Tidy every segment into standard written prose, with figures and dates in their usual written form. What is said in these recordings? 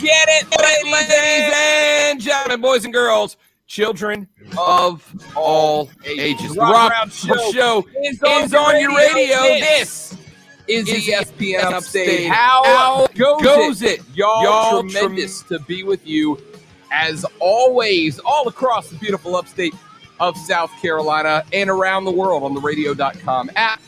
get it, ladies and gentlemen, boys and girls, children of all ages. The Rob Brown Show is on your radio. This is ESPN Upstate. How goes it? Y'all tremendous to be with you, as always, all across the beautiful upstate of South Carolina and around the world on the radio.com app.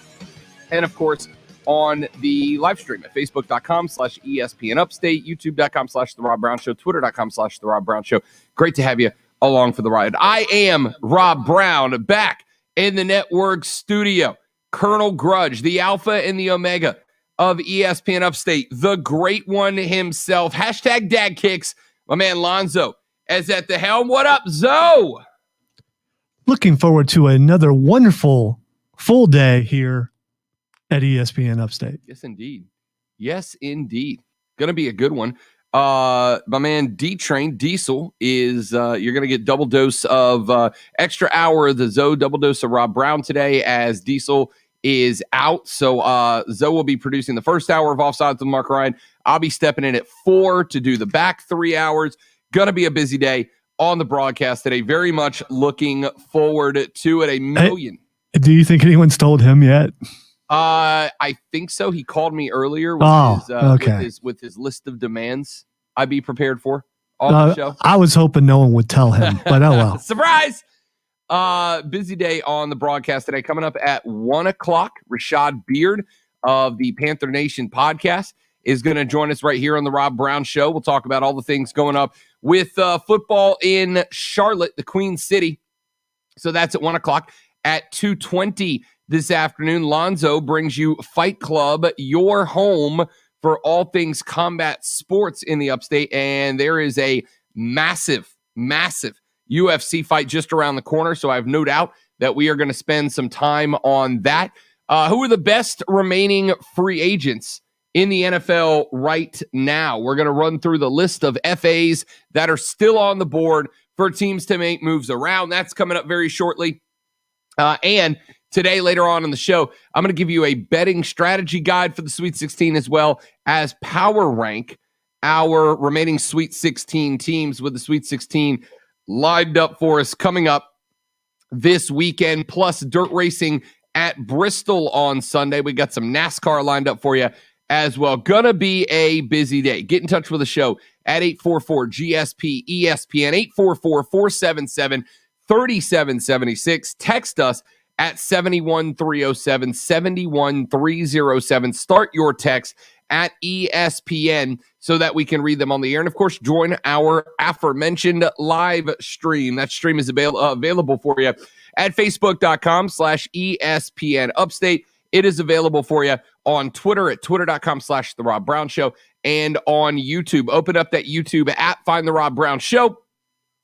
And, of course, on the live stream at facebook.com/ESPN Upstate, youtube.com/The Rob Brown Show, twitter.com/The Rob Brown Show. Great to have you along for the ride. I am Rob Brown, back in the network studio. Colonel Grudge, the alpha and the omega of ESPN Upstate, the great one himself. Hashtag dad kicks. My man Lonzo is at the helm. What up, Zoe? Looking forward to another wonderful full day here at ESPN Upstate. Yes, indeed. Yes, indeed. Going to be a good one. My man D-Train, Diesel, is you're going to get double dose of extra hour of the Zoe, double dose of Rob Brown today, as Diesel is out. So Zoe will be producing the first hour of Offside with Mark Ryan. I'll be stepping in at 4 to do the back 3 hours. Going to be a busy day on the broadcast today. Very much looking forward to it. A million. Hey, do you think anyone's told him yet? I think so. He called me earlier with his list of demands I'd be prepared for on the show. I was hoping no one would tell him, but oh well. Surprise! Busy day on the broadcast today. Coming up at 1 o'clock, Rashad Beard of the Panther Nation podcast is going to join us right here on the Rob Brown Show. We'll talk about all the things going up with football in Charlotte, the Queen City. So that's at 1 o'clock. At 2:20 this afternoon, Lonzo brings you Fight Club, your home for all things combat sports in the Upstate. And there is a massive, massive UFC fight just around the corner. So I have no doubt that we are going to spend some time on that. Who are the best remaining free agents in the NFL right now? We're going to run through the list of FAs that are still on the board for teams to make moves around. That's coming up very shortly. And today, later on in the show, I'm going to give you a betting strategy guide for the Sweet 16, as well as power rank our remaining Sweet 16 teams, with the Sweet 16 lined up for us coming up this weekend, plus dirt racing at Bristol on Sunday. We got some NASCAR lined up for you as well. Gonna be a busy day. Get in touch with the show at 844-GSP-ESPN, 844-477-3776. Text us at 71307, 71307. Start your text at ESPN so that we can read them on the air. And, of course, join our aforementioned live stream. That stream is available for you at facebook.com/ESPN Upstate. It is available for you on Twitter at twitter.com/The Rob Brown Show, and on YouTube. Open up that YouTube app, find The Rob Brown Show,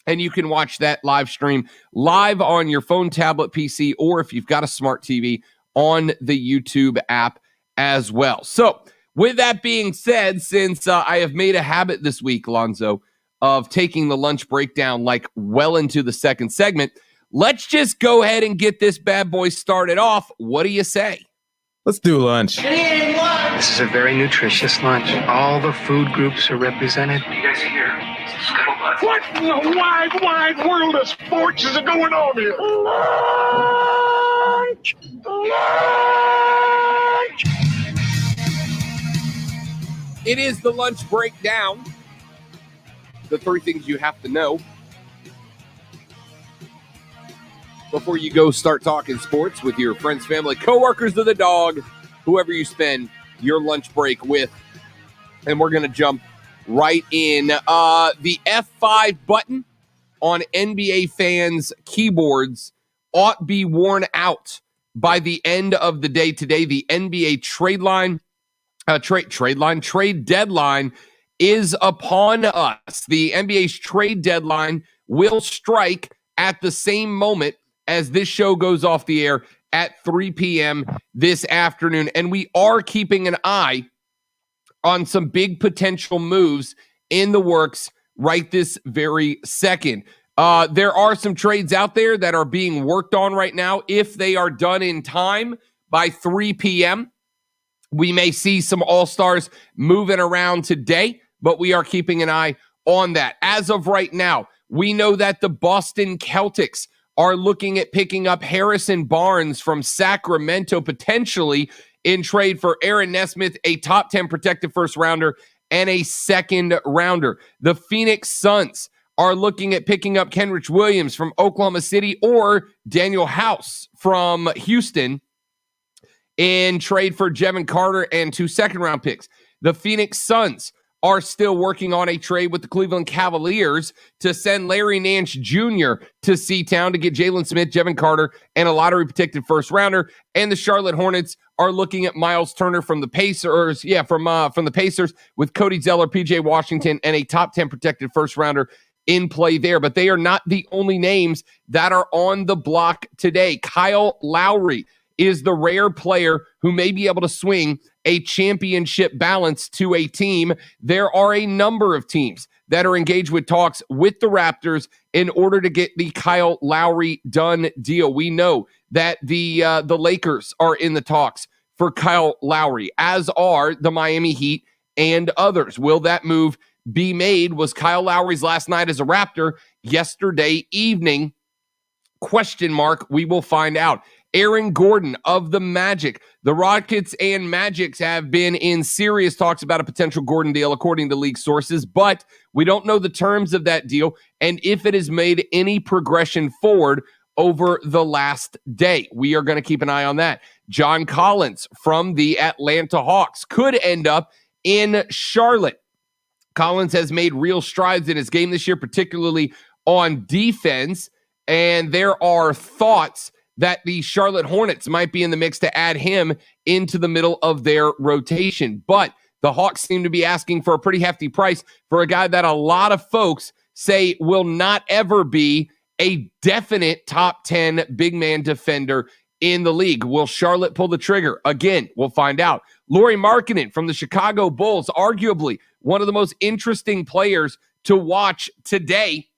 and you can watch that live stream live on your phone, tablet, PC, or if you've got a smart TV, on the YouTube app as well. So, with that being said, since I have made a habit this week, Lonzo, of taking the lunch breakdown like well into the second segment, let's just go ahead and get this bad boy started off. What do you say? Let's do lunch. This is a very nutritious lunch. All the food groups are represented. You guys are here. Scuttlebutt. What in the wide, wide world of sports is going on here? Lunch! Lunch! It is the lunch breakdown. The 3 things you have to know before you go start talking sports with your friends, family, coworkers, of the dog, whoever you spend your lunch break with. And we're going to jump right in. The F5 button on NBA fans' keyboards ought be worn out by the end of the day today. The NBA trade deadline is upon us. The NBA's trade deadline will strike at the same moment as this show goes off the air at 3 p.m. this afternoon. And we are keeping an eye on some big potential moves in the works right this very second. There are some trades out there that are being worked on right now. If they are done in time by 3 p.m., we may see some All-Stars moving around today. but we are keeping an eye on that. As of right now, we know that the Boston Celtics are looking at picking up Harrison Barnes from Sacramento, potentially in trade for Aaron Nesmith, a top 10 protected first rounder, and a second rounder. The Phoenix Suns are looking at picking up Kenrich Williams from Oklahoma City or Daniel House from Houston in trade for Jevon Carter and 2 second-round picks. The Phoenix Suns are still working on a trade with the Cleveland Cavaliers to send Larry Nance Jr. to C-Town to get Jalen Smith, Jevon Carter, and a lottery-protected first-rounder. And the Charlotte Hornets are looking at Miles Turner from the Pacers, from the Pacers, with Cody Zeller, PJ Washington, and a top 10 protected first-rounder in play there. But they are not the only names that are on the block today. Kyle Lowry is the rare player who may be able to swing a championship balance to a team. There are a number of teams that are engaged with talks with the Raptors in order to get the Kyle Lowry done deal. We know that the Lakers are in the talks for Kyle Lowry, as are the Miami Heat and others. Will that move be made? Was Kyle Lowry's last night as a Raptor yesterday evening? Question mark. We will find out. Aaron Gordon of the Magic. The Rockets and Magics have been in serious talks about a potential Gordon deal, according to league sources, but we don't know the terms of that deal and if it has made any progression forward over the last day. We are going to keep an eye on that. John Collins from the Atlanta Hawks could end up in Charlotte. Collins has made real strides in his game this year, particularly on defense, and there are thoughts that the Charlotte Hornets might be in the mix to add him into the middle of their rotation. But the Hawks seem to be asking for a pretty hefty price for a guy that a lot of folks say will not ever be a definite top 10 big man defender in the league. Will Charlotte pull the trigger? Again, we'll find out. Lauri Markkanen from the Chicago Bulls, arguably one of the most interesting players to watch today.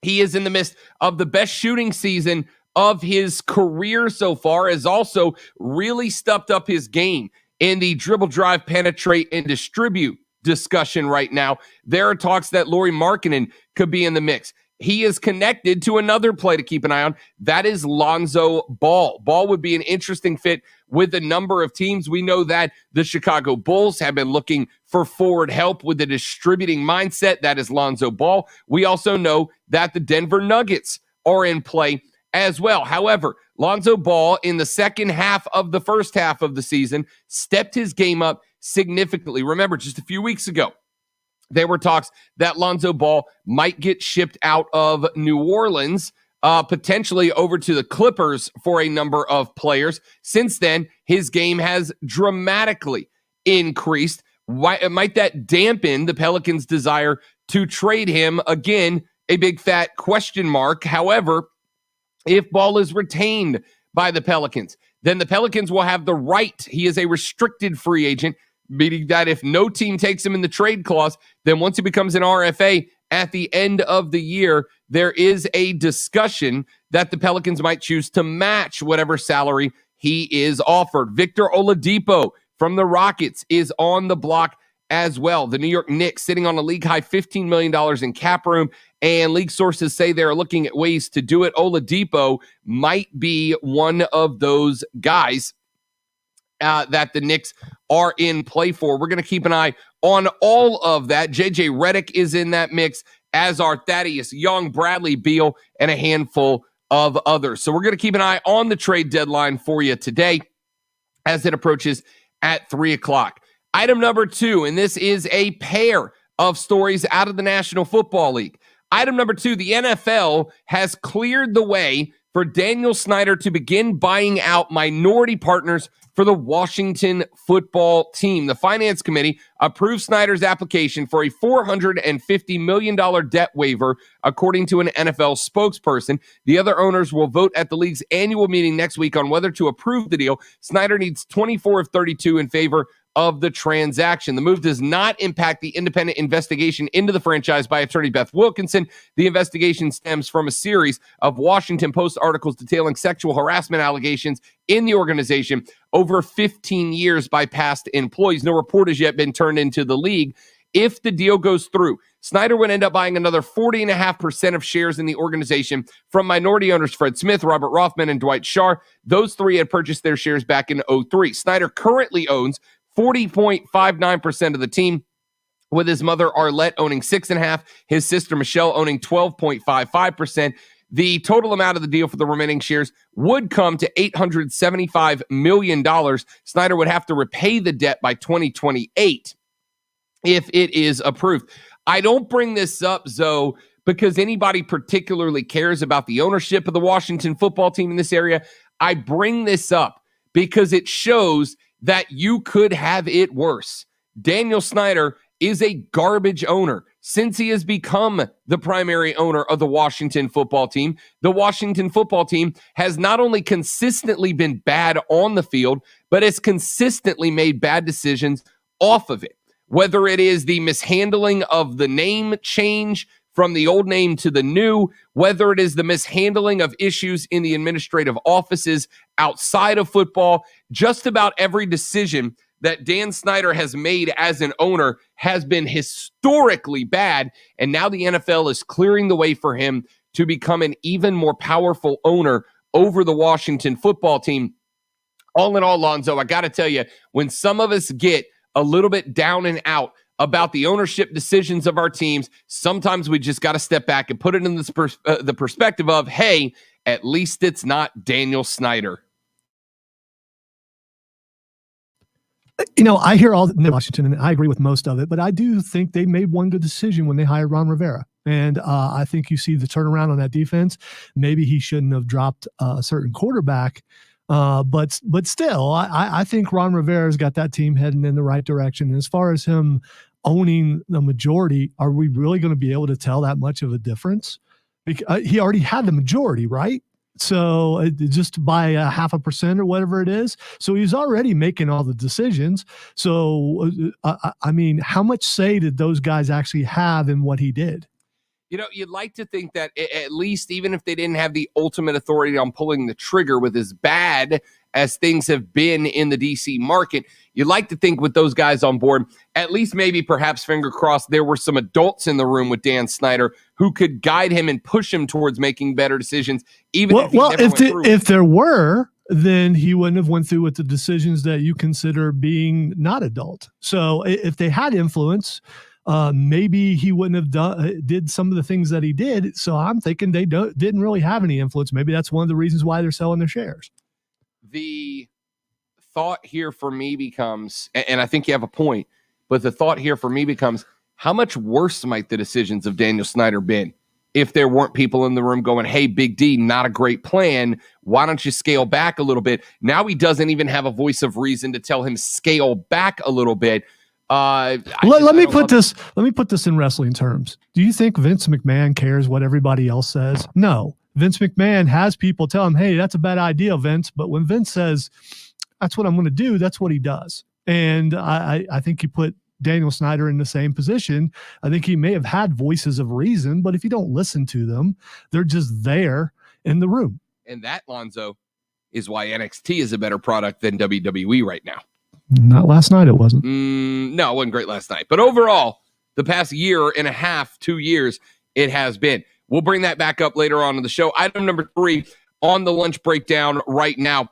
He is in the midst of the best shooting season of his career so far, has also really stepped up his game in the dribble, drive, penetrate, and distribute discussion right now. There are talks that Lauri Markkanen could be in the mix. He is connected to another play to keep an eye on. That is Lonzo Ball. Ball would be an interesting fit with a number of teams. We know that the Chicago Bulls have been looking for forward help with a distributing mindset. That is Lonzo Ball. We also know that the Denver Nuggets are in play as well. However, Lonzo Ball in the second half of the first half of the season stepped his game up significantly. Remember, just a few weeks ago, there were talks that Lonzo Ball might get shipped out of New Orleans, potentially over to the Clippers for a number of players. Since then, his game has dramatically increased. Might that dampen the Pelicans' desire to trade him? Again, a big fat question mark. However, if Ball is retained by the Pelicans, then the Pelicans will have the right. He is a restricted free agent, meaning that if no team takes him in the trade clause, then once he becomes an RFA at the end of the year, there is a discussion that the Pelicans might choose to match whatever salary he is offered. Victor Oladipo from the Rockets is on the block as well. The New York Knicks sitting on a league-high $15 million in cap room, and league sources say they're looking at ways to do it. Oladipo might be one of those guys that the Knicks are in play for. We're going to keep an eye on all of that. JJ Redick is in that mix, as are Thaddeus Young, Bradley Beal, and a handful of others. So we're going to keep an eye on the trade deadline for you today as it approaches at 3 o'clock. Item number 2, and this is a pair of stories out of the National Football League. Item number 2, the NFL has cleared the way for Daniel Snyder to begin buying out minority partners for the Washington football team. The Finance Committee approved Snyder's application for a $450 million debt waiver, according to an NFL spokesperson. The other owners will vote at the league's annual meeting next week on whether to approve the deal. Snyder needs 24 of 32 in favor of the transaction. The move does not impact the independent investigation into the franchise by attorney Beth Wilkinson. The investigation stems from a series of Washington Post articles detailing sexual harassment allegations in the organization over 15 years by past employees. No report has yet been turned into the league. If the deal goes through, Snyder would end up buying another 40.5% of shares in the organization from minority owners Fred Smith, Robert Rothman, and Dwight Scharr. Those three had purchased their shares back in 2003. Snyder currently owns 40.59% of the team, with his mother Arlette owning 6.5%, his sister Michelle owning 12.55%. The total amount of the deal for the remaining shares would come to $875 million. Snyder would have to repay the debt by 2028 if it is approved. I don't bring this up, Zoe, because anybody particularly cares about the ownership of the Washington football team in this area. I bring this up because it shows that you could have it worse. Daniel Snyder is a garbage owner. Since he has become the primary owner of the Washington football team, the Washington football team has not only consistently been bad on the field, but has consistently made bad decisions off of it. Whether it is the mishandling of the name change from the old name to the new, whether it is the mishandling of issues in the administrative offices outside of football, just about every decision that Dan Snyder has made as an owner has been historically bad, and now the NFL is clearing the way for him to become an even more powerful owner over the Washington football team. All in all, Lonzo, I got to tell you, when some of us get a little bit down and out about the ownership decisions of our teams, sometimes we just got to step back and put it in the perspective of, hey, at least it's not Daniel Snyder. You know, I hear all the Washington, and I agree with most of it, but I do think they made one good decision when they hired Ron Rivera. And I think you see the turnaround on that defense. Maybe he shouldn't have dropped a certain quarterback, but still, I think Ron Rivera's got that team heading in the right direction. And as far as him owning the majority, are we really going to be able to tell that much of a difference? Because he already had the majority, right? So just by 0.5% or whatever it is. So he's already making all the decisions. So, I mean, how much say did those guys actually have in what he did? You know, you'd like to think that at least, even if they didn't have the ultimate authority on pulling the trigger, with as bad as things have been in the DC market, you'd like to think with those guys on board, at least maybe perhaps finger crossed, there were some adults in the room with Dan Snyder who could guide him and push him towards making better decisions, even if there were, then he wouldn't have went through with the decisions that you consider being not adult. So if they had influence, maybe he wouldn't have did some of the things that he did. So I'm thinking they didn't really have any influence. Maybe that's one of the reasons why they're selling their shares. The thought here for me becomes, and I think you have a point, but the thought here for me becomes, how much worse might the decisions of Daniel Snyder been if there weren't people in the room going, hey, Big D, not a great plan. Why don't you scale back a little bit? Now he doesn't even have a voice of reason to tell him scale back a little bit. Let me put this in wrestling terms. Do you think Vince McMahon cares what everybody else says? No. Vince McMahon has people tell him, hey, that's a bad idea, Vince. But when Vince says, that's what I'm going to do, that's what he does. And I think you put Daniel Snyder in the same position. I think he may have had voices of reason, but if you don't listen to them, they're just there in the room. And that, Lonzo, is why NXT is a better product than WWE right now. Not last night, it wasn't. No, it wasn't great last night. But overall, the past year and a half, 2 years, it has been. We'll bring that back up later on in the show. Item number 3 on the lunch breakdown right now.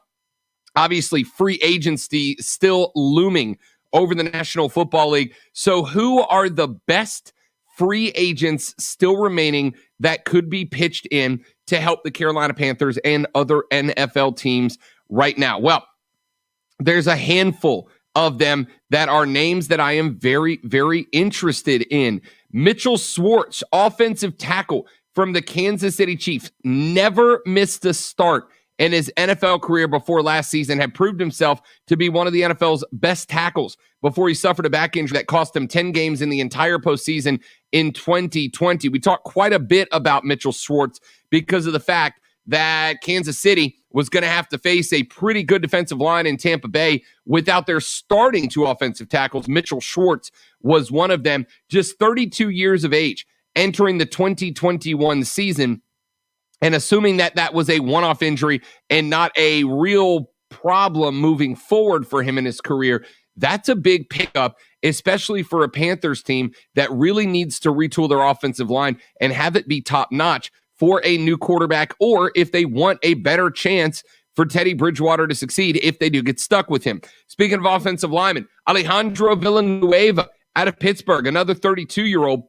Obviously, free agency still looming over the National Football League. So who are the best free agents still remaining that could be pitched in to help the Carolina Panthers and other NFL teams right now? Well, there's a handful of them that are names that I am very, very interested in. Mitchell Schwartz, offensive tackle from the Kansas City Chiefs, never missed a start in his NFL career before last season, had proved himself to be one of the NFL's best tackles before he suffered a back injury that cost him 10 games in the entire postseason in 2020. We talked quite a bit about Mitchell Schwartz because of the fact that Kansas City was going to have to face a pretty good defensive line in Tampa Bay without their starting 2 offensive tackles. Mitchell Schwartz was one of them, just 32 years of age, entering the 2021 season. And assuming that that was a one-off injury and not a real problem moving forward for him in his career, That's a big pickup, especially for a Panthers team that really needs to retool their offensive line and have it be top-notch for a new quarterback, or if they want a better chance for Teddy Bridgewater to succeed if they do get stuck with him. Speaking of offensive linemen, Alejandro Villanueva out of Pittsburgh, another 32-year-old,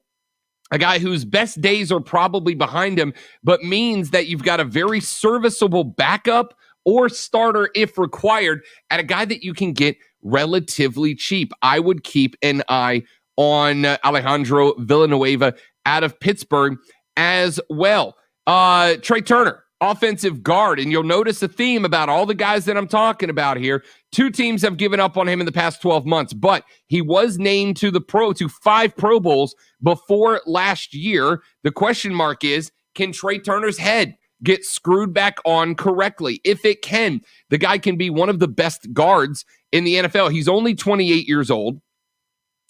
a guy whose best days are probably behind him, but means that you've got a very serviceable backup or starter if required at a guy that you can get relatively cheap. I would keep an eye on Alejandro Villanueva out of Pittsburgh as well. Trey Turner, offensive guard, and you'll notice a theme about all the guys that I'm talking about here. 2 teams have given up on him in the past 12 months, but he was named to 5 Pro Bowls before last year. The question mark is, can Trey Turner's head get screwed back on correctly? If it can, the guy can be one of the best guards in the NFL. He's only 28 years old.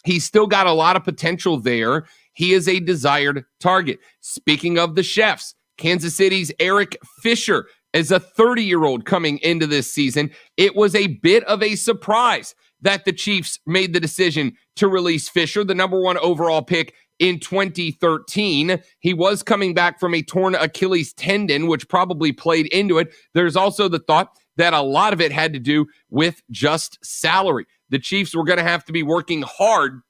He's still got a lot of potential there. He is a desired target. Speaking of the chefs, Kansas City's Eric Fisher is a 30-year-old coming into this season. It was a bit of a surprise that the Chiefs made the decision to release Fisher, the number 1 overall pick in 2013. He was coming back from a torn Achilles tendon, which probably played into it. There's also the thought that a lot of it had to do with just salary. The Chiefs were going to have to be working hard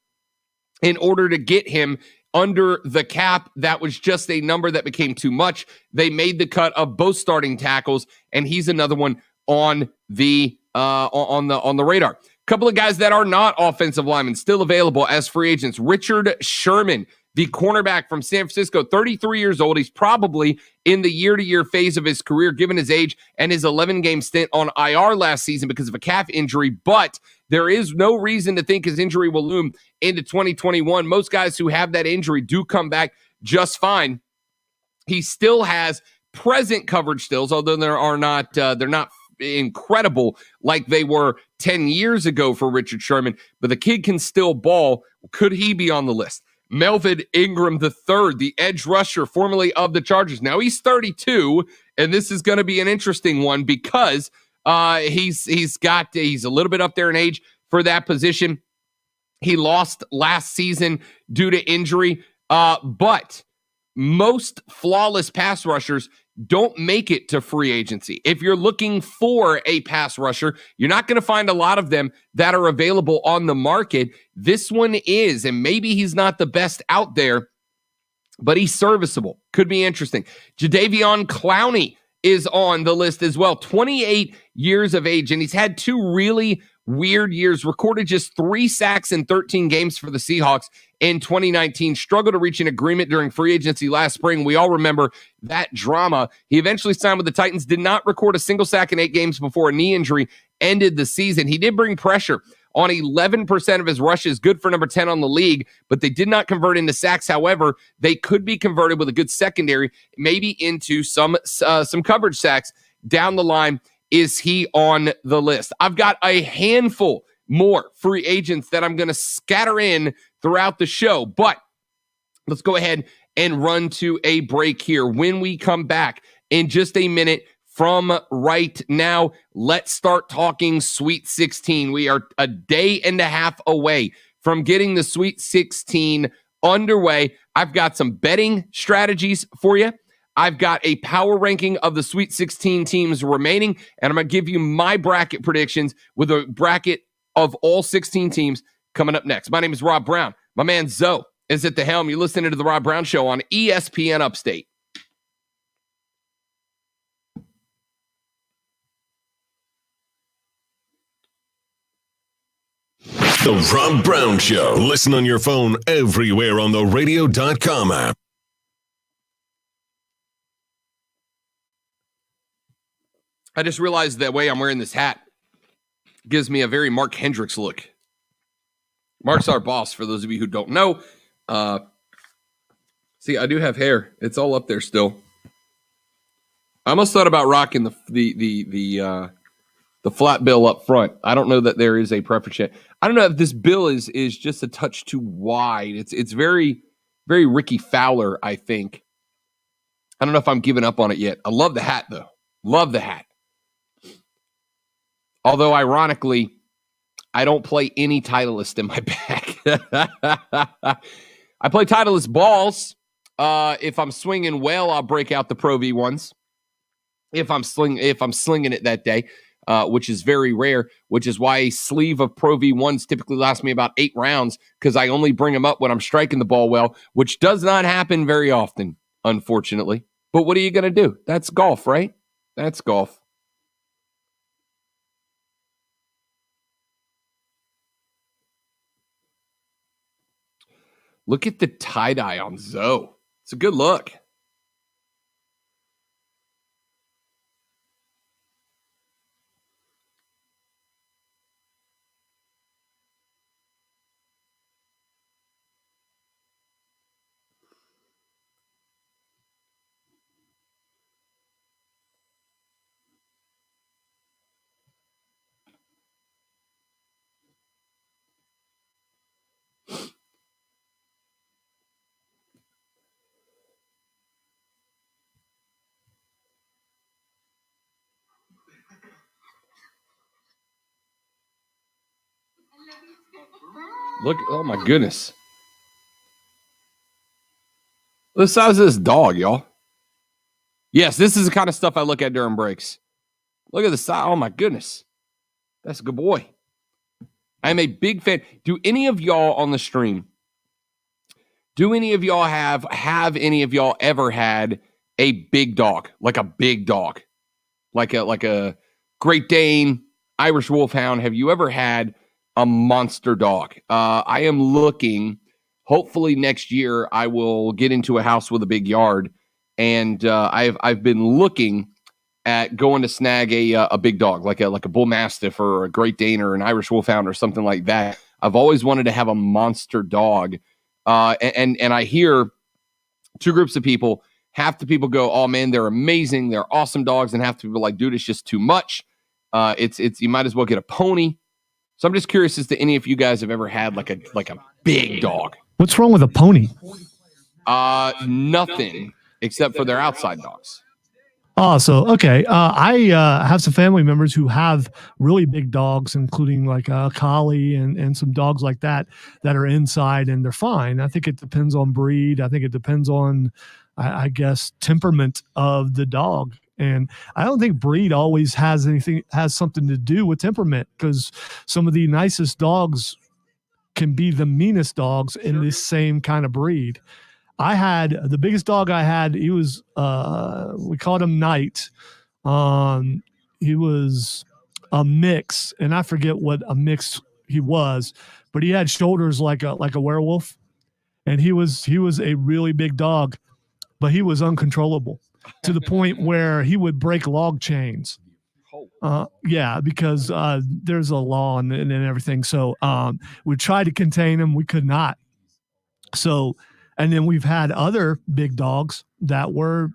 in order to get him under the cap. That was just a number that became too much. They made the cut of both starting tackles, and he's another one on the radar. Couple of guys that are not offensive linemen still available as free agents. Richard Sherman, the cornerback from San Francisco, 33 years old. He's probably in the year-to-year phase of his career, given his age and his 11-game stint on IR last season because of a calf injury. But there is no reason to think his injury will loom into 2021. Most guys who have that injury do come back just fine. He still has present coverage stills, although they're not incredible like they were 10 years ago for Richard Sherman, but the kid can still ball. Could he be on the list? Melvin Ingram III, the edge rusher, formerly of the Chargers. Now he's 32, and this is going to be an interesting one because he's a little bit up there in age for that position. He lost last season due to injury, but most flawless pass rushers don't make it to free agency. If you're looking for a pass rusher, you're not going to find a lot of them that are available on the market. This one is, and maybe he's not the best out there, but he's serviceable. Could be interesting. Jadeveon Clowney is on the list as well. 28 years of age, and he's had 2 really weird years. Recorded just 3 sacks in 13 games for the Seahawks in 2019. Struggled to reach an agreement during free agency last spring. We all remember that drama. He eventually signed with the Titans, did not record a single sack in 8 games before a knee injury ended the season. He did bring pressure on 11% of his rushes, good for number 10 on the league, but they did not convert into sacks. However, they could be converted with a good secondary, maybe into some coverage sacks down the line. Is he on the list? I've got a handful more free agents that I'm going to scatter in throughout the show, but let's go ahead and run to a break here. When we come back in just a minute from right now, let's start talking Sweet 16. We are a day and a half away from getting the Sweet 16 underway. I've got some betting strategies for you. I've got a power ranking of the Sweet 16 teams remaining, and I'm going to give you my bracket predictions with a bracket of all 16 teams coming up next. My name is Rob Brown. My man Zoe is at the helm. You're listening to The Rob Brown Show on ESPN Upstate. The Rob Brown Show. Listen on your phone everywhere on the radio.com app. I just realized that way I'm wearing this hat gives me a very Mark Hendricks look. Mark's our boss, for those of you who don't know. See, I do have hair. It's all up there still. I almost thought about rocking the flat bill up front. I don't know that there is a preference yet. I don't know if this bill is just a touch too wide. It's very, very Ricky Fowler, I think. I don't know if I'm giving up on it yet. I love the hat, though. Love the hat. Although, ironically, I don't play any Titleist in my bag. I play Titleist balls. If I'm swinging well, I'll break out the Pro V1s. If I'm slinging it that day, which is very rare, which is why a sleeve of Pro V1s typically lasts me about 8 rounds, because I only bring them up when I'm striking the ball well, which does not happen very often, unfortunately. But what are you going to do? That's golf, right? That's golf. Look at the tie-dye on Zoe. It's a good look. Look, oh my goodness. The size of this dog, y'all. Yes, this is the kind of stuff I look at during breaks. Look at the size. Oh my goodness. That's a good boy. I'm a big fan. Do any of y'all on the stream, do any of y'all have any of y'all ever had a big dog? Like a big dog? Like a Great Dane, Irish Wolfhound? Have you ever had a monster dog? I am looking. Hopefully next year I will get into a house with a big yard, and I've been looking at going to snag a big dog, like a bull mastiff or a Great Dane or an Irish Wolfhound or something like that. I've always wanted to have a monster dog, and I hear two groups of people. Half the people go, "Oh man, they're amazing, they're awesome dogs," and half the people are like, "Dude, it's just too much. It's you might as well get a pony." So I'm just curious as to any of you guys have ever had like a big dog. What's wrong with a pony? Nothing except for their outside dogs. Oh, so okay. I have some family members who have really big dogs, including like a collie and some dogs like that are inside, and they're fine. I think it depends on breed. I think it depends on, I guess, temperament of the dog. And I don't think breed always has something to do with temperament, because some of the nicest dogs can be the meanest dogs in this same kind of breed. I had the biggest dog I had. He was, we called him Knight. He was a mix, and I forget what a mix he was, but he had shoulders like a werewolf, and he was a really big dog, but he was uncontrollable to the point where he would break log chains. Yeah, because there's a law and everything. So we tried to contain him. We could not. So, and then we've had other big dogs that were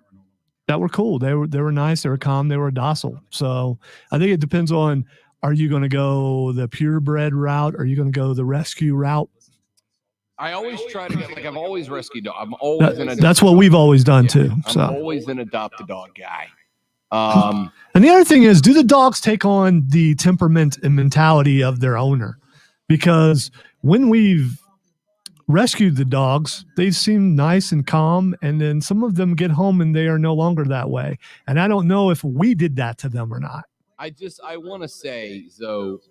cool. They were nice. They were calm. They were docile. So I think it depends on, are you going to go the purebred route? Or are you going to go the rescue route? I always try to get, I've always rescued dogs. I'm always that's what we've always done too. So I'm always an adopt-a-dog guy. And the other thing is, do the dogs take on the temperament and mentality of their owner? Because when we've rescued the dogs, they seem nice and calm, and then some of them get home and they are no longer that way. And I don't know if we did that to them or not. I want to say, so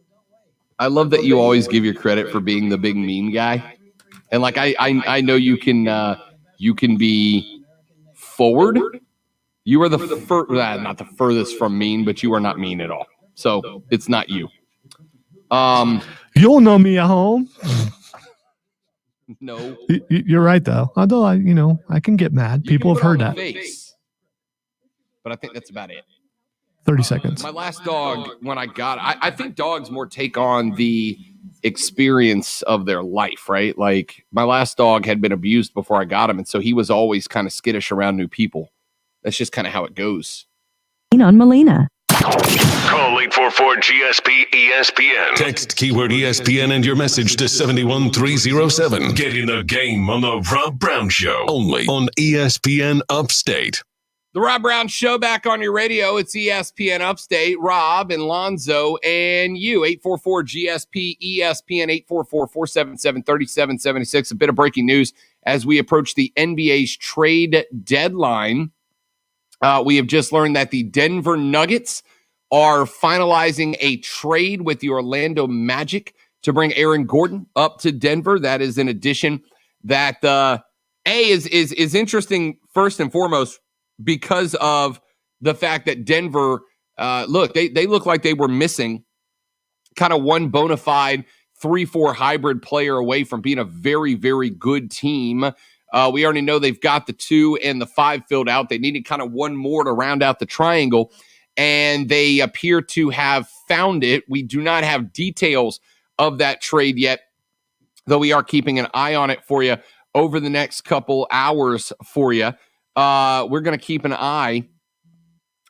I love that you always give your credit for being the big mean guy. And like, I know you can be forward. You are the not the furthest from mean, but you are not mean at all. So it's not you. You'll know me at home. No, you're right though. Although I can get mad. People have heard that. But I think that's about it. 30 seconds. My last dog, when I got, I think dogs more take on the experience of their life, right? Like my last dog had been abused before I got him, and so he was always kind of skittish around new people. That's just kind of how it goes. On Molina. Call 844-GSP-ESPN. Text keyword ESPN and your message to 71307. Get in the game on the Rob Brown Show. Only on ESPN Upstate. The Rob Brown Show back on your radio. It's ESPN Upstate. Rob and Lonzo and you. 844-GSP, ESPN, 844-477-3776. A bit of breaking news as we approach the NBA's trade deadline. We have just learned that the Denver Nuggets are finalizing a trade with the Orlando Magic to bring Aaron Gordon up to Denver. That is an addition that is interesting first and foremost because of the fact that Denver, they look like they were missing kind of one bona fide 3-4 hybrid player away from being a very, very good team. We already know they've got the 2 and the 5 filled out. They needed kind of one more to round out the triangle, and they appear to have found it. We do not have details of that trade yet, though we are keeping an eye on it for you over the next couple hours for you. We're going to keep an eye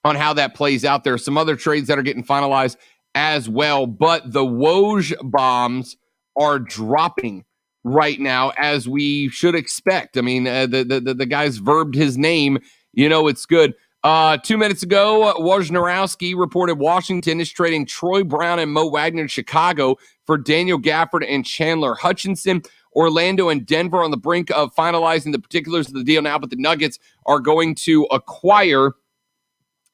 on how that plays out. There are some other trades that are getting finalized as well, but the Woj bombs are dropping right now, as we should expect. I mean, the guy's verbed his name. You know it's good. 2 minutes ago, Wojnarowski reported Washington is trading Troy Brown and Mo Wagner to Chicago for Daniel Gafford and Chandler Hutchinson. Orlando and Denver on the brink of finalizing the particulars of the deal now, but the Nuggets are going to acquire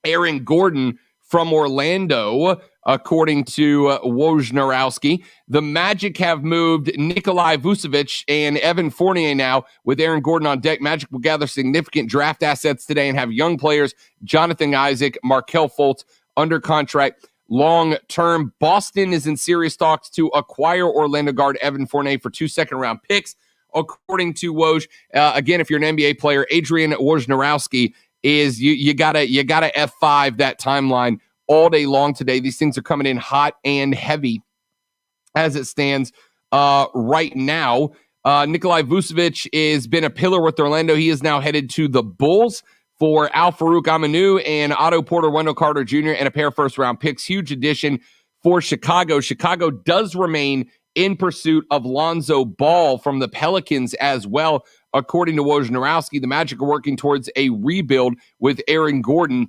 Aaron Gordon from Orlando, according to Wojnarowski. The Magic have moved Nikolai Vucevic and Evan Fournier now with Aaron Gordon on deck. Magic will gather significant draft assets today and have young players, Jonathan Isaac, Markelle Fultz, under contract long-term. Boston is in serious talks to acquire Orlando guard Evan Fournier for 2 second-round picks, according to Woj. Again, if you're an NBA player, Adrian Wojnarowski is you gotta F5 that timeline all day long today. These things are coming in hot and heavy as it stands right now. Nikolai Vucevic has been a pillar with Orlando. He is now headed to the Bulls for Al-Farouq Aminu and Otto Porter, Wendell Carter Jr., and a pair of first-round picks. Huge addition for Chicago. Chicago does remain in pursuit of Lonzo Ball from the Pelicans as well. According to Wojnarowski, the Magic are working towards a rebuild with Aaron Gordon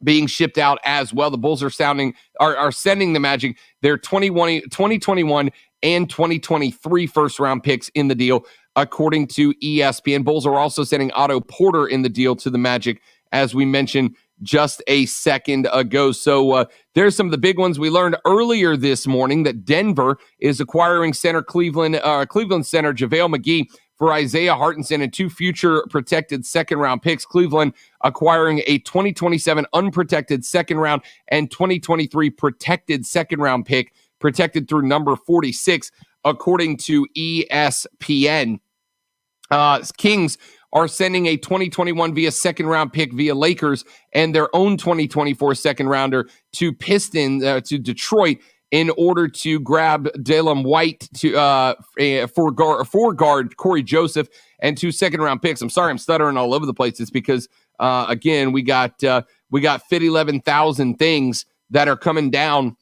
being shipped out as well. The Bulls are sending the Magic their 2021 and 2023 first-round picks in the deal, according to ESPN. Bulls are also sending Otto Porter in the deal to the Magic, as we mentioned just a second ago. So there's some of the big ones. We learned earlier this morning that Denver is acquiring Cleveland center JaVale McGee for Isaiah Hartenson and 2 future protected second-round picks. Cleveland acquiring a 2027 unprotected second-round and 2023 protected second-round pick, protected through number 46, according to ESPN. Kings are sending a 2021 via second-round pick via Lakers and their own 2024 second-rounder to Detroit in order to grab Dalem White for guard Corey Joseph and 2 second-round picks. I'm sorry, I'm stuttering all over the place. It's because again we got 11,000 things that are coming down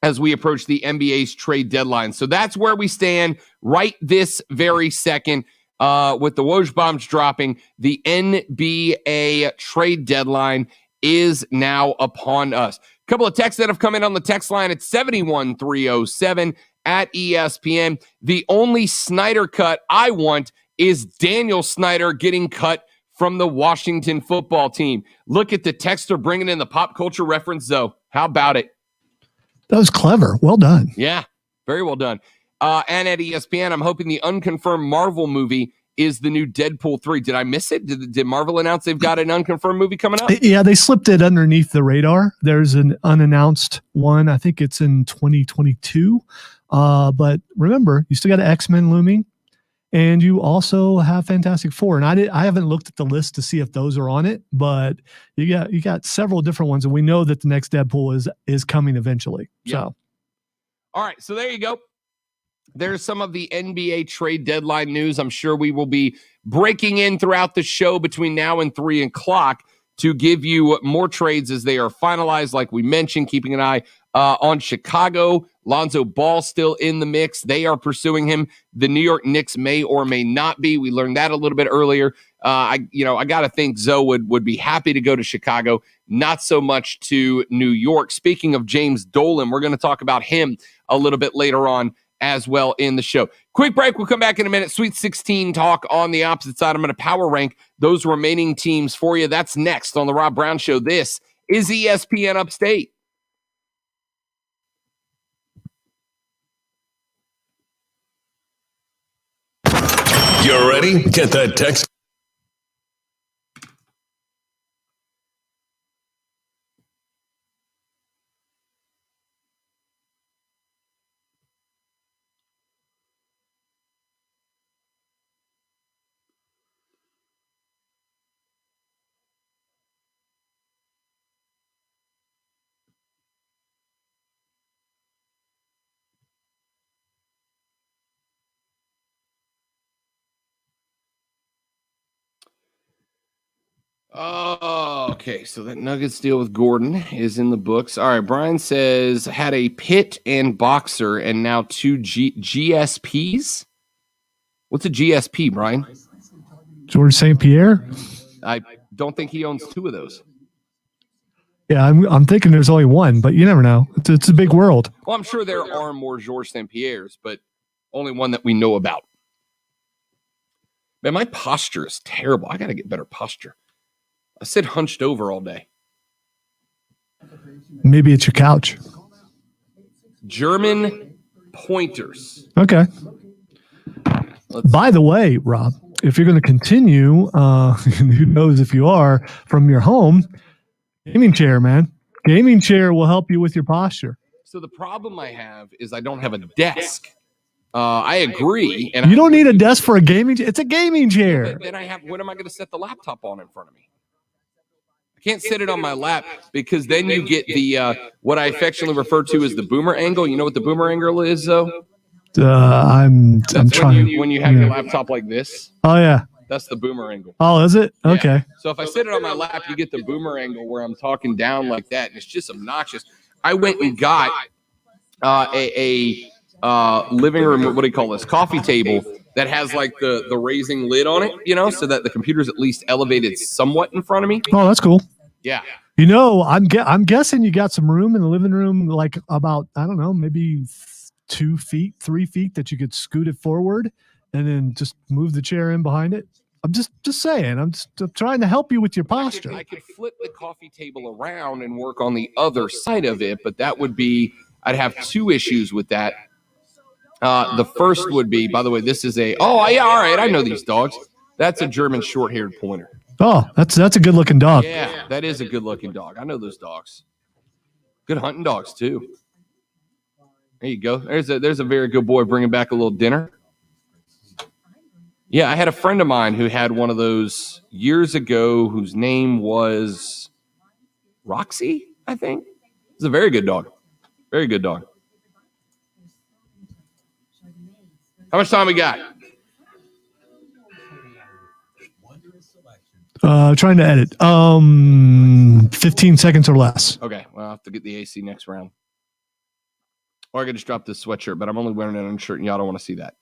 as we approach the NBA's trade deadline. So that's where we stand right this very second. With the Woj bombs dropping, the NBA trade deadline is now upon us. A couple of texts that have come in on the text line at 71307 at ESPN. The only Snyder cut I want is Daniel Snyder getting cut from the Washington football team. Look at the texter bringing in the pop culture reference, though. How about it? That was clever. Well done. Yeah, very well done. And at ESPN, I'm hoping the unconfirmed Marvel movie is the new Deadpool 3. Did I miss it? Did Marvel announce they've got an unconfirmed movie coming up? Yeah, they slipped it underneath the radar. There's an unannounced one. I think it's in 2022. But remember, you still got X-Men looming, and you also have Fantastic Four. And I haven't looked at the list to see if those are on it, but you got several different ones, and we know that the next Deadpool is coming eventually. Yep. So, all right, so there you go. There's some of the NBA trade deadline news. I'm sure we will be breaking in throughout the show between now and 3 o'clock to give you more trades as they are finalized. Like we mentioned, keeping an eye on Chicago. Lonzo Ball still in the mix. They are pursuing him. The New York Knicks may or may not be. We learned that a little bit earlier I got to think Zoe would be happy to go to Chicago, not so much to New York. Speaking of James Dolan, we're going to talk about him a little bit later on as well in the show. Quick break. We'll come back in a minute. Sweet 16 talk on the opposite side. I'm going to power rank those remaining teams for you. That's next on the Rob Brown Show. This is ESPN Upstate. You ready? Get that text. Oh, okay. So that Nuggets deal with Gordon is in the books. All right. Brian says had a pit and boxer and now two GSPs. What's a GSP, Brian? George St. Pierre. I don't think he owns two of those. Yeah, I'm thinking there's only one, but you never know. It's a big world. Well, I'm sure there are more Georges St. Pierres, but only one that we know about. Man, my posture is terrible. I got to get better posture. I sit hunched over all day. Maybe it's your couch. German pointers. Okay. By the way, Rob, if you're going to continue, who knows if you are, from your home, gaming chair, man. Gaming chair will help you with your posture. So the problem I have is I don't have a desk. I agree. And you don't need a desk for a gaming chair. It's a gaming chair. Then what am I going to set the laptop on in front of me? I can't sit it on my lap because then you get the what I affectionately refer to as the boomer angle. You know what the boomer angle is, though? I'm trying. When you have your laptop like this. Oh, yeah. That's the boomer angle. Oh, is it? Okay. Yeah. So if I sit it on my lap, you get the boomer angle where I'm talking down like that, and it's just obnoxious. I went and got a living room, what do you call this, coffee table that has like the raising lid on it, so that the computer's at least elevated somewhat in front of me. Oh, that's cool. Yeah. I'm guessing you got some room in the living room, like about, I don't know, maybe 2 feet, 3 feet that you could scoot it forward and then just move the chair in behind it. I'm just saying, I'm just trying to help you with your posture. I could flip the coffee table around and work on the other side of it, but that would be, I'd have two issues with that. The first would be, by the way, this is all right, I know these dogs. That's a German short-haired pointer. Oh, that's a good-looking dog. Yeah, that is a good-looking dog. I know those dogs. Good hunting dogs, too. There you go. There's a very good boy bringing back a little dinner. Yeah, I had a friend of mine who had one of those years ago whose name was Roxy, I think. It's a very good dog. Very good dog. How much time we got? Trying to edit. 15 seconds or less. Okay, well, I'll have to get the AC next round. Or I could just drop this sweatshirt, but I'm only wearing an undershirt, and y'all don't want to see that.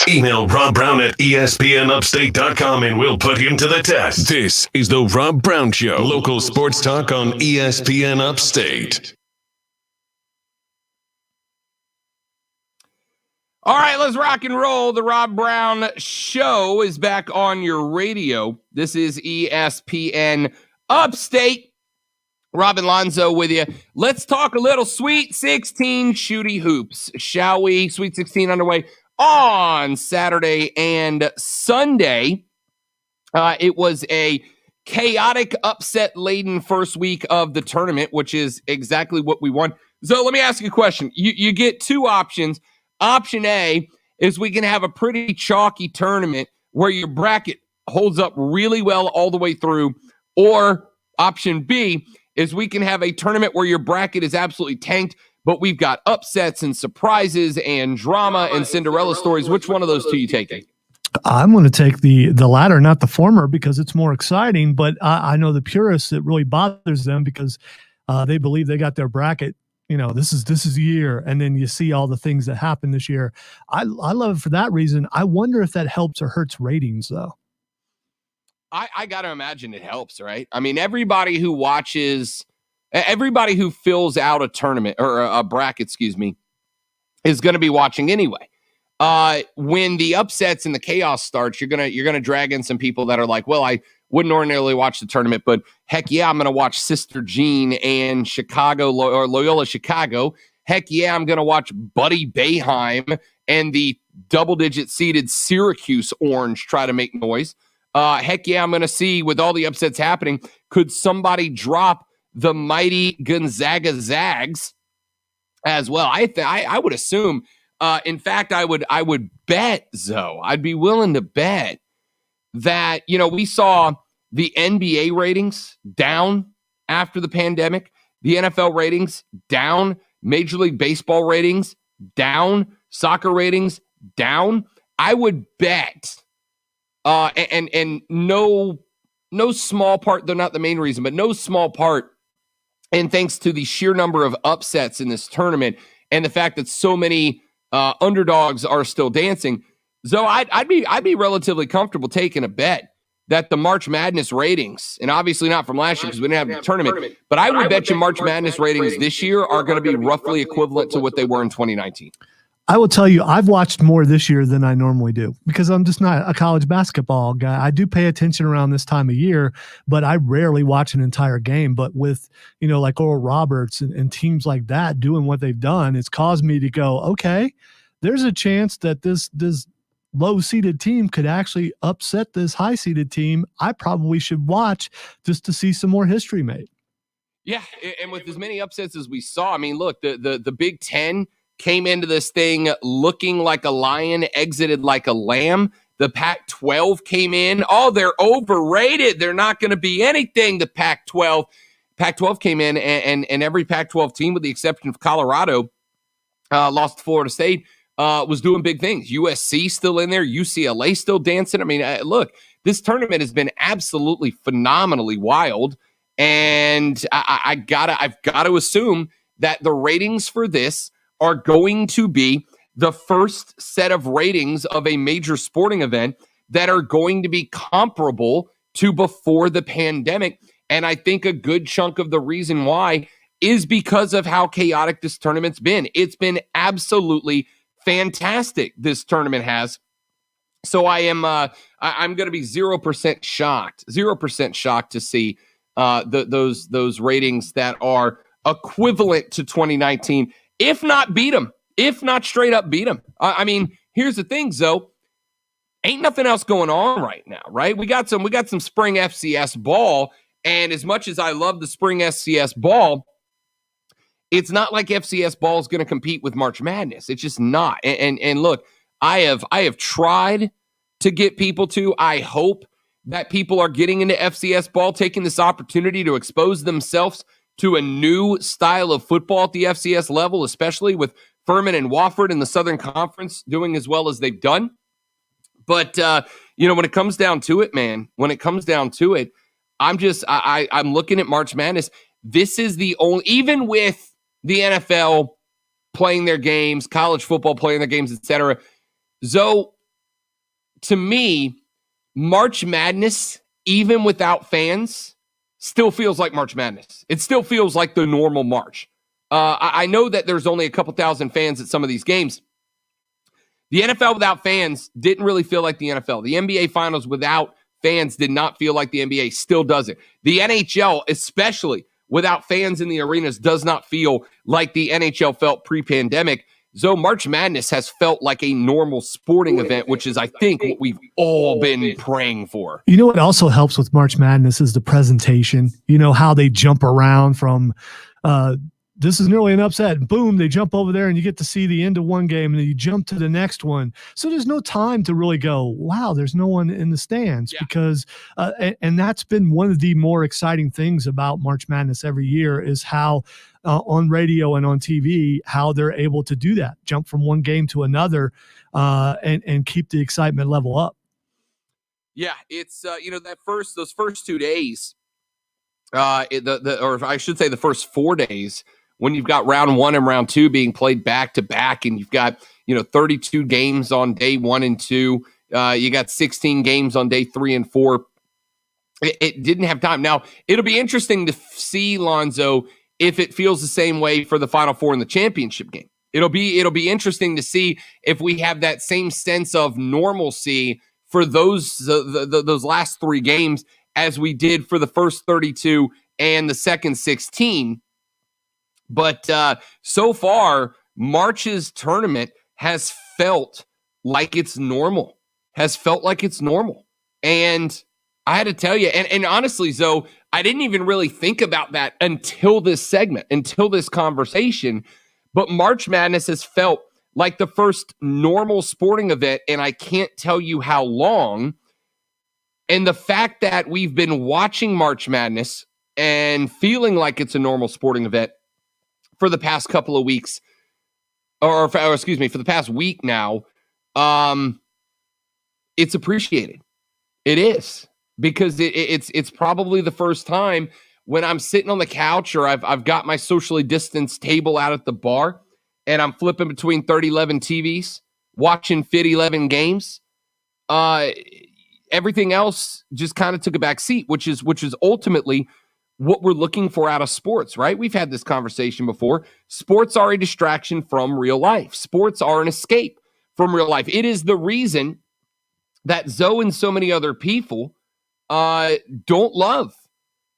Email Rob Brown at ESPNUpstate.com and we'll put him to the test. This is the Rob Brown Show, local sports talk on ESPN Upstate. All right, let's rock and roll. The Rob Brown Show is back on your radio. This is ESPN Upstate. Rob and Lonzo with you. Let's talk a little Sweet 16 shooty hoops, shall we? Sweet 16 underway on Saturday and Sunday. It was a chaotic, upset-laden first week of the tournament, which is exactly what we want. So let me ask you a question. You get two options. Option A is we can have a pretty chalky tournament where your bracket holds up really well all the way through. Or option B is we can have a tournament where your bracket is absolutely tanked, but we've got upsets and surprises and drama and Cinderella stories. Which one of those two are you taking? I'm going to take the latter, not the former, because it's more exciting. But I know the purists, it really bothers them because they believe they got their bracket. This is the year, and then you see all the things that happen this year. I love it for that reason. I wonder if that helps or hurts ratings, though. I got to imagine it helps, right? I mean, everybody who fills out a tournament or a bracket, is going to be watching anyway. When the upsets and the chaos starts, you're gonna drag in some people that are like, well, I wouldn't ordinarily watch the tournament, but heck yeah, I'm gonna watch Sister Jean and Chicago or Loyola Chicago. Heck yeah, I'm gonna watch Buddy Boeheim and the double-digit seeded Syracuse Orange try to make noise. Heck yeah, I'm gonna see, with all the upsets happening, could somebody drop the mighty Gonzaga Zags as well? I would assume. In fact, I would bet, Zoe, I'd be willing to bet that, we saw the NBA ratings down after the pandemic, the NFL ratings down, Major League Baseball ratings down, soccer ratings down. I would bet, and no small part, they're not the main reason, but no small part, and thanks to the sheer number of upsets in this tournament and the fact that so many underdogs are still dancing. So I'd be relatively comfortable taking a bet that the March Madness ratings, and obviously not from last year because we didn't have the tournament, but I would bet you March Madness ratings this year are going to be roughly equivalent to what they were in 2019. I will tell you, I've watched more this year than I normally do because I'm just not a college basketball guy. I do pay attention around this time of year, but I rarely watch an entire game. But with, like Oral Roberts and teams like that doing what they've done, it's caused me to go, okay, there's a chance that this low-seeded team could actually upset this high-seeded team. I probably should watch just to see some more history made. Yeah, and with as many upsets as we saw, I mean, look, the Big Ten came into this thing looking like a lion, exited like a lamb. The Pac-12 came in. Oh, they're overrated. They're not going to be anything, the Pac-12. Pac-12 came in, and every Pac-12 team, with the exception of Colorado, lost to Florida State, was doing big things. USC still in there. UCLA still dancing. I mean, look, this tournament has been absolutely phenomenally wild, and I've got to assume that the ratings for this are going to be the first set of ratings of a major sporting event that are going to be comparable to before the pandemic. And I think a good chunk of the reason why is because of how chaotic this tournament's been. It's been absolutely fantastic, this tournament has. So I'm going to be 0% shocked to see those ratings that are equivalent to 2019. If not beat them, if not straight up beat them. I mean, here's the thing, Zoe. Ain't nothing else going on right now, right? We got some spring FCS ball, and as much as I love the spring FCS ball, it's not like FCS ball is going to compete with March Madness. It's just not. And look, I have tried to get people to. I hope that people are getting into FCS ball, taking this opportunity to expose themselves to a new style of football at the FCS level, especially with Furman and Wofford in the Southern Conference doing as well as they've done. But, when it comes down to it, man, I'm looking at March Madness. This is the only, even with the NFL playing their games, college football playing their games, etc. So, to me, March Madness, even without fans, still feels like March Madness. It still feels like the normal March. I know that there's only a couple thousand fans at some of these games. The NFL without fans didn't really feel like the NFL. The NBA Finals without fans did not feel like the NBA, still doesn't. The NHL, especially without fans in the arenas, does not feel like the NHL felt pre-pandemic. So March Madness has felt like a normal sporting event, which is, I think, what we've all been praying for. You know what also helps with March Madness is the presentation. You know, how they jump around from this is nearly an upset, and boom, they jump over there and you get to see the end of one game and then you jump to the next one. So there's no time to really go, wow, there's no one in the stands. Yeah. Because and that's been one of the more exciting things about March Madness every year is how on radio and on TV, how they're able to do that, jump from one game to another and keep the excitement level up. Yeah, it's those first 2 days, or I should say the first 4 days, when you've got round 1 and round 2 being played back to back, and you've got 32 games on day 1 and 2, you got 16 games on day 3 and 4. It didn't have time. Now it'll be interesting to see, Lonzo, if it feels the same way for the Final Four in the championship game. It'll be interesting to see if we have that same sense of normalcy for those last 3 games as we did for the first 32 and the second 16. But so far, March's tournament has felt like it's normal. And I had to tell you, and honestly, Zoe, I didn't even really think about that until this segment, until this conversation. But March Madness has felt like the first normal sporting event, and I can't tell you how long. And the fact that we've been watching March Madness and feeling like it's a normal sporting event for the past couple of weeks, for the past week now, it's appreciated. It is, because it's probably the first time when I'm sitting on the couch, or I've got my socially distanced table out at the bar, and I'm flipping between 30-11 TVs, watching Fit 11 games. Everything else just kind of took a back seat, which is ultimately what we're looking for out of sports, right? We've had this conversation before. Sports are a distraction from real life. Sports are an escape from real life. It is the reason that Zoe and so many other people don't love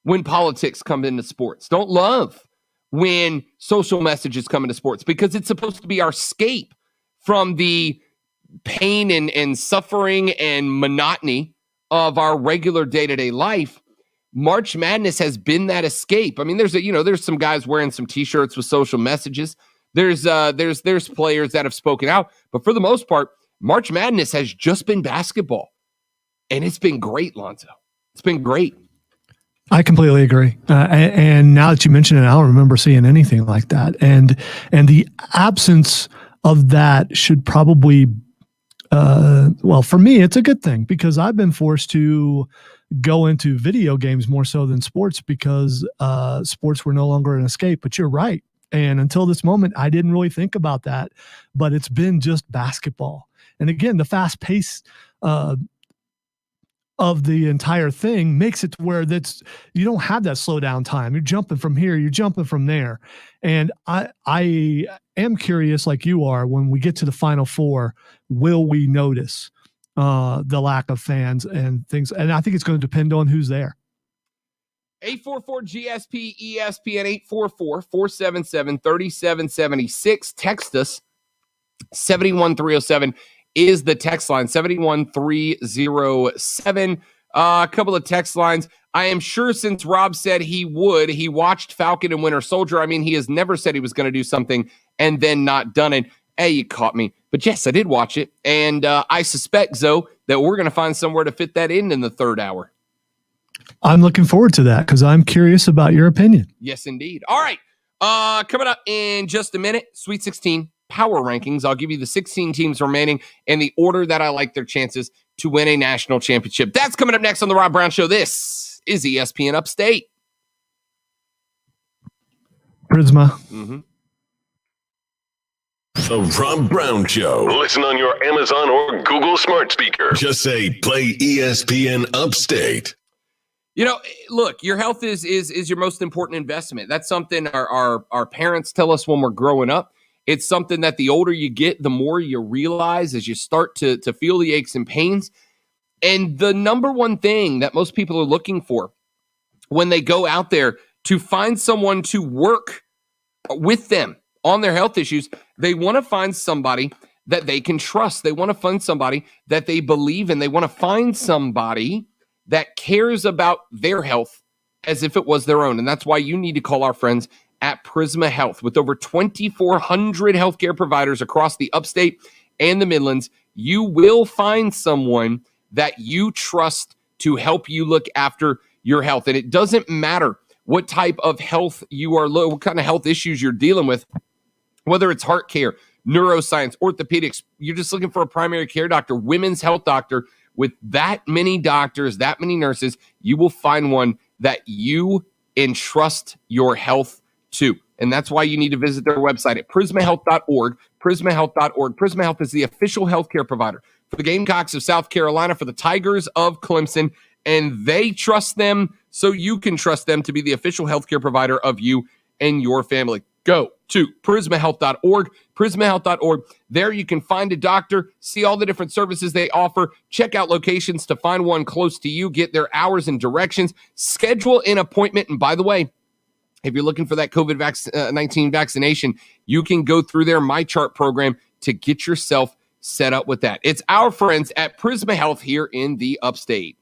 when politics come into sports, don't love when social messages come into sports, because it's supposed to be our escape from the pain and suffering and monotony of our regular day-to-day life. March Madness has been that escape. I mean, there's some guys wearing some t-shirts with social messages. There's players that have spoken out, but for the most part, March Madness has just been basketball, and it's been great, Lonzo. It's been great. I completely agree. And now that you mention it, I don't remember seeing anything like that. And the absence of that should probably, for me, it's a good thing, because I've been forced to go into video games more so than sports, because sports were no longer an escape. But you're right. And until this moment, I didn't really think about that. But it's been just basketball. And again, the fast pace of the entire thing makes it to where you don't have that slow down time. You're jumping from here, you're jumping from there. And I am curious, like you are, when we get to the Final Four, will we notice the lack of fans and things? And I think it's going to depend on who's there. 844-GSP ESPN, 844-477-3776. Text us. 71307 is the text line, 71307. A couple of text lines. I am sure since Rob said he watched Falcon and Winter Soldier. I mean, he has never said he was going to do something and then not done it. Hey, you caught me. But yes, I did watch it. And I suspect, Zoe, that we're going to find somewhere to fit that in the third hour. I'm looking forward to that, because I'm curious about your opinion. Yes, indeed. All right. Coming up in just a minute, Sweet 16 power rankings. I'll give you the 16 teams remaining and the order that I like their chances to win a national championship. That's coming up next on the Rob Brown Show. This is ESPN Upstate. Prisma. Mm-hmm. The Rob Brown Show. Listen on your Amazon or Google smart speaker. Just say, play ESPN Upstate. Look, your health is your most important investment. That's something our parents tell us when we're growing up. It's something that the older you get, the more you realize as you start to feel the aches and pains. And the number one thing that most people are looking for when they go out there to find someone to work with them on their health issues, they want to find somebody that they can trust. They want to find somebody that they believe in. They want to find somebody that cares about their health as if it was their own. And that's why you need to call our friends at Prisma Health. With over 2,400 healthcare providers across the Upstate and the Midlands, you will find someone that you trust to help you look after your health. And it doesn't matter what type of health what kind of health issues you're dealing with, whether it's heart care, neuroscience, orthopedics, you're just looking for a primary care doctor, women's health doctor, With that many doctors, that many nurses, you will find one that you entrust your health to. And that's why you need to visit their website at prismahealth.org, prismahealth.org. Prisma Health is the official healthcare provider for the Gamecocks of South Carolina, for the Tigers of Clemson, and they trust them so you can trust them to be the official healthcare provider of you and your family. Go to prismahealth.org, prismahealth.org. There you can find a doctor, see all the different services they offer, check out locations to find one close to you, get their hours and directions, schedule an appointment. And by the way, if you're looking for that COVID-19 vaccination, you can go through their MyChart program to get yourself set up with that. It's our friends at Prisma Health here in the Upstate.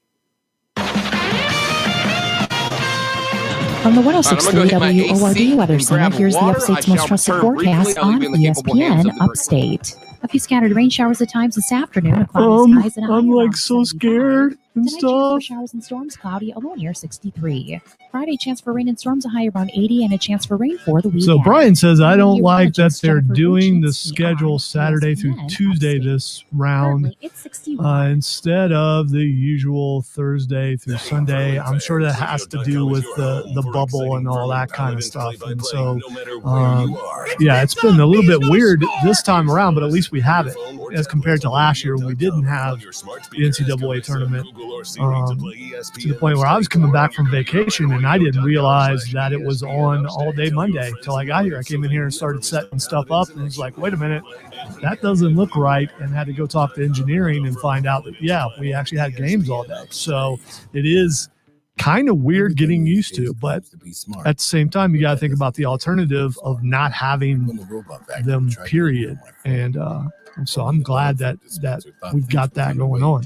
From the 106.3 WORD Weather Center, here's the Upstate's most trusted forecast on ESPN Upstate. A few scattered rain showers at times this afternoon. Cloudy skies and I'm like so scared and tonight, chance stuff. for showers and storms, cloudy, a low near 63. Friday, chance for rain and storms, a high around 80, and a chance for rain for the weekend. So Brian says, I don't like that they're Jennifer doing the Buchan, schedule on Saturday through ESPN Tuesday Upstate. this round Currently, it's 61. instead of the usual Thursday through Sunday. I'm sure that has to do with the bubble and all that kind of stuff. And so, yeah, it's been a little bit weird this time around, but at least we have it as compared to last year when we didn't have the NCAA tournament. To the point where I was coming back from vacation and I didn't realize that it was on all day Monday till I got here. I came in here and started setting stuff up and was like, wait a minute, that doesn't look right, and had to go talk to engineering and find out that, yeah, we actually had games all day. So it is kind of weird getting used to, but at the same time, you got to think about the alternative of not having them, period. And so I'm glad that we've got that going on.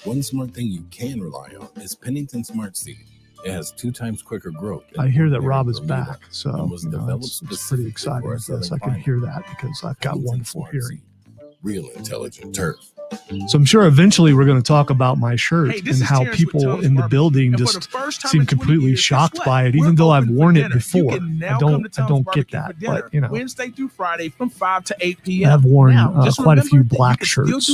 One smart thing you can rely on is Pennington Smart Seed. It has 2 times quicker growth. I hear that Rob is back, so it's pretty exciting. Yes, I can hear that because I've got wonderful hearing. Real intelligent turf. So I'm sure eventually we're going to talk about my shirt and how people in the building just seem completely shocked by it, even though I've worn it before. I don't get that, but Wednesday through Friday from 5 to 8 p.m. I've worn quite a few black shirts.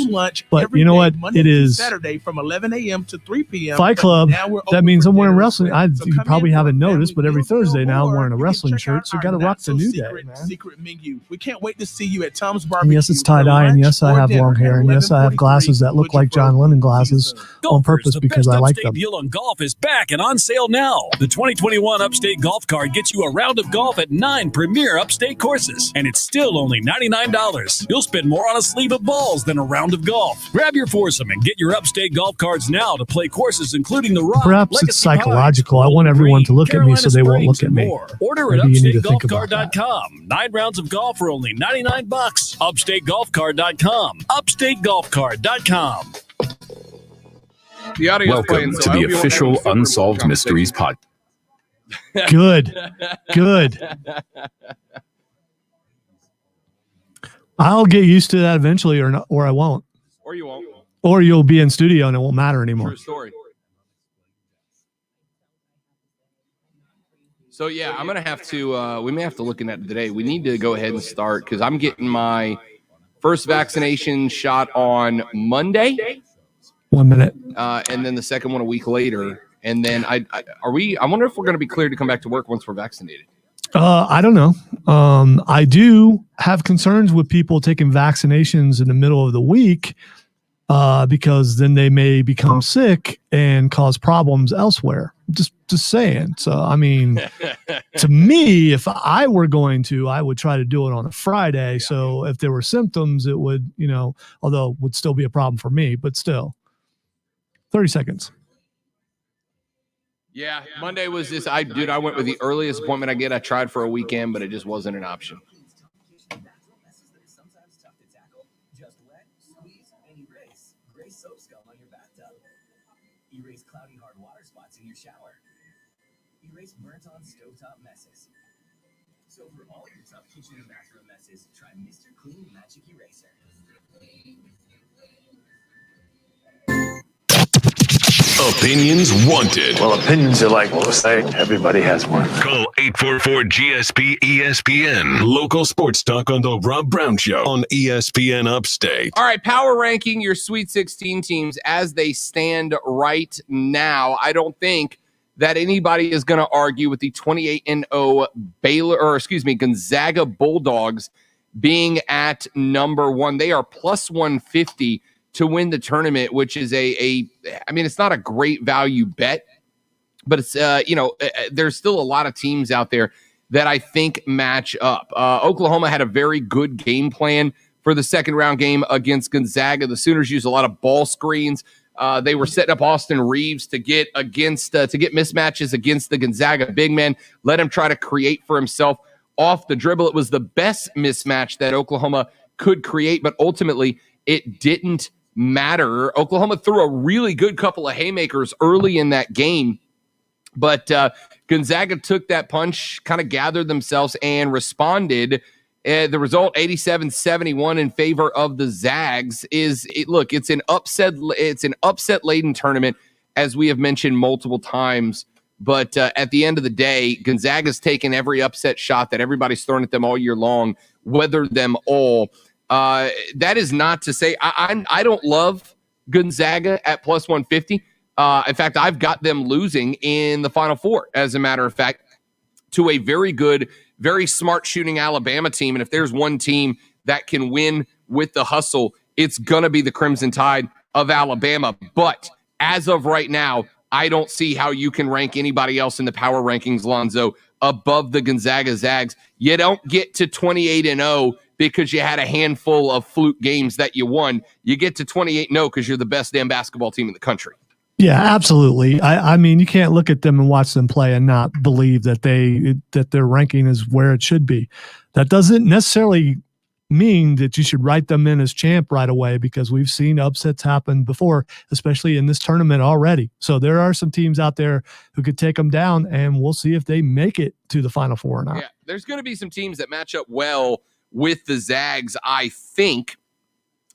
But you know what? It is Saturday from 11 a.m. to 3 p.m. Fight Club. That means I'm wearing wrestling. You probably haven't noticed, but every Thursday now I'm wearing a wrestling shirt, so you got to rock the New Day, man. Secret menu. We can't wait to see you at Tom's And Barbecue. yes, it's tie-dye, and yes, I have long hair, and yes, I have glasses that look like John Lennon glasses on purpose because I like them. The best Upstate deal on golf is back and on sale now. The 2021 Upstate Golf Card gets you a round of golf at 9 premier Upstate courses, and it's still only $99. You'll spend more on a sleeve of balls than a round of golf. Grab your foursome and get your Upstate Golf Cards now to play courses including the Rock, Perhaps Legacy it's psychological. I want everyone to look at me so they won't look at me. Order at Maybe you need to think about that. UpstateGolfCard.com. 9 rounds of golf for only $99. UpstateGolfCard.com. UpstateGolfCard.com. The audio Welcome to the official Unsolved Mysteries podcast. Good. I'll get used to that eventually, or I won't. Or you won't. Or you'll be in studio and it won't matter anymore. True story. So yeah, I'm gonna have to. We may have to look at it today. We need to go ahead and start because I'm getting my first vaccination shot on Monday. 1 minute. And then the second one a week later. And then I wonder if we're going to be cleared to come back to work once we're vaccinated. I don't know. I do have concerns with people taking vaccinations in the middle of the week because then they may become sick and cause problems elsewhere. Just saying. So, I mean, to me, if I were going to, I would try to do it on a Friday. Yeah. So if there were symptoms, it would, although it would still be a problem for me, but still. 30 seconds. Yeah, Monday was this. I went with the earliest appointment I get. I tried for a weekend, but it just wasn't an option. Erase cloudy hard water spots in your shower. Erase burnt-on stovetop messes. So for all your tough kitchen and bathroom messes, try Mr. Clean Magic Eraser. Opinions wanted. Well, opinions are like real estate. Everybody has one. Call 844-GSP-ESPN. Local sports talk on the Rob Brown Show on ESPN Upstate. All right, power ranking your Sweet 16 teams as they stand right now. I don't think that anybody is going to argue with the 28-0 Gonzaga Bulldogs being at number one. They are plus 150 to win the tournament, which is it's not a great value bet, but it's, there's still a lot of teams out there that I think match up. Oklahoma had a very good game plan for the second round game against Gonzaga. The Sooners used a lot of ball screens. They were setting up Austin Reeves to get mismatches against the Gonzaga big man, let him try to create for himself off the dribble. It was the best mismatch that Oklahoma could create, but ultimately it didn't matter. Oklahoma threw a really good couple of haymakers early in that game, but Gonzaga took that punch, kind of gathered themselves, and responded. The result, 87-71 in favor of the Zags. It's an upset-laden tournament, as we have mentioned multiple times. But at the end of the day, Gonzaga's taken every upset shot that everybody's thrown at them all year long, weathered them all. That is not to say I don't love Gonzaga at plus 150. In fact, I've got them losing in the Final Four, as a matter of fact, to a very good, very smart shooting Alabama team. And if there's one team that can win with the hustle, it's going to be the Crimson Tide of Alabama. But as of right now, I don't see how you can rank anybody else in the power rankings, Lonzo, above the Gonzaga Zags. You don't get to 28-0 because you had a handful of fluke games that you won. You get to 28-0 because you're the best damn basketball team in the country. Yeah, absolutely. I mean, you can't look at them and watch them play and not believe that their ranking is where it should be. That doesn't necessarily mean that you should write them in as champ right away, because we've seen upsets happen before, especially in this tournament already. So there are some teams out there who could take them down, and we'll see if they make it to the Final Four or not. Yeah, there's going to be some teams that match up well with the Zags, I think,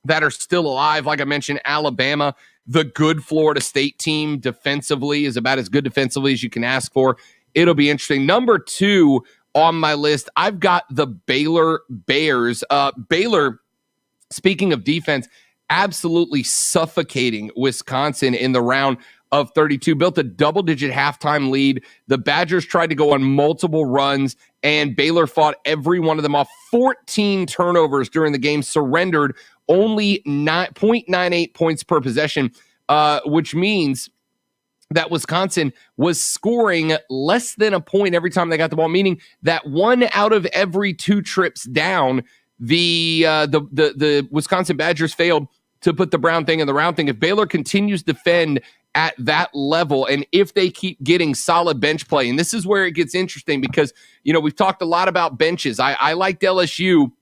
that are still alive. Like I mentioned, Alabama, the good Florida State team defensively is about as good defensively as you can ask for. It'll be interesting. Number 2 on my list, I've got the Baylor Bears. Baylor, speaking of defense, absolutely suffocating Wisconsin in the round of 32, built a double-digit halftime lead. The Badgers tried to go on multiple runs, and Baylor fought every one of them off. 14 turnovers during the game, surrendered only 0.98 points per possession, which means that Wisconsin was scoring less than a point every time they got the ball, meaning that 1 out of every 2 trips down, the Wisconsin Badgers failed to put the brown thing in the round thing. If Baylor continues to defend at that level, and if they keep getting solid bench play, and this is where it gets interesting, because, we've talked a lot about benches. I liked LSU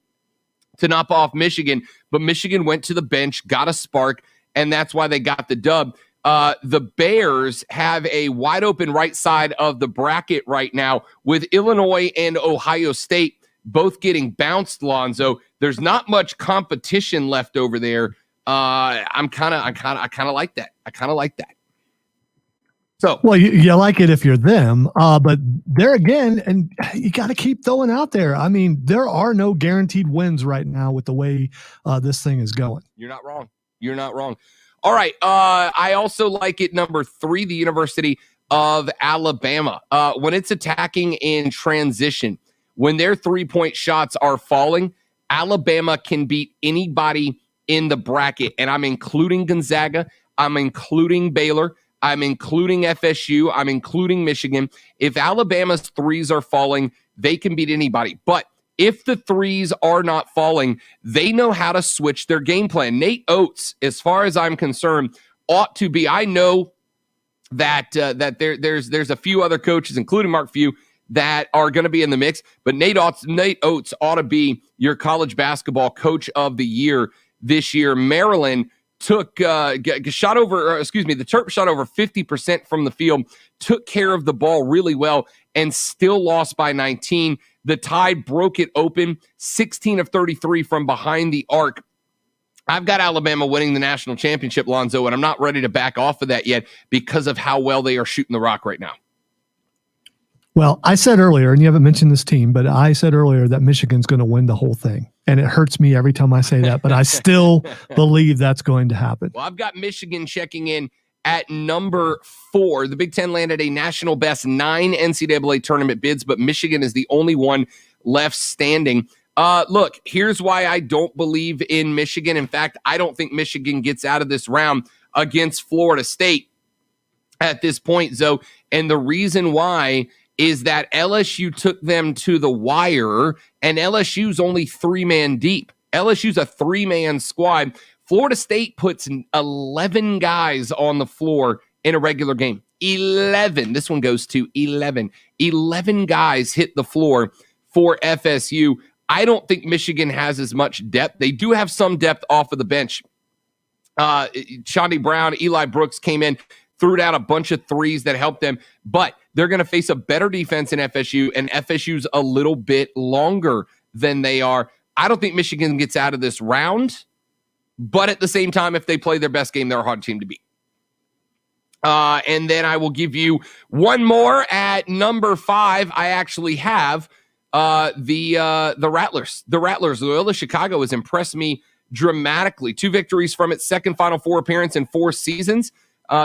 to knock off Michigan, but Michigan went to the bench, got a spark, and that's why they got the dub. The Bears have a wide open right side of the bracket right now, with Illinois and Ohio State both getting bounced, Lonzo. There's not much competition left over there. I kind of like that. I kind of like that. So, well, you like it if you're them, but there again, and you got to keep throwing out there. I mean, there are no guaranteed wins right now with the way this thing is going. You're not wrong. You're not wrong. All right. I also like it. Number 3, the University of Alabama. When it's attacking in transition, when their 3-point shots are falling, Alabama can beat anybody in the bracket. And I'm including Gonzaga. I'm including Baylor. I'm including FSU. I'm including Michigan. If Alabama's threes are falling, they can beat anybody. But if the threes are not falling, they know how to switch their game plan. Nate Oates, as far as I'm concerned, ought to be. I know that there's a few other coaches, including Mark Few, that are going to be in the mix. But Nate Oates ought to be your college basketball coach of the year this year. Maryland the Terps shot over 50% from the field, took care of the ball really well, and still lost by 19. The Tide broke it open, 16 of 33 from behind the arc I've got Alabama winning the national championship, Lonzo, and I'm not ready to back off of that yet because of how well they are shooting the rock right now. Well, I said earlier, and you haven't mentioned this team, but I said earlier that Michigan's going to win the whole thing. And it hurts me every time I say that, but I still believe that's going to happen. Well, I've got Michigan checking in at number 4. The Big Ten landed a national best 9 NCAA tournament bids, but Michigan is the only one left standing. Look, here's why I don't believe in Michigan. In fact, I don't think Michigan gets out of this round against Florida State at this point, Zoe. And the reason why is that LSU took them to the wire, and LSU's only 3-man deep. LSU's a 3-man squad. Florida State puts 11 guys on the floor in a regular game. 11. This one goes to 11. 11 guys hit the floor for FSU. I don't think Michigan has as much depth. They do have some depth off of the bench. Chauncey Brown, Eli Brooks came in, threw down a bunch of threes that helped them, but they're going to face a better defense in FSU, and FSU's a little bit longer than they are. I don't think Michigan gets out of this round, but at the same time, if they play their best game, they're a hard team to beat. And then I will give you one more at number 5. I actually have the Rattlers. The Rattlers, Loyola Chicago, has impressed me dramatically. 2 victories from its second Final Four appearance in 4 seasons.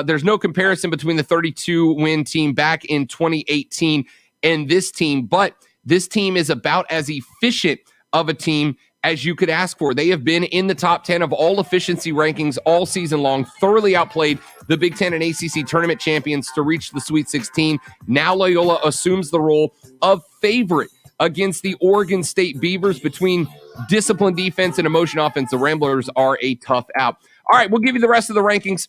There's no comparison between the 32-win team back in 2018 and this team, but this team is about as efficient of a team as you could ask for. They have been in the top 10 of all efficiency rankings all season long, thoroughly outplayed the Big Ten and ACC tournament champions to reach the Sweet 16. Now Loyola assumes the role of favorite against the Oregon State Beavers. Between disciplined defense and emotion offense, the Ramblers are a tough out. All right, we'll give you the rest of the rankings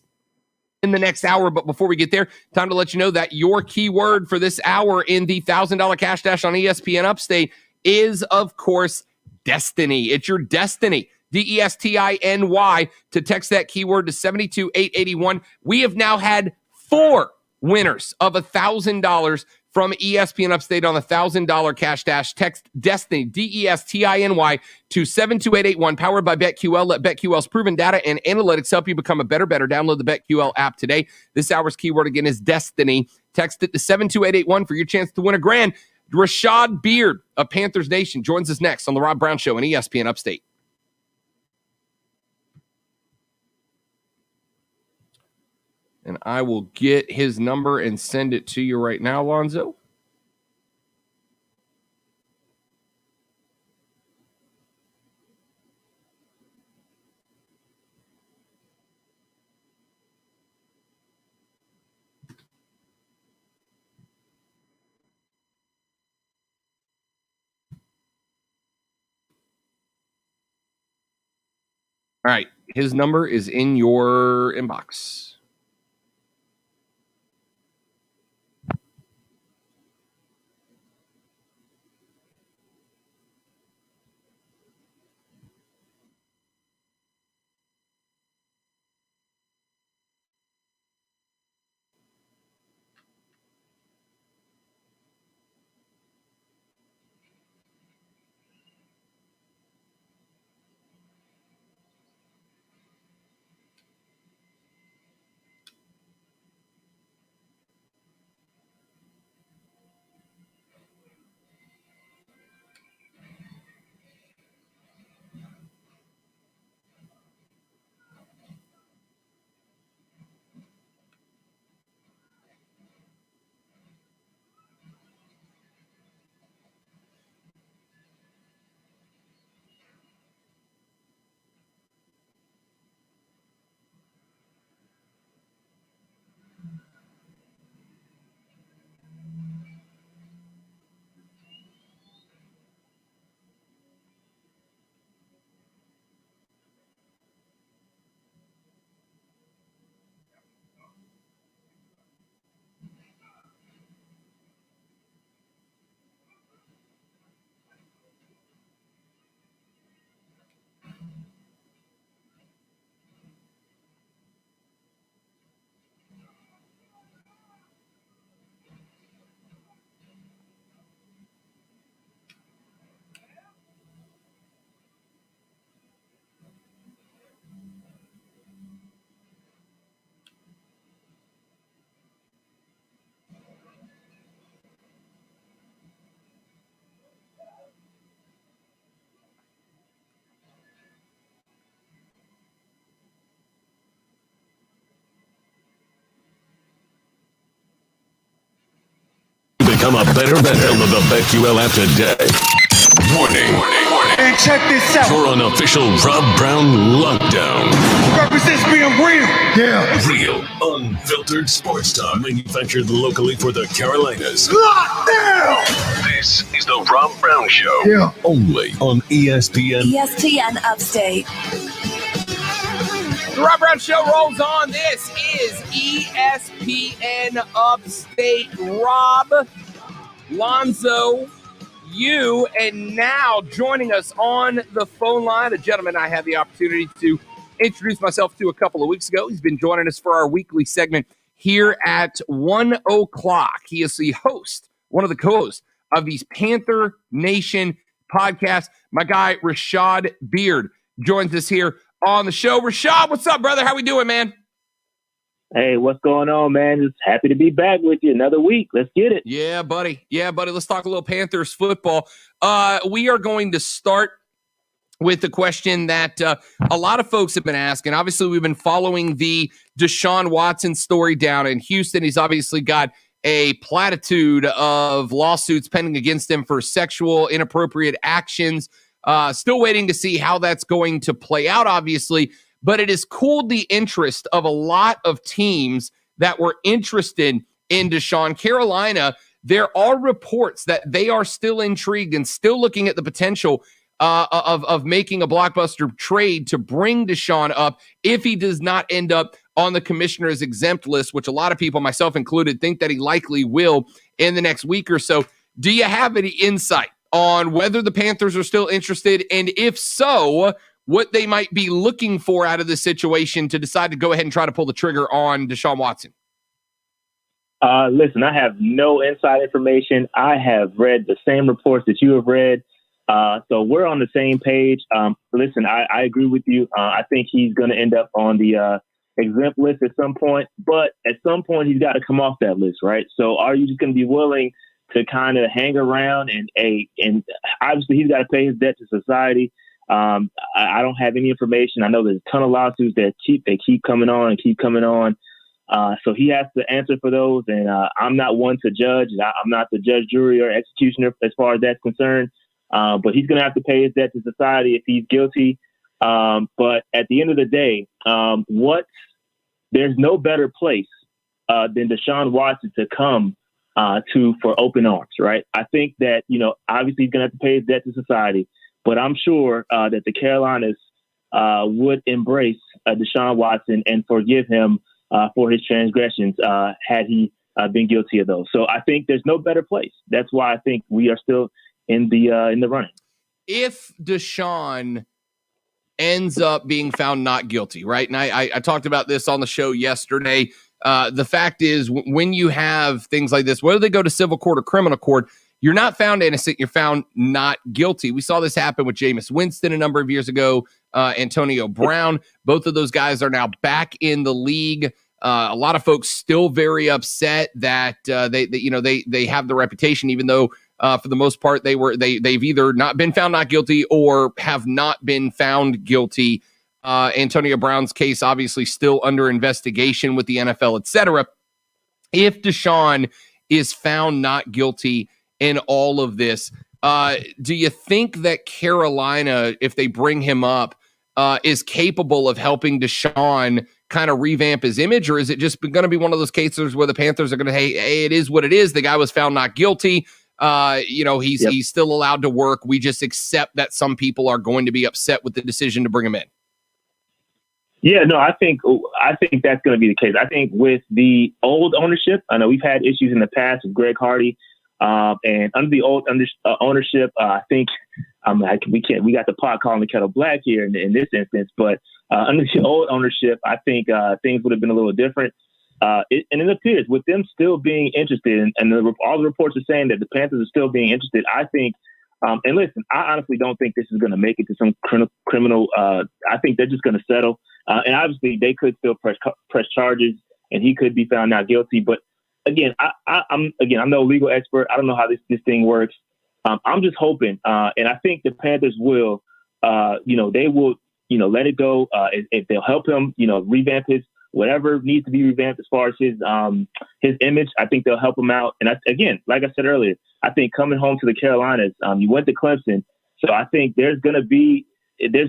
in the next hour, but before we get there, time to let you know that your keyword for this hour in the $1,000 Cash Dash on ESPN Upstate is, of course, destiny. It's your destiny. DESTINY. To text that keyword to 72881. We have now had 4 winners of $1,000 from ESPN Upstate on the $1,000 Cash Dash. Text Destiny, DESTINY, to 72881, powered by BetQL. Let BetQL's proven data and analytics help you become a better. Download the BetQL app today. This hour's keyword again is Destiny. Text it to 72881 for your chance to win a grand. Rashad Beard of Panthers Nation joins us next on The Rob Brown Show on ESPN Upstate. And I will get his number and send it to you right now, Lonzo. All right. His number is in your inbox. become a better bet. Download the BetQL app today. Warning. And check this out. Your unofficial Rob Brown lockdown. Represents being real. Yeah. Real, unfiltered sports talk manufactured locally for the Carolinas. Lockdown. This is the Rob Brown Show. Yeah. Only on ESPN. ESPN Upstate. The Rob Brown Show rolls on. This is ESPN Upstate. Rob, Lonzo, you, and now joining us on the phone line, a gentleman I had the opportunity to introduce myself to a couple of weeks ago. He's been joining us for our weekly segment here at 1 o'clock. He is the host, one of the co-hosts of these Panther Nation podcasts. My guy, Rashad Beard, joins us here on the show. Rashad, what's up, brother? How we doing, man? Hey, what's going on, man? Just happy to be back with you another week. Let's get it. Yeah, buddy. Let's talk a little Panthers football. We are going to start with the question that a lot of folks have been asking. Obviously, we've been following the Deshaun Watson story down in Houston. He's obviously got a platitude of lawsuits pending against him for sexual inappropriate actions. Still waiting to see how that's going to play out, obviously, but it has cooled the interest of a lot of teams that were interested in Deshaun. Carolina, there are reports that they are still intrigued and still looking at the potential of making a blockbuster trade to bring Deshaun up if he does not end up on the commissioner's exempt list, which a lot of people, myself included, think that he likely will in the next week or so. Do you have any insight on whether the Panthers are still interested, and if so, what they might be looking for out of this situation to decide to go ahead and try to pull the trigger on Deshaun Watson? Listen, I have no inside information. I have read the same reports that you have read. So we're on the same page. Listen, I agree with you. I think he's going to end up on the exempt list at some point, but at some point he's got to come off that list, right? So are you just going to be willing to kind of hang around and obviously he's got to pay his debt to society. I don't have any information. I know there's a ton of lawsuits that keep coming on and keep coming on. So he has to answer for those. And I'm not one to judge. I'm not the judge, jury, or executioner as far as that's concerned. But he's going to have to pay his debt to society if he's guilty. But at the end of the day, there's no better place than Deshaun Watson to come to for open arms, right? I think that, obviously he's going to have to pay his debt to society, but I'm sure that the Carolinas would embrace Deshaun Watson and forgive him for his transgressions had he been guilty of those. So I think there's no better place. That's why I think we are still in the running. If Deshaun ends up being found not guilty, right? And I talked about this on the show yesterday. The fact is, when you have things like this, whether they go to civil court or criminal court, you're not found innocent, you're found not guilty. We saw this happen with Jameis Winston a number of years ago, Antonio Brown. Both of those guys are now back in the league. A lot of folks still very upset that they have the reputation, even though for the most part they've either not been found not guilty or have not been found guilty. Antonio Brown's case obviously still under investigation with the NFL, etc. If Deshaun is found not guilty in all of this, do you think that Carolina, if they bring him up, is capable of helping Deshaun kind of revamp his image, or is it just going to be one of those cases where the Panthers are going to, hey, it is what it is. The guy was found not guilty. He's still allowed to work. We just accept that some people are going to be upset with the decision to bring him in. Yeah, no, I think that's going to be the case. I think with the old ownership, I know we've had issues in the past with Greg Hardy, and under the old ownership, I think we got the pot calling the kettle black here in this instance. But under the old ownership, I think things would have been a little different. And it appears with them still being interested, and all the reports are saying that the Panthers are still being interested. I think. And listen, I honestly don't think this is going to make it to some criminal. I think they're just going to settle. And obviously, they could still press charges, and he could be found not guilty. But again, I'm no legal expert. I don't know how this thing works. I'm just hoping, and I think the Panthers will, they will, let it go. If they'll help him, revamp his whatever needs to be revamped as far as his image. I think they'll help him out. And again, like I said earlier, I think coming home to the Carolinas, you went to Clemson, so I think there's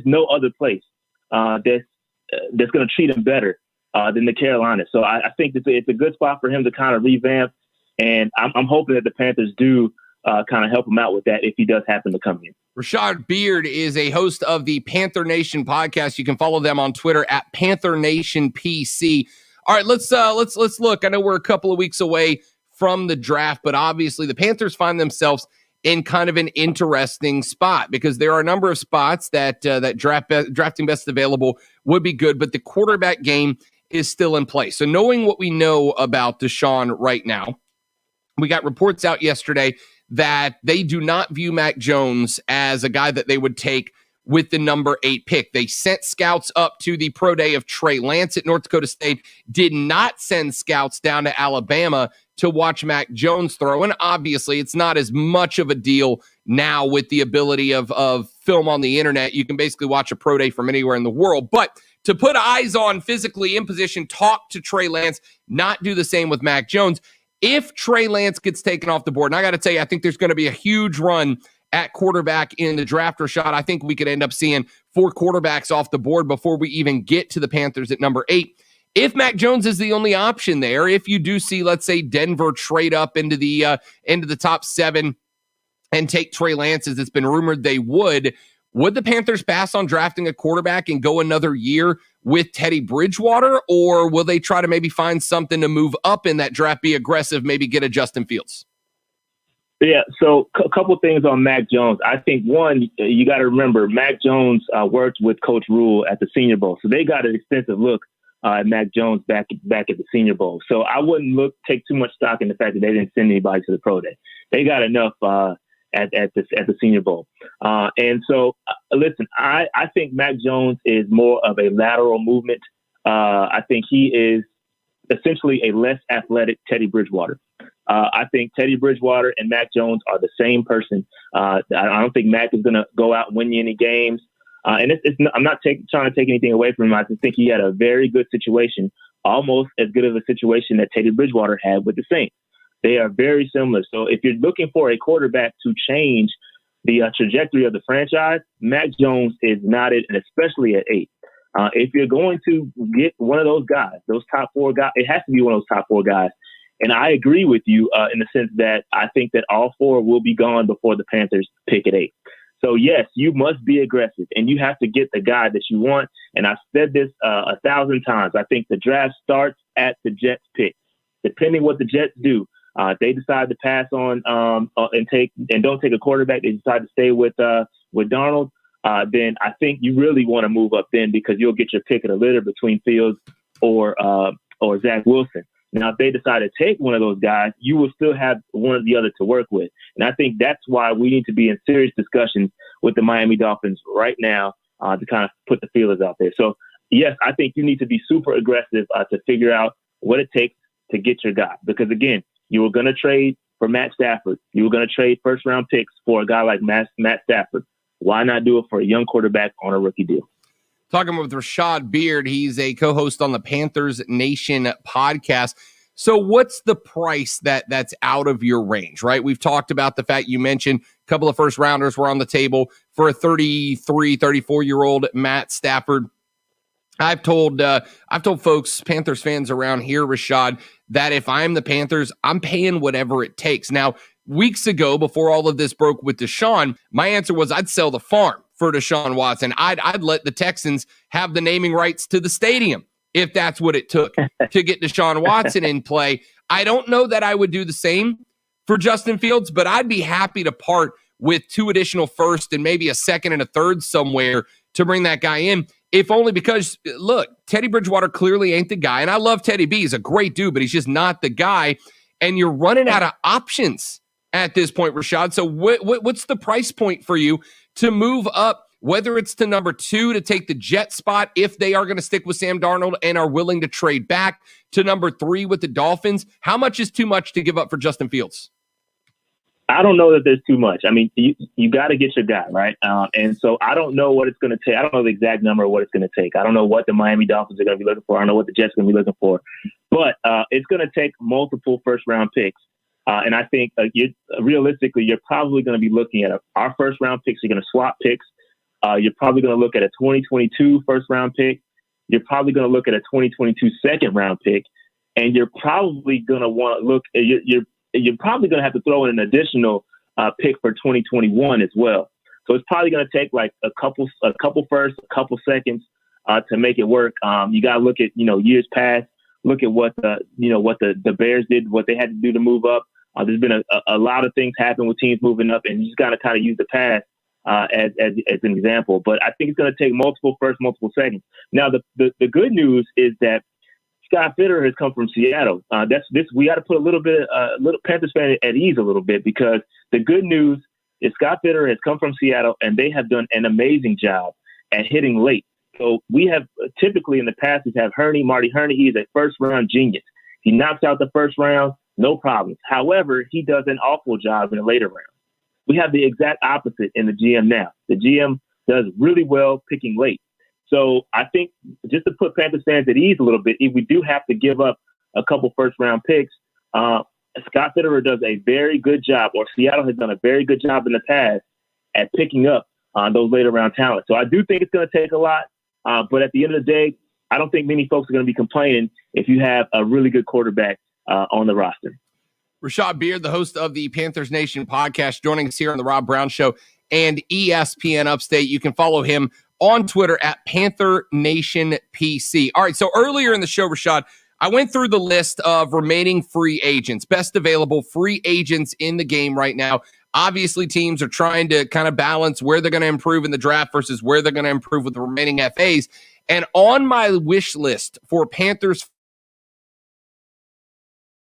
no other place that's going to treat him better than the Carolinas. So I think it's a good spot for him to kind of revamp, and I'm hoping that the Panthers do kind of help him out with that if he does happen to come here. Rashad Beard is a host of the Panther Nation podcast. You can follow them on Twitter at Panther Nation PC. All right, let's look. I know we're a couple of weeks away from the draft, but obviously the Panthers find themselves in kind of an interesting spot because there are a number of spots that drafting best available would be good, but the quarterback game is still in play. So knowing what we know about Deshaun right now, we got reports out yesterday that they do not view Mac Jones as a guy that they would take with the number 8 pick. They sent scouts up to the pro day of Trey Lance at North Dakota State, did not send scouts down to Alabama to watch Mac Jones throw. And obviously it's not as much of a deal now with the ability of film on the internet. You can basically watch a pro day from anywhere in the world. But to put eyes on, physically in position, talk to Trey Lance, not do the same with Mac Jones. If Trey Lance gets taken off the board, and I got to tell you, I think there's going to be a huge run at quarterback in the draft, Rashad. I think we could end up seeing 4 quarterbacks off the board before we even get to the Panthers at number 8. If Mac Jones is the only option there, if you do see, let's say, Denver trade up into the top 7 and take Trey Lance, as it's been rumored they would the Panthers pass on drafting a quarterback and go another year with Teddy Bridgewater, or will they try to maybe find something to move up in that draft, be aggressive, maybe get a Justin Fields? Yeah, so a couple things on Mac Jones. I think, one, you got to remember, Mac Jones worked with Coach Rule at the Senior Bowl, so they got an extensive look at Mac Jones back at the Senior Bowl. So I wouldn't take too much stock in the fact that they didn't send anybody to the pro day. They got enough at the Senior Bowl. And so, listen, I think Mac Jones is more of a lateral movement. I think he is essentially a less athletic Teddy Bridgewater. I think Teddy Bridgewater and Mac Jones are the same person. I don't think Mac is going to go out and win you any games. And I'm not trying to take anything away from him. I just think he had a very good situation, almost as good of a situation that Teddy Bridgewater had with the Saints. They are very similar. So if you're looking for a quarterback to change the trajectory of the franchise, Mac Jones is not it, and especially at 8. If you're going to get one of those guys, those top 4 guys, it has to be one of those top 4 guys. And I agree with you in the sense that I think that all 4 will be gone before the Panthers pick at 8. So, yes, you must be aggressive, and you have to get the guy that you want. And I've said this 1,000 times. I think the draft starts at the Jets pick. Depending what the Jets do, if they decide to pass on and don't take a quarterback, they decide to stay with Darnold, then I think you really want to move up then because you'll get your pick of the litter between Fields or Zach Wilson. Now, if they decide to take one of those guys, you will still have one or the other to work with. And I think that's why we need to be in serious discussions with the Miami Dolphins right now to kind of put the feelers out there. So, yes, I think you need to be super aggressive to figure out what it takes to get your guy. Because, again, you were going to trade for Matt Stafford. You were going to trade first-round picks for a guy like Matt Stafford. Why not do it for a young quarterback on a rookie deal? Talking with Rashad Beard. He's a co-host on the Panthers Nation podcast. So what's the price that's out of your range, right? We've talked about the fact you mentioned a couple of first rounders were on the table for a 33, 34-year-old Matt Stafford. I've told folks, Panthers fans around here, Rashad, that if I'm the Panthers, I'm paying whatever it takes. Now, weeks ago, before all of this broke with Deshaun, my answer was I'd sell the farm for Deshaun Watson. I'd let the Texans have the naming rights to the stadium if that's what it took to get Deshaun Watson in play. I don't know that I would do the same for Justin Fields, but I'd be happy to part with 2 additional first and maybe a second and a third somewhere to bring that guy in, if only because, look, Teddy Bridgewater clearly ain't the guy. And I love Teddy B. He's a great dude, but he's just not the guy. And you're running out of options at this point, Rashad. So what's the price point for you to move up, whether it's to number 2 to take the Jet spot if they are going to stick with Sam Darnold and are willing to trade back, to number 3 with the Dolphins? How much is too much to give up for Justin Fields? I don't know that there's too much. I mean, you got to get your guy, right? And so I don't know what it's going to take. I don't know the exact number of what it's going to take. I don't know what the Miami Dolphins are going to be looking for. I don't know what the Jets are going to be looking for. But it's going to take multiple first-round picks. And I think realistically, you're probably going to be looking at our first-round picks. You're going to swap picks. You're probably going to look at a 2022 first-round pick. You're probably going to look at a 2022 second-round pick. And you're probably going to want to look – you're probably going to have to throw in an additional pick for 2021 as well. So it's probably going to take like a couple first, a couple seconds to make it work. You got to look at, years past, look at what the Bears did, what they had to do to move up. There's been a lot of things happen with teams moving up, and you just got to kind of use the past as an example. But I think it's going to take multiple first, multiple seconds. Now, the good news is that Scott Fitter has come from Seattle. We got to put a little Panthers fan at ease a little bit, because the good news is Scott Fitter has come from Seattle, and they have done an amazing job at hitting late. So we have typically in the past, we've had Marty Hurney. He is a first round genius. He knocks out the first round, no problems. However, he does an awful job in the later round. We have the exact opposite in the GM now. The GM does really well picking late. So I think just to put Panthers fans at ease a little bit, if we do have to give up a couple first-round picks, Scott Fitterer does a very good job, or Seattle has done a very good job in the past at picking up those later-round talent. So I do think it's going to take a lot, but at the end of the day, I don't think many folks are going to be complaining if you have a really good quarterback on the roster. Rashad Beard, the host of the Panthers Nation podcast, joining us here on the Rob Brown Show and ESPN Upstate. You can follow him on Twitter at Panther Nation PC. All right, so earlier in the show, Rashad, I went through the list of remaining free agents, best available free agents in the game right now. Obviously, teams are trying to kind of balance where they're going to improve in the draft versus where they're going to improve with the remaining FAs. And on my wish list for Panthers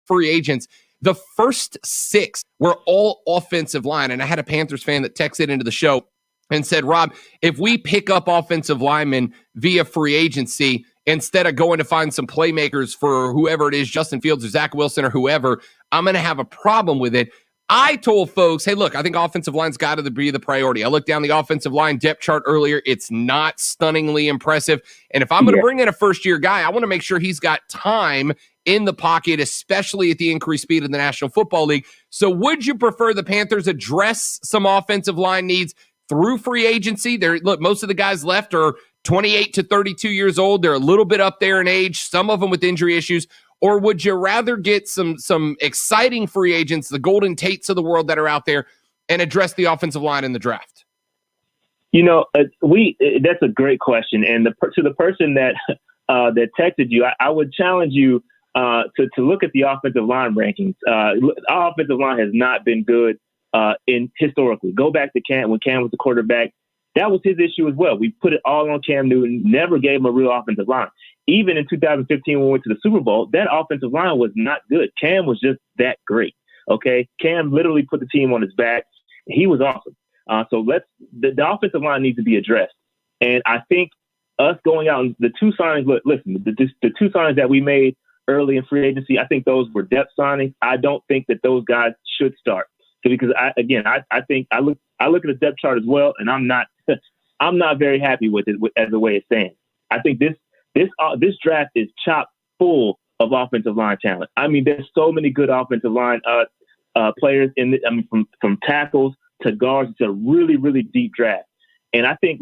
free agents, the first 6 were all offensive line. And I had a Panthers fan that texted into the show and said, Rob, if we pick up offensive linemen via free agency, instead of going to find some playmakers for whoever it is, Justin Fields or Zach Wilson or whoever, I'm going to have a problem with it. I told folks, hey, look, I think offensive line's got to be the priority. I looked down the offensive line depth chart earlier. It's not stunningly impressive. And if I'm going to bring in a first-year guy, I want to make sure he's got time in the pocket, especially at the increased speed of the National Football League. So would you prefer the Panthers address some offensive line needs through free agency? Look, most of the guys left are 28 to 32 years old. They're a little bit up there in age, some of them with injury issues. Or would you rather get some exciting free agents, the Golden Tates of the world that are out there, and address the offensive line in the draft? That's a great question. And to the person that texted you, I would challenge you to look at the offensive line rankings. Our offensive line has not been good historically. Go back to Cam when Cam was the quarterback. That was his issue as well. We put it all on Cam Newton, never gave him a real offensive line. Even in 2015 when we went to the Super Bowl, that offensive line was not good. Cam was just that great. Okay, Cam literally put the team on his back. He was awesome. So the offensive line needs to be addressed. And I think us going out, the 2 signings, the 2 signings that we made early in free agency, I think those were depth signings. I don't think that those guys should start. Because I think I look at the depth chart as well, and I'm not very happy with it as the way it stands. I think this draft is chock full of offensive line talent. I mean, there's so many good offensive line players from tackles to guards. It's a really, really deep draft. And I think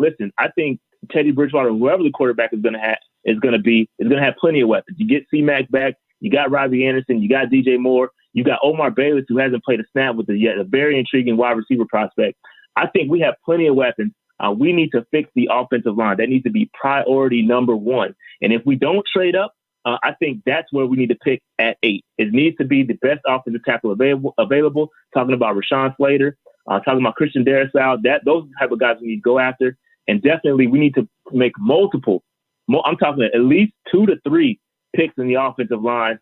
Teddy Bridgewater, whoever the quarterback is going to have plenty of weapons. You get C-Mac back, you got Robbie Anderson, you got DJ Moore, you got Omar Bayless, who hasn't played a snap with it yet, a very intriguing wide receiver prospect. I think we have plenty of weapons. We need to fix the offensive line. That needs to be priority number 1. And if we don't trade up, I think that's where we need to pick at 8. It needs to be the best offensive tackle available. Talking about Rashawn Slater, talking about Christian Darrisaw, those type of guys we need to go after. And definitely we need to make I'm talking at least 2 to 3 picks in the offensive line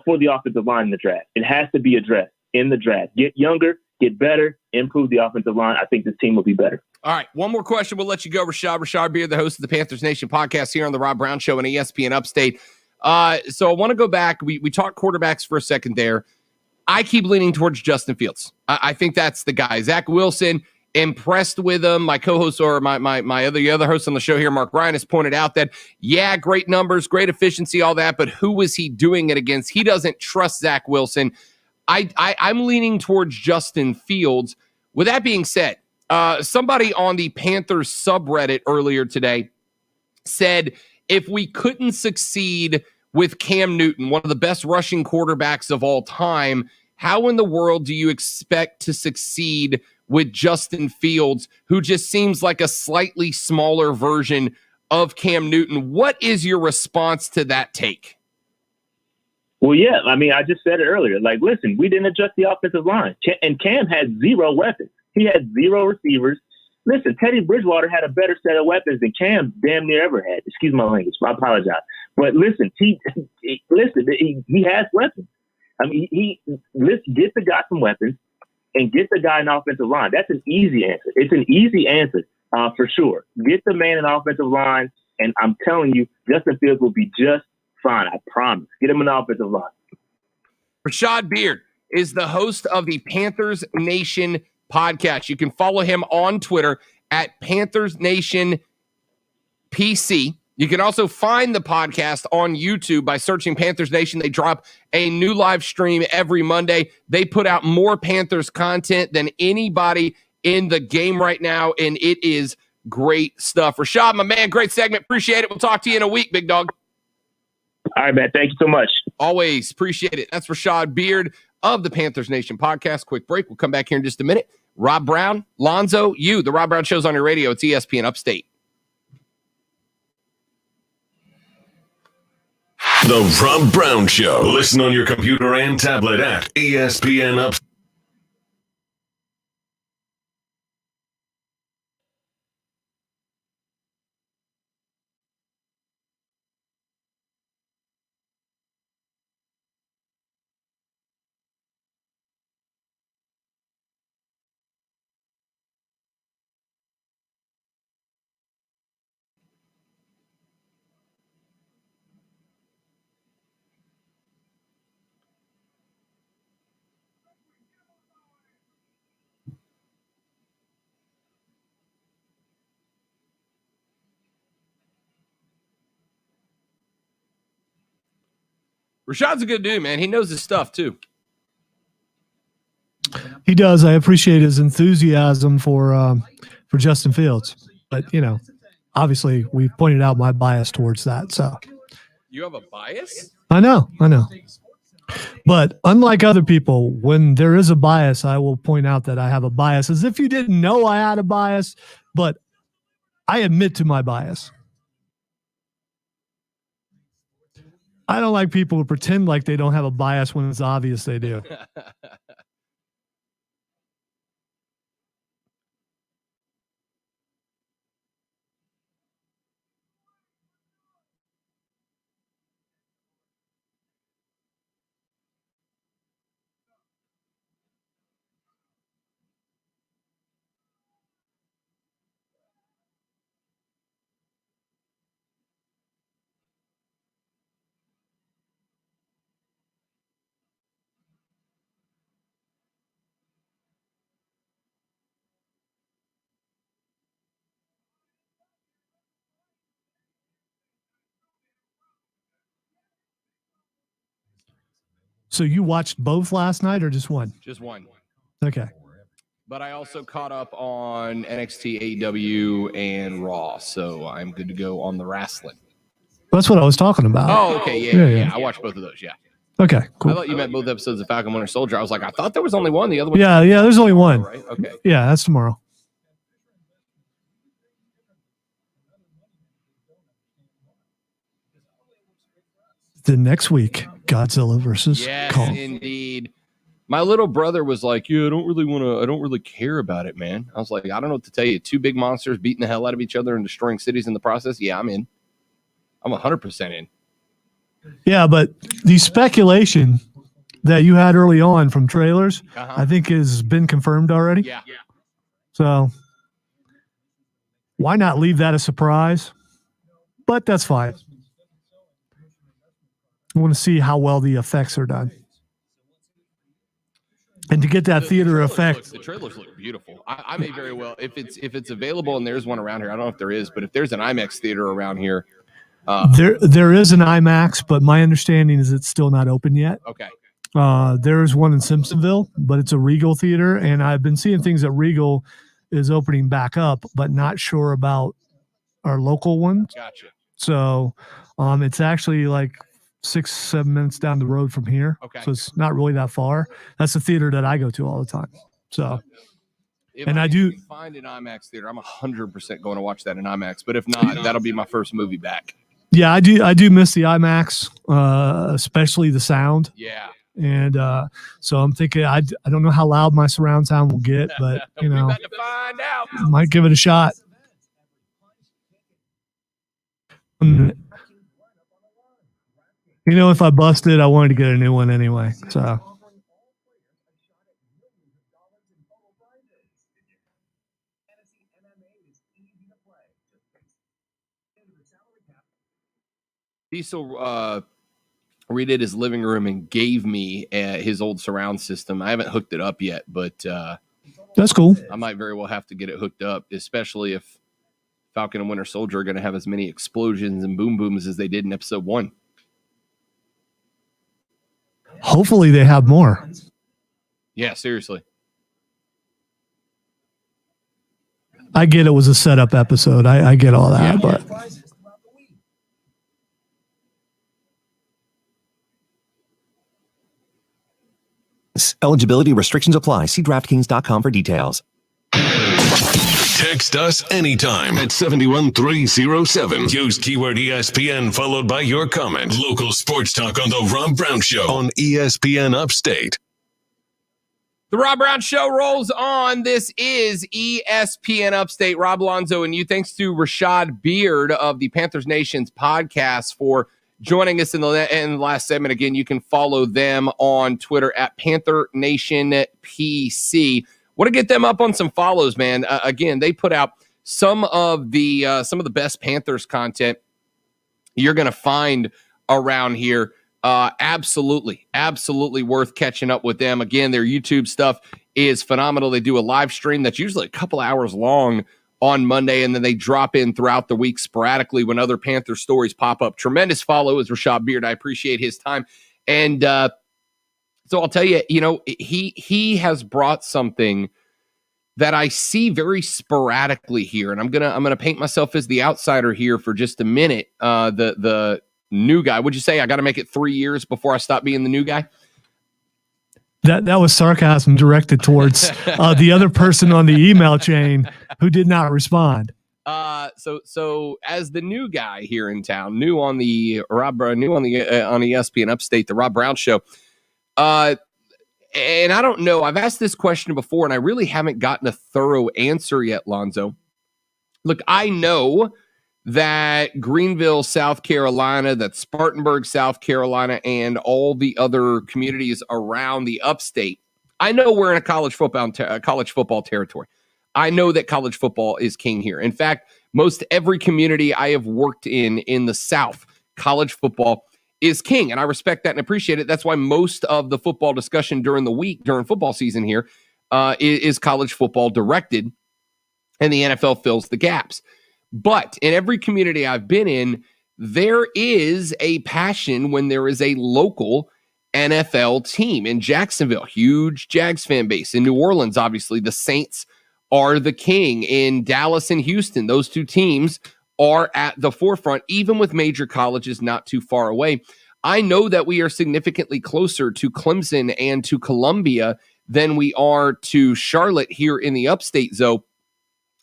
for the offensive line in the draft. It has to be addressed in the draft. Get younger, get better, improve the offensive line. I think this team will be better. All right, one more question. We'll let you go, Rashad. Rashad Beard, the host of the Panthers Nation podcast here on the Rob Brown Show and ESPN Upstate. So I want to go back. We talked quarterbacks for a second there. I keep leaning towards Justin Fields. I think that's the guy. Zach Wilson, impressed with him. My co-host or my other host on the show here, Mark Ryan, has pointed out that, yeah, great numbers, great efficiency, all that, but who was he doing it against? He doesn't trust Zach Wilson. I'm leaning towards Justin Fields. With that being said, somebody on the Panthers subreddit earlier today said, if we couldn't succeed with Cam Newton, one of the best rushing quarterbacks of all time, how in the world do you expect to succeed with Justin Fields, who just seems like a slightly smaller version of Cam Newton? What is your response to that take? Well, yeah, I mean, I just said it earlier. Like, listen, we didn't adjust the offensive line, and Cam had 0 weapons. He had 0 receivers. Listen, Teddy Bridgewater had a better set of weapons than Cam damn near ever had. Excuse my language. I apologize. But listen, he has weapons. I mean, let's get the guy some weapons and get the guy an offensive line. That's an easy answer. It's an easy answer for sure. Get the man an offensive line, and I'm telling you, Justin Fields will be just fine. I promise. Get him an offensive line. Rashad Beard is the host of the Panthers Nation podcast. You can follow him on Twitter at Panthers Nation PC. You can also find the podcast on YouTube by searching Panthers Nation. They drop a new live stream every Monday. They put out more Panthers content than anybody in the game right now, and it is great stuff. Rashad, my man, great segment. Appreciate it. We'll talk to you in a week, big dog. All right, man. Thank you so much. Always appreciate it. That's Rashad Beard of the Panthers Nation podcast. Quick break. We'll come back here in just a minute. Rob Brown, Lonzo, the Rob Brown Show's on your radio. It's ESPN Upstate. The Rob Brown Show. Listen on your computer and tablet at ESPN Upstate. Rashad's a good dude, man. He knows his stuff, too. He does. I appreciate his enthusiasm for Justin Fields. But, obviously we pointed out my bias towards that. So you have a bias? I know. But unlike other people, when there is a bias, I will point out that I have a bias as if you didn't know I had a bias, but I admit to my bias. I don't like people who pretend like they don't have a bias when it's obvious they do. So you watched both last night or just one? Just one. Okay. But I also caught up on NXT, AEW, and Raw, so I'm good to go on the wrestling. That's what I was talking about. Oh, okay. Yeah. I watched both of those, yeah. Okay, cool. I thought you meant both episodes of Falcon Winter Soldier. I was like, I thought there was only one. The other one. Yeah, there's only one. Right? Okay. Yeah, that's tomorrow. The next week, Godzilla versus Kong. Indeed. My little brother was like, I don't really care about it, man. I was like, I don't know what to tell you. 2 big monsters beating the hell out of each other and destroying cities in the process. Yeah, I'm in. I'm 100% in. Yeah, but the speculation that you had early on from trailers, I think has been confirmed already. Yeah. So why not leave that a surprise? But that's fine. I want to see how well the effects are done. And to get that theater effect. The trailers look beautiful. I may very well, if it's available and there's one around here, I don't know if there is, but if there's an IMAX theater around here. There is an IMAX, but my understanding is it's still not open yet. Okay. There is one in Simpsonville, but it's a Regal theater, and I've been seeing things that Regal is opening back up, but not sure about our local one. Gotcha. So it's actually like 6-7 minutes down the road from here. Okay. So it's not really that far. That's the theater that I go to all the time. So, and I do find an IMAX theater. I'm 100% going to watch that in IMAX, but if not, that'll be my first movie back. Yeah, I do miss the IMAX, especially the sound. Yeah. And so I'm thinking, I don't know how loud my surround sound will get, but We're about to find out. Might give it a shot. If I busted, I wanted to get a new one anyway. So. Diesel redid his living room and gave me his old surround system. I haven't hooked it up yet, but that's cool. I might very well have to get it hooked up, especially if Falcon and Winter Soldier are going to have as many explosions and boom booms as they did in episode 1. Hopefully they have more. Yeah, seriously. I get it was a setup episode. I get all that, but. Eligibility restrictions apply. See DraftKings.com for details. Text us anytime at 71307. Use keyword ESPN followed by your comment. Local sports talk on The Rob Brown Show on ESPN Upstate. The Rob Brown Show rolls on. This is ESPN Upstate. Rob, Lonzo, and you. Thanks to Rashad Beard of the Panthers Nation's podcast for joining us in the last segment. Again, you can follow them on Twitter at Panther Nation PC. Want to get them up on some follows, man. Again, they put out some of the best Panthers content you're going to find around here. Absolutely worth catching up with them. Again, their YouTube stuff is phenomenal. They do a live stream that's usually a couple hours long on Monday, and then they drop in throughout the week sporadically when other Panther stories pop up. Tremendous follow is Rashad Beard. I appreciate his time. And so I'll tell you, he has brought something that I see very sporadically here, and I'm gonna paint myself as the outsider here for just a minute. The new guy. Would you say I got to make it 3 years before I stop being the new guy? That was sarcasm directed towards the other person on the email chain who did not respond. So as the new guy here in town, new on ESPN Upstate, the Rob Brown Show. And I don't know. I've asked this question before, and I really haven't gotten a thorough answer yet, Lonzo. Look, I know that Greenville, South Carolina, that Spartanburg, South Carolina, and all the other communities around the Upstate, I know we're in a college football territory. I know that college football is king here. In fact, most every community I have worked in the South, college football is king, and I respect that and appreciate it. That's why most of the football discussion during the week, during football season here, is college football directed, and the NFL fills the gaps. But in every community I've been in, there is a passion when there is a local NFL team. In Jacksonville, huge Jags fan base. In New Orleans, obviously, the Saints are the king. In Dallas and Houston, those two teams are at the forefront, even with major colleges not too far away. I know that we are significantly closer to Clemson and to Columbia than we are to Charlotte here in the Upstate zone.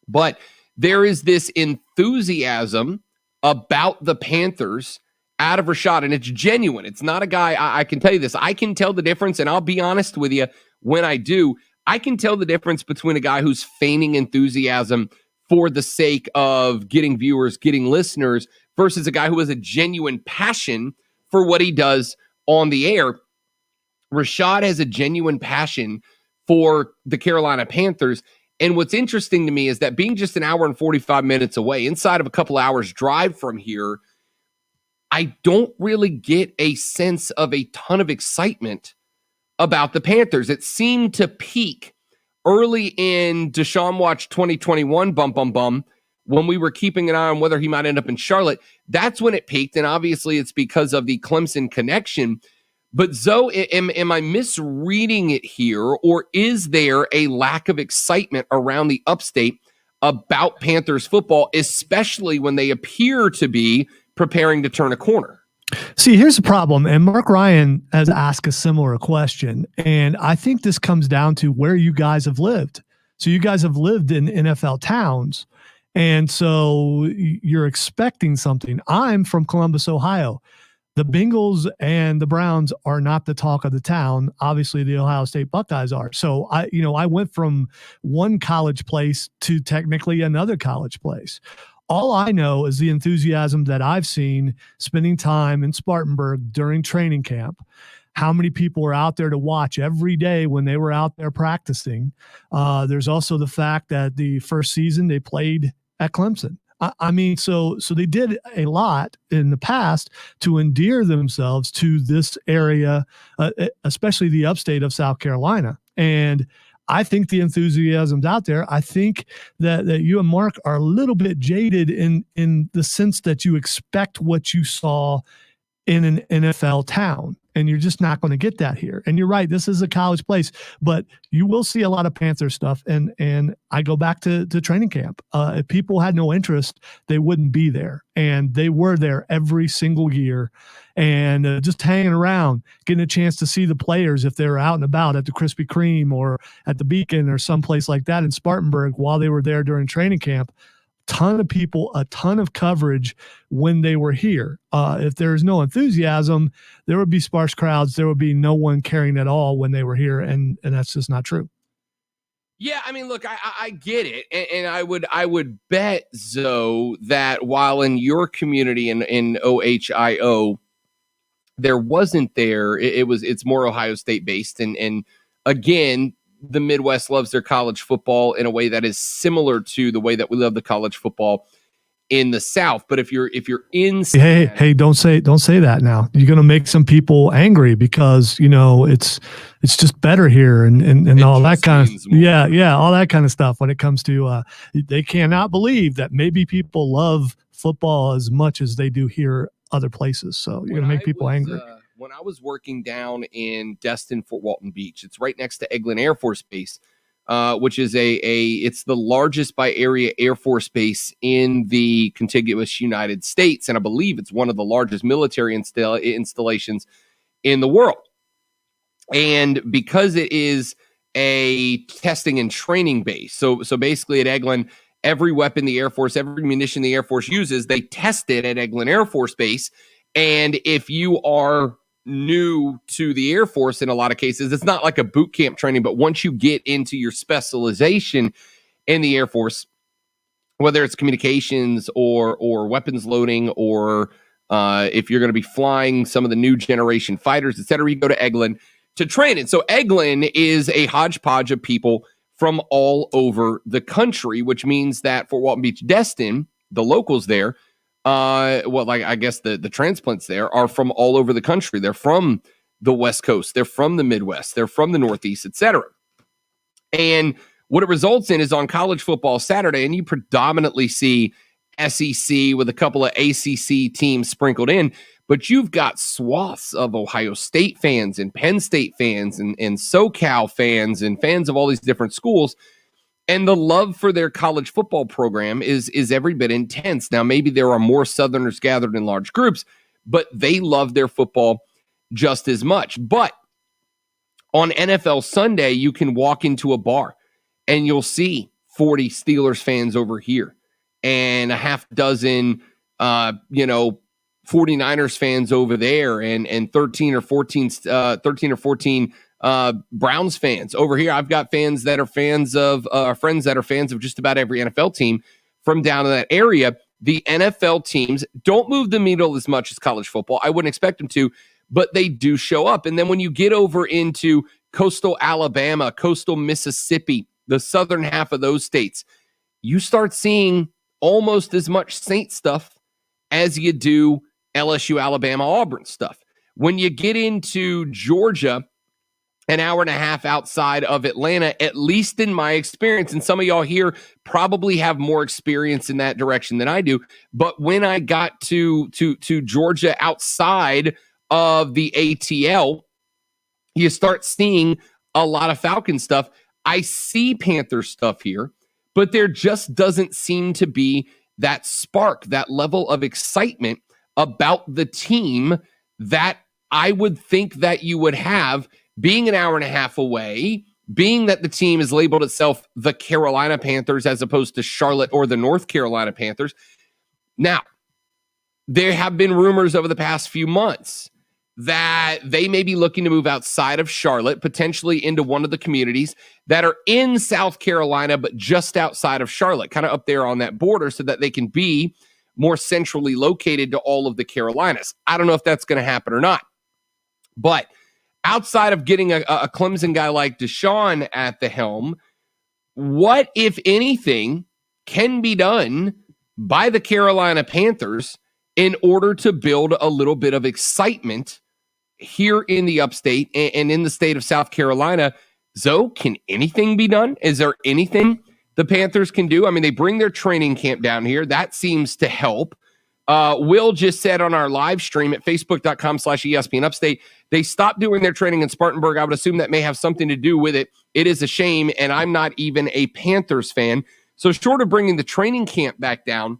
But there is this enthusiasm about the Panthers out of Rashad, and it's genuine. It's not a guy, I can tell you this, I can tell the difference, and I'll be honest with you when I do, I can tell the difference between a guy who's feigning enthusiasm for the sake of getting viewers, getting listeners, versus a guy who has a genuine passion for what he does on the air. Rashad has a genuine passion for the Carolina Panthers. And what's interesting to me is that being just an hour and 45 minutes away, inside of a couple hours drive from here, I don't really get a sense of a ton of excitement about the Panthers. It seemed to peak early in Deshaun Watch 2021, when we were keeping an eye on whether he might end up in Charlotte. That's when it peaked, and obviously it's because of the Clemson connection. But Zoe, am I misreading it here, or is there a lack of excitement around the Upstate about Panthers football, especially when they appear to be preparing to turn a corner? See, here's the problem, and Mark Ryan has asked a similar question, and I think this comes down to where you guys have lived. So you guys have lived in NFL towns, and so you're expecting something. I'm from Columbus, Ohio. The Bengals and the Browns are not the talk of the town. Obviously, the Ohio State Buckeyes are. So I went from one college place to technically another college place. All I know is the enthusiasm that I've seen spending time in Spartanburg during training camp. How many people were out there to watch every day when they were out there practicing. There's also the fact that the first season they played at Clemson. I mean, so they did a lot in the past to endear themselves to this area, especially the upstate of South Carolina. And I think the enthusiasm's out there. I think that you and Mark are a little bit jaded in the sense that you expect what you saw in an NFL town, and you're just not going to get that here. And you're right, this is a college place, but you will see a lot of Panther stuff. And I go back to training camp. If people had no interest, they wouldn't be there, and they were there every single year, and just hanging around, getting a chance to see the players if they were out and about at the Krispy Kreme or at the Beacon or someplace like that in Spartanburg while they were there during training camp. Ton of people, a ton of coverage when they were here. If there's no enthusiasm, there would be sparse crowds. There would be no one caring at all when they were here, and that's just not true. Yeah, I mean, look, I get it, and I would bet, Zoe, that while in your community in OHIO, there wasn't there. It's more Ohio State based, and again, the Midwest loves their college football in a way that is similar to the way that we love the college football in the South. But if you're in hey, don't say that now. You're going to make some people angry because it's just better here and all that kind of all that kind of stuff. When it comes to they cannot believe that maybe people love football as much as they do here other places. So you're going to make people angry. When I was working down in Destin, Fort Walton Beach, it's right next to Eglin Air Force Base, which is it's the largest by area Air Force base in the contiguous United States. And I believe it's one of the largest military installations in the world. And because it is a testing and training base, so basically at Eglin, every weapon the Air Force, every munition the Air Force uses, they test it at Eglin Air Force Base. And if you are new to the Air Force, in a lot of cases, it's not like a boot camp training, but once you get into your specialization in the Air Force, whether it's communications or weapons loading, or if you're going to be flying some of the new generation fighters, et cetera, you go to Eglin to train. And so Eglin is a hodgepodge of people from all over the country, which means that Fort Walton Beach, Destin, the locals there, I guess the transplants there are from all over the country. They're from the West Coast. They're from the Midwest. They're from the Northeast, et cetera. And what it results in is on college football Saturday, and you predominantly see SEC with a couple of ACC teams sprinkled in, but you've got swaths of Ohio State fans and Penn State fans and SoCal fans and fans of all these different schools. And the love for their college football program is every bit intense. Now, maybe there are more Southerners gathered in large groups, but they love their football just as much. But on NFL Sunday, you can walk into a bar and you'll see 40 Steelers fans over here and a half dozen, 49ers fans over there and 13 or 14 Browns fans over here. I've got fans that are fans of friends that are fans of just about every NFL team from down in that area. The NFL teams don't move the needle as much as college football. I wouldn't expect them to, but they do show up. And then when you get over into coastal Alabama, coastal Mississippi, the southern half of those states, you start seeing almost as much Saint stuff as you do LSU, Alabama, Auburn stuff. When you get into Georgia an hour and a half outside of Atlanta, at least in my experience. And some of y'all here probably have more experience in that direction than I do. But when I got to Georgia outside of the ATL, you start seeing a lot of Falcon stuff. I see Panther stuff here, but there just doesn't seem to be that spark, that level of excitement about the team that I would think that you would have being an hour and a half away, being that the team has labeled itself the Carolina Panthers as opposed to Charlotte or the North Carolina Panthers. Now, there have been rumors over the past few months that they may be looking to move outside of Charlotte, potentially into one of the communities that are in South Carolina, but just outside of Charlotte, kind of up there on that border, so that they can be more centrally located to all of the Carolinas. I don't know if that's going to happen or not. But outside of getting a Clemson guy like Deshaun at the helm, what, if anything, can be done by the Carolina Panthers in order to build a little bit of excitement here in the Upstate and in the state of South Carolina? Zoe, can anything be done? Is there anything the Panthers can do? I mean, they bring their training camp down here. That seems to help. Will just said on our live stream at facebook.com/ESPN Upstate, they stopped doing their training in Spartanburg. I would assume that may have something to do with it. It is a shame, and I'm not even a Panthers fan. So short of bringing the training camp back down,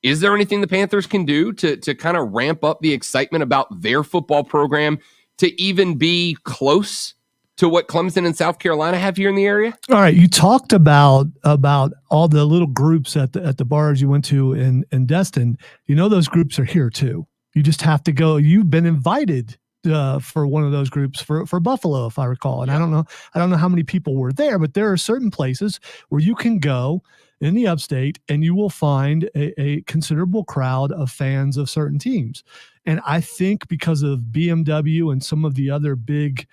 is there anything the Panthers can do to kind of ramp up the excitement about their football program to even be close to what Clemson and South Carolina have here in the area? All right, you talked about all the little groups at the bars you went to in Destin. You know those groups are here too. You just have to go. You've been invited for one of those groups for Buffalo, if I recall. And I don't know how many people were there, but there are certain places where you can go in the Upstate and you will find a considerable crowd of fans of certain teams. And I think because of BMW and some of the other big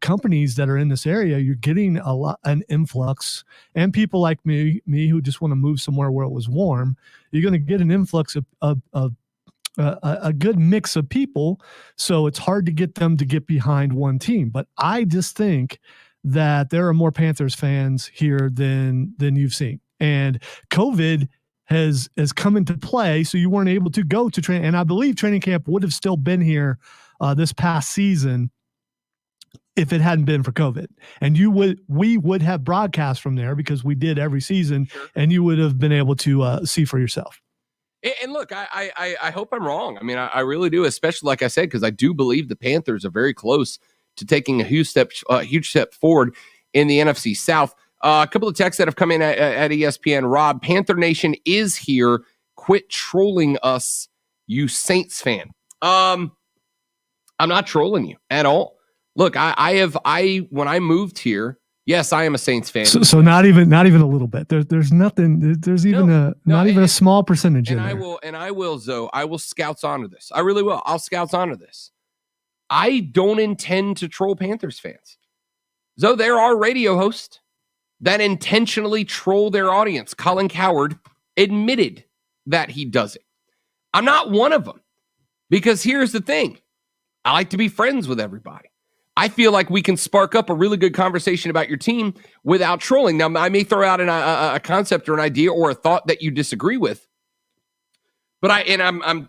companies that are in this area, you're getting an influx, and people like me who just want to move somewhere where it was warm. You're going to get an influx of a good mix of people. So it's hard to get them to get behind one team. But I just think that there are more Panthers fans here than you've seen. And COVID has come into play, so you weren't able to go to training. And I believe training camp would have still been here this past season if it hadn't been for COVID. And we would have broadcast from there because we did every season, and you would have been able to see for yourself. And look, I hope I'm wrong. I mean, I really do, especially like I said, because I do believe the Panthers are very close to taking a huge step forward in the NFC South. A couple of texts that have come in at ESPN. Rob, Panther Nation is here. Quit trolling us, you Saints fan. I'm not trolling you at all. Look, when I moved here, yes, I am a Saints fan. So not even a little bit. There's nothing. There's even not even a small percentage in there. I will, Zoe. I will Scouts honor this. I really will. I'll Scouts honor this. I don't intend to troll Panthers fans. Zoe, there are radio hosts that intentionally troll their audience. Colin Cowherd admitted that he does it. I'm not one of them, because here's the thing. I like to be friends with everybody. I feel like we can spark up a really good conversation about your team without trolling. Now, I may throw out a concept or an idea or a thought that you disagree with, but I'm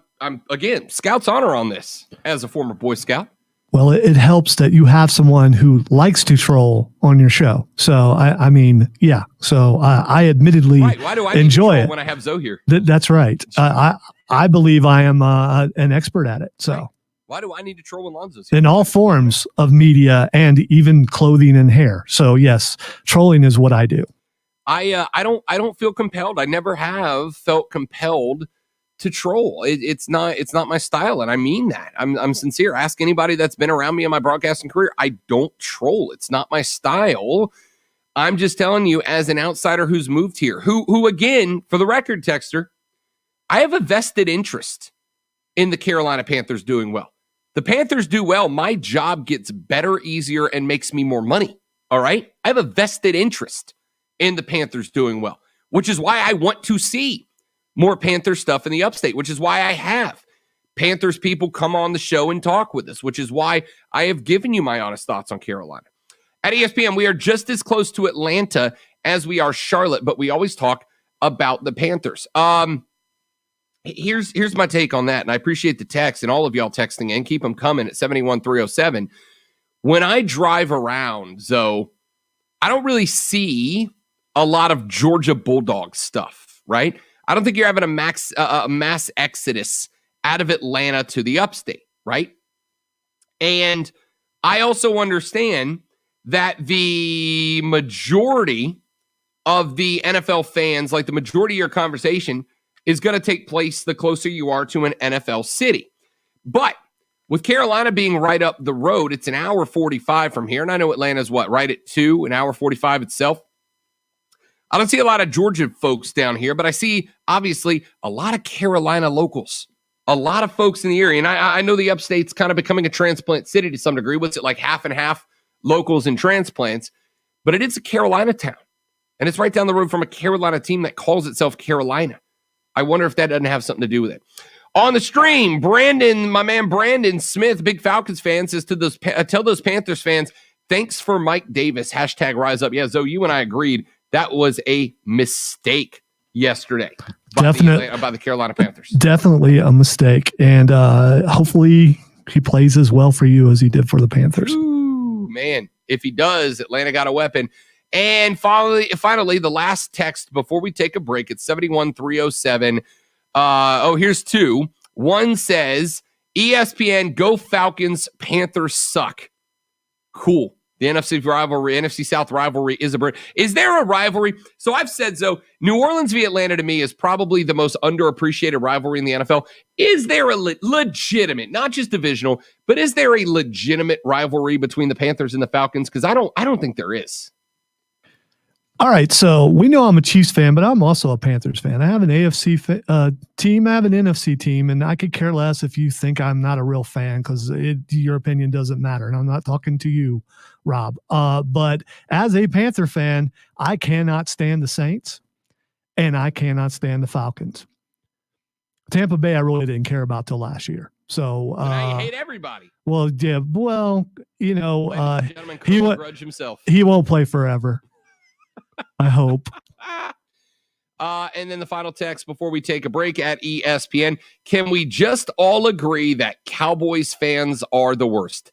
again, Scouts honor on this as a former Boy Scout. Well, it helps that you have someone who likes to troll on your show. So I mean, yeah. So I admittedly Why do I enjoy it when I have Zoe here? That's right. I believe I am an expert at it. So. Right. Why do I need to troll when Lonzo's here? In all forms of media and even clothing and hair. So yes, trolling is what I do. I don't feel compelled. I never have felt compelled to troll. It's not my style, and I mean that. I'm sincere. Ask anybody that's been around me in my broadcasting career. I don't troll. It's not my style. I'm just telling you, as an outsider who's moved here, who again, for the record, Texter, I have a vested interest in the Carolina Panthers doing well. The Panthers do well, my job gets better, easier, and makes me more money. All right? I have a vested interest in the Panthers doing well, which is why I want to see more Panther stuff in the Upstate, which is why I have Panthers people come on the show and talk with us, which is why I have given you my honest thoughts on Carolina. At ESPN, we are just as close to Atlanta as we are Charlotte, but we always talk about the Panthers. Here's my take on that, and I appreciate the text and all of y'all texting in. Keep them coming at 71307. When I drive around, Zoe, I don't really see a lot of Georgia Bulldog stuff, right? I don't think you're having a mass exodus out of Atlanta to the Upstate, right? And I also understand that the majority of the NFL fans, like the majority of your conversation, is going to take place the closer you are to an NFL city. But with Carolina being right up the road, it's an hour 45 from here. And I know Atlanta's right at 2, an hour 45 itself. I don't see a lot of Georgia folks down here, but I see, obviously, a lot of Carolina locals, a lot of folks in the area. And I know the Upstate's kind of becoming a transplant city to some degree. What's it like, half and half locals and transplants? But it is a Carolina town. And it's right down the road from a Carolina team that calls itself Carolina. I wonder if that doesn't have something to do with it. On the stream, Brandon, my man Brandon Smith, big Falcons fan, says to those tell those Panthers fans, thanks for Mike Davis, #RiseUp. Yeah, Zoe, you and I agreed that was a mistake yesterday by the Carolina Panthers. Definitely a mistake. And hopefully he plays as well for you as he did for the Panthers. Ooh, man, if he does, Atlanta got a weapon. And finally, the last text before we take a break, it's 71307. Here's 2. One says, ESPN, go Falcons, Panthers suck. Cool. The NFC South rivalry is a bird. Is there a rivalry? So I've said so. New Orleans v. Atlanta to me is probably the most underappreciated rivalry in the NFL. Is there a legitimate, not just divisional, but is there a legitimate rivalry between the Panthers and the Falcons? Because I don't think there is. All right, so we know I'm a Chiefs fan, but I'm also a Panthers fan. I have an AFC team, I have an NFC team, and I could care less if you think I'm not a real fan because your opinion doesn't matter. And I'm not talking to you, Rob. But as a Panther fan, I cannot stand the Saints, and I cannot stand the Falcons. Tampa Bay, I really didn't care about till last year. So now you hate everybody. Well, yeah. Well, he won't play forever. I hope. And then the final text before we take a break at ESPN. Can we just all agree that Cowboys fans are the worst?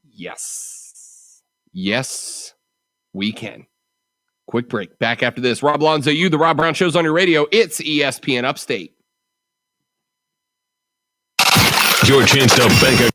Yes. Yes, we can. Quick break. Back after this. Rob Lonzo, the Rob Brown Show's on your radio. It's ESPN Upstate. Your chance to bank a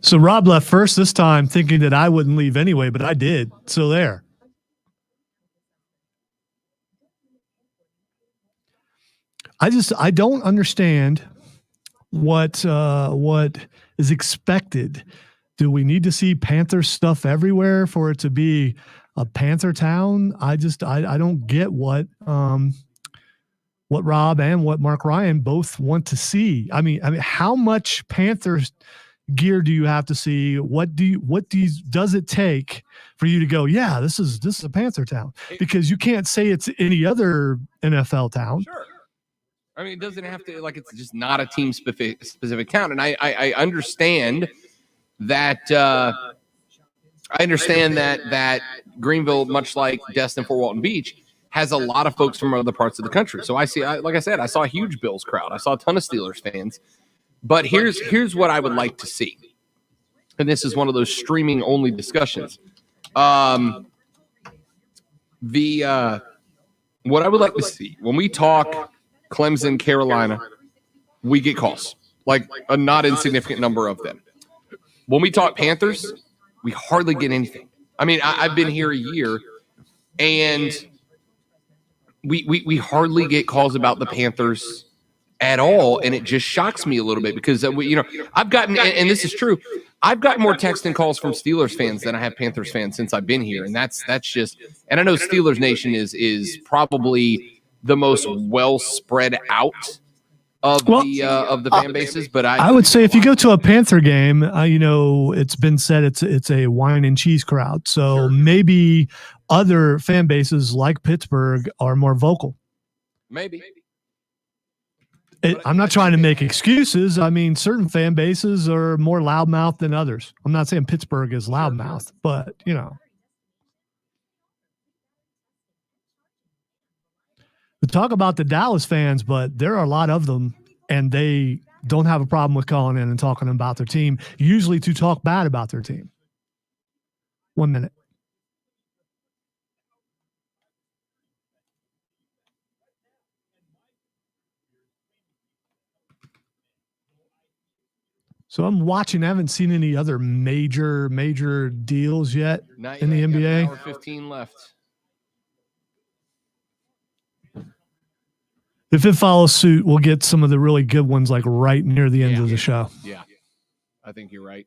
So Rob left first this time thinking that I wouldn't leave anyway, but I did. So there. I don't understand what is expected Do we need to see Panther stuff everywhere for it to be a Panther town? I don't get what Rob and what Mark Ryan both want to see. I mean, how much Panthers gear do you have to see? Does it take for you to go, yeah, this is a Panther town? Because you can't say it's any other NFL town. Sure. I mean, it doesn't have to, like, it's just not a team specific town. And I understand that that Greenville, much like Destin, Fort Walton Beach, has a lot of folks from other parts of the country. So like I said, I saw a huge Bills crowd. I saw a ton of Steelers fans. But here's what I would like to see. And this is one of those streaming only discussions. What I would like to see when we talk Clemson, Carolina, we get calls, like a not insignificant number of them. When we talk Panthers, we hardly get anything. I mean, I've been here a year, and we hardly get calls about the Panthers at all, and it just shocks me a little bit because I've gotten, and this is true, I've gotten more texts and calls from Steelers fans than I have Panthers fans since I've been here, and that's just. And I know Steelers Nation is probably the most well spread out of the fan bases, but I would say if you go to a Panther game, it's been said it's a wine and cheese crowd, so maybe other fan bases like Pittsburgh are more vocal. Maybe. I'm not trying to make excuses. I mean, certain fan bases are more loudmouth than others. I'm not saying Pittsburgh is loudmouth, but we talk about the Dallas fans, but there are a lot of them, and they don't have a problem with calling in and talking about their team, usually to talk bad about their team. 1 minute. So I'm watching. I haven't seen any other major deals yet in the NBA. Hour 15 left. If it follows suit, we'll get some of the really good ones like right near the end of the show. Yeah, I think you're right.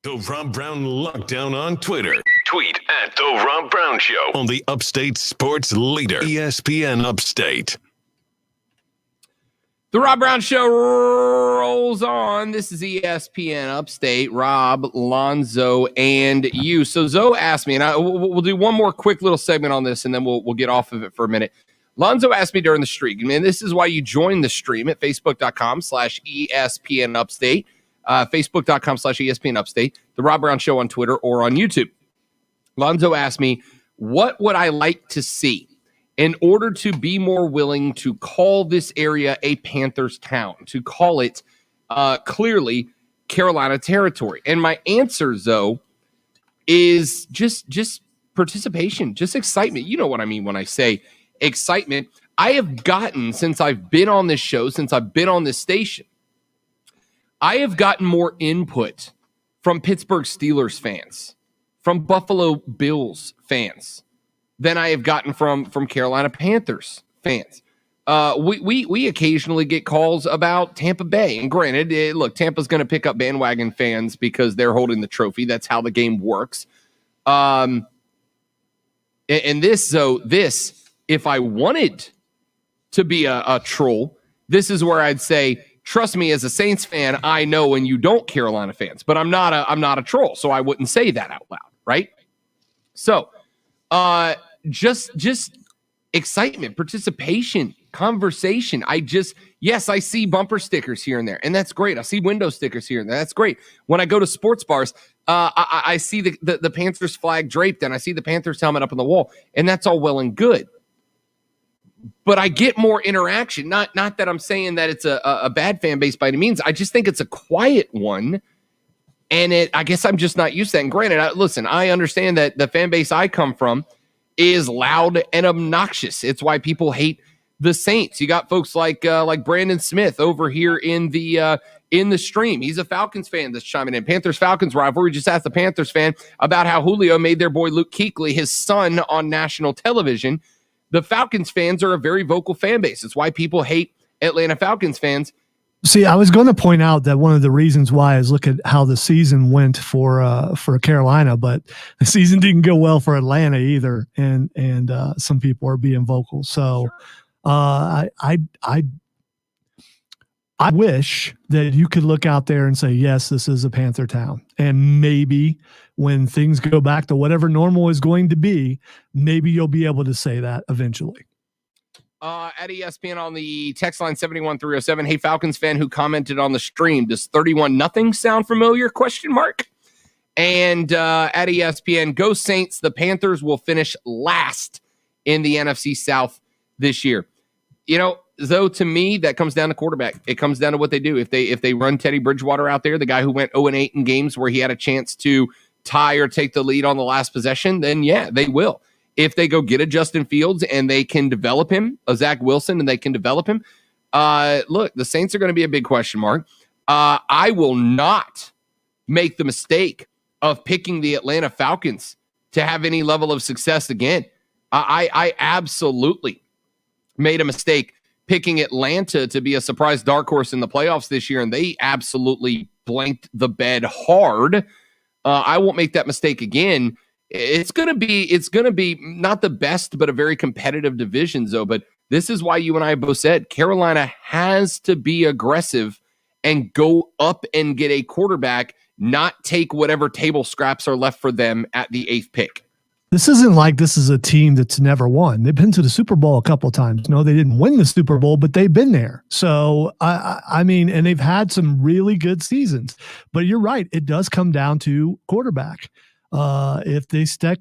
The Rob Brown Lockdown on Twitter. Tweet at The Rob Brown Show on the Upstate Sports Leader, ESPN Upstate. The Rob Brown Show rolls on. This is ESPN Upstate. Rob, Lonzo, and you. So Zoe asked me, and we'll do one more quick little segment on this, and then we'll get off of it for a minute. Lonzo asked me during the stream, and this is why you join the stream at facebook.com/ESPN Upstate. Facebook.com/ESPN Upstate, The Rob Brown Show on Twitter or on YouTube. Lonzo asked me, what would I like to see in order to be more willing to call this area a Panthers town, to call it clearly Carolina territory? And my answer, Zoe, is just participation, just excitement. You know what I mean when I say excitement. I have gotten, since I've been on this show, since I've been on this station, I have gotten more input from Pittsburgh Steelers fans, from Buffalo Bills fans, than I have gotten from Carolina Panthers fans. We occasionally get calls about Tampa Bay. And granted, look, Tampa's going to pick up bandwagon fans because they're holding the trophy. That's how the game works. And this, if I wanted to be a troll, this is where I'd say, trust me, as a Saints fan, I know, and you don't, Carolina fans, but I'm not a troll, so I wouldn't say that out loud, right? So, just excitement, participation, conversation. I see bumper stickers here and there, and that's great. I see window stickers here and there. That's great. When I go to sports bars, I see the Panthers flag draped, and I see the Panthers helmet up on the wall, and that's all well and good. But I get more interaction. Not that I'm saying that it's a bad fan base by any means. I just think it's a quiet one. And I guess I'm just not used to that. And granted, listen, I understand that the fan base I come from is loud and obnoxious. It's why people hate the Saints. You got folks like Brandon Smith over here in the stream. He's a Falcons fan that's chiming in. Panthers-Falcons rivalry. We just asked the Panthers fan about how Julio made their boy Luke Kuechly, his son, on national television. The Falcons fans are a very vocal fan base. It's why people hate Atlanta Falcons fans. See, I was going to point out that one of the reasons why is look at how the season went for Carolina, but the season didn't go well for Atlanta either, and some people are being vocal. So, I wish that you could look out there and say, yes, this is a Panther town, and maybe when things go back to whatever normal is going to be, maybe you'll be able to say that eventually. At ESPN on the text line 71307, hey, Falcons fan who commented on the stream, does 31-0 sound familiar? ? And at ESPN, go Saints, the Panthers will finish last in the NFC South this year. You know, though, to me, that comes down to quarterback. It comes down to what they do. If they run Teddy Bridgewater out there, the guy who went 0-8 in games where he had a chance to tie or take the lead on the last possession, then yeah, they will. If they go get a Justin Fields and they can develop him, a Zach Wilson, and they can develop him, look, the Saints are going to be a big question mark. I will not make the mistake of picking the Atlanta Falcons to have any level of success again. I absolutely made a mistake picking Atlanta to be a surprise dark horse in the playoffs this year, and they absolutely blanked the bed hard. I won't make that mistake again. It's gonna be not the best, but a very competitive division, though. But this is why you and I both said Carolina has to be aggressive and go up and get a quarterback, not take whatever table scraps are left for them at the 8th pick. This isn't like this is a team that's never won. They've been to the Super Bowl a couple of times. No, they didn't win the Super Bowl, but they've been there. So, I mean, and they've had some really good seasons. But you're right. It does come down to quarterback. If they stick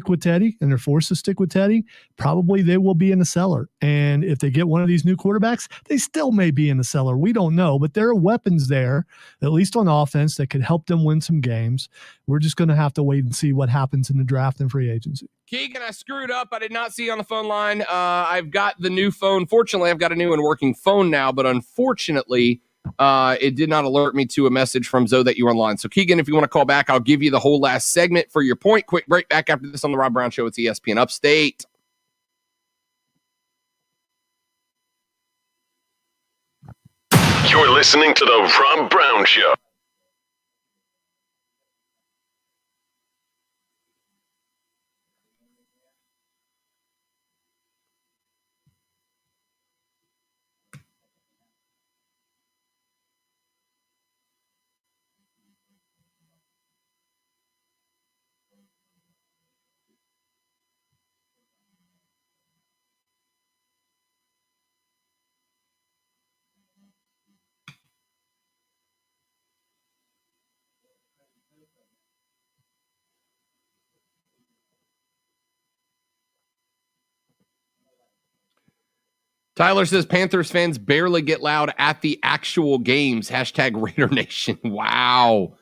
with Teddy and they're forced to stick with Teddy, probably they will be in the cellar. And if they get one of these new quarterbacks, they still may be in the cellar. We don't know, but there are weapons there, at least on offense, that could help them win some games. We're just going to have to wait and see what happens in the draft and free agency. Keegan, I screwed up. I did not see you on the phone line. I've got the new phone. Fortunately, I've got a new and working phone now, but unfortunately, it did not alert me to a message from Zoe that you were online. So, Keegan, if you want to call back, I'll give you the whole last segment for your point. Quick break back after this on the Rob Brown Show. It's ESPN Upstate. You're listening to the Rob Brown Show. Tyler says Panthers fans barely get loud at the actual games. # Raider Nation. Wow.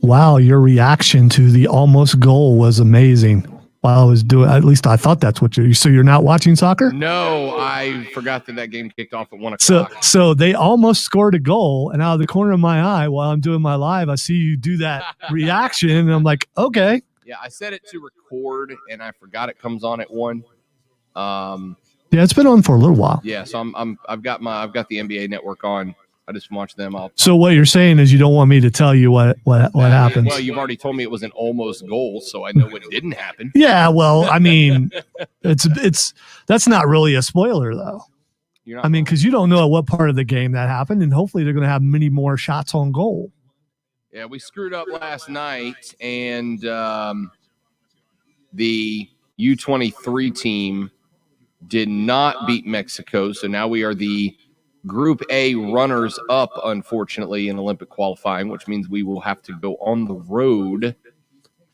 Wow, your reaction to the almost goal was amazing. While I was doing, at least I thought that's what so you're not watching soccer? No, I forgot that game kicked off at 1:00. So they almost scored a goal, and out of the corner of my eye, while I'm doing my live, I see you do that reaction, and I'm like, okay. Yeah, I set it to record, and I forgot it comes on at 1. Yeah, it's been on for a little while. Yeah, so I've got the NBA network on. I just watch them. So what you're saying is you don't want me to tell you what happens? Well, you've already told me it was an almost goal, so I know what didn't happen. Yeah, well, I mean, that's not really a spoiler though. I mean, because you don't know at what part of the game that happened, and hopefully they're going to have many more shots on goal. Yeah, we screwed up last night, and the U23 team did not beat Mexico, so now we are the Group A runners up, unfortunately, in Olympic qualifying, which means we will have to go on the road.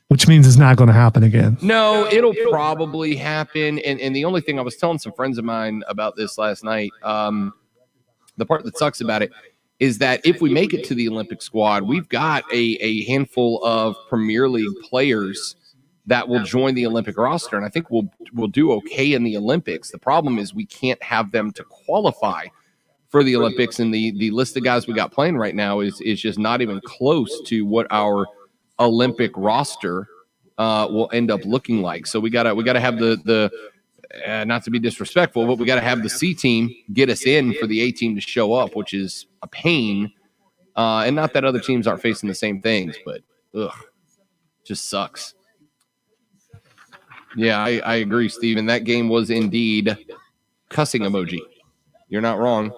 Which means it's not going to happen again. No, it'll probably happen. And the only thing I was telling some friends of mine about this last night, the part that sucks about it is that if we make it to the Olympic squad, we've got a handful of Premier League players that will join the Olympic roster. And I think we'll do okay in the Olympics. The problem is we can't have them to qualify for the Olympics, and the list of guys we got playing right now is just not even close to what our Olympic roster will end up looking like. So we gotta have the not to be disrespectful, but we gotta have the C team get us in for the A team to show up, which is a pain. And not that other teams aren't facing the same things, but just sucks. Yeah, I agree, Steven. That game was indeed cussing emoji. You're not wrong.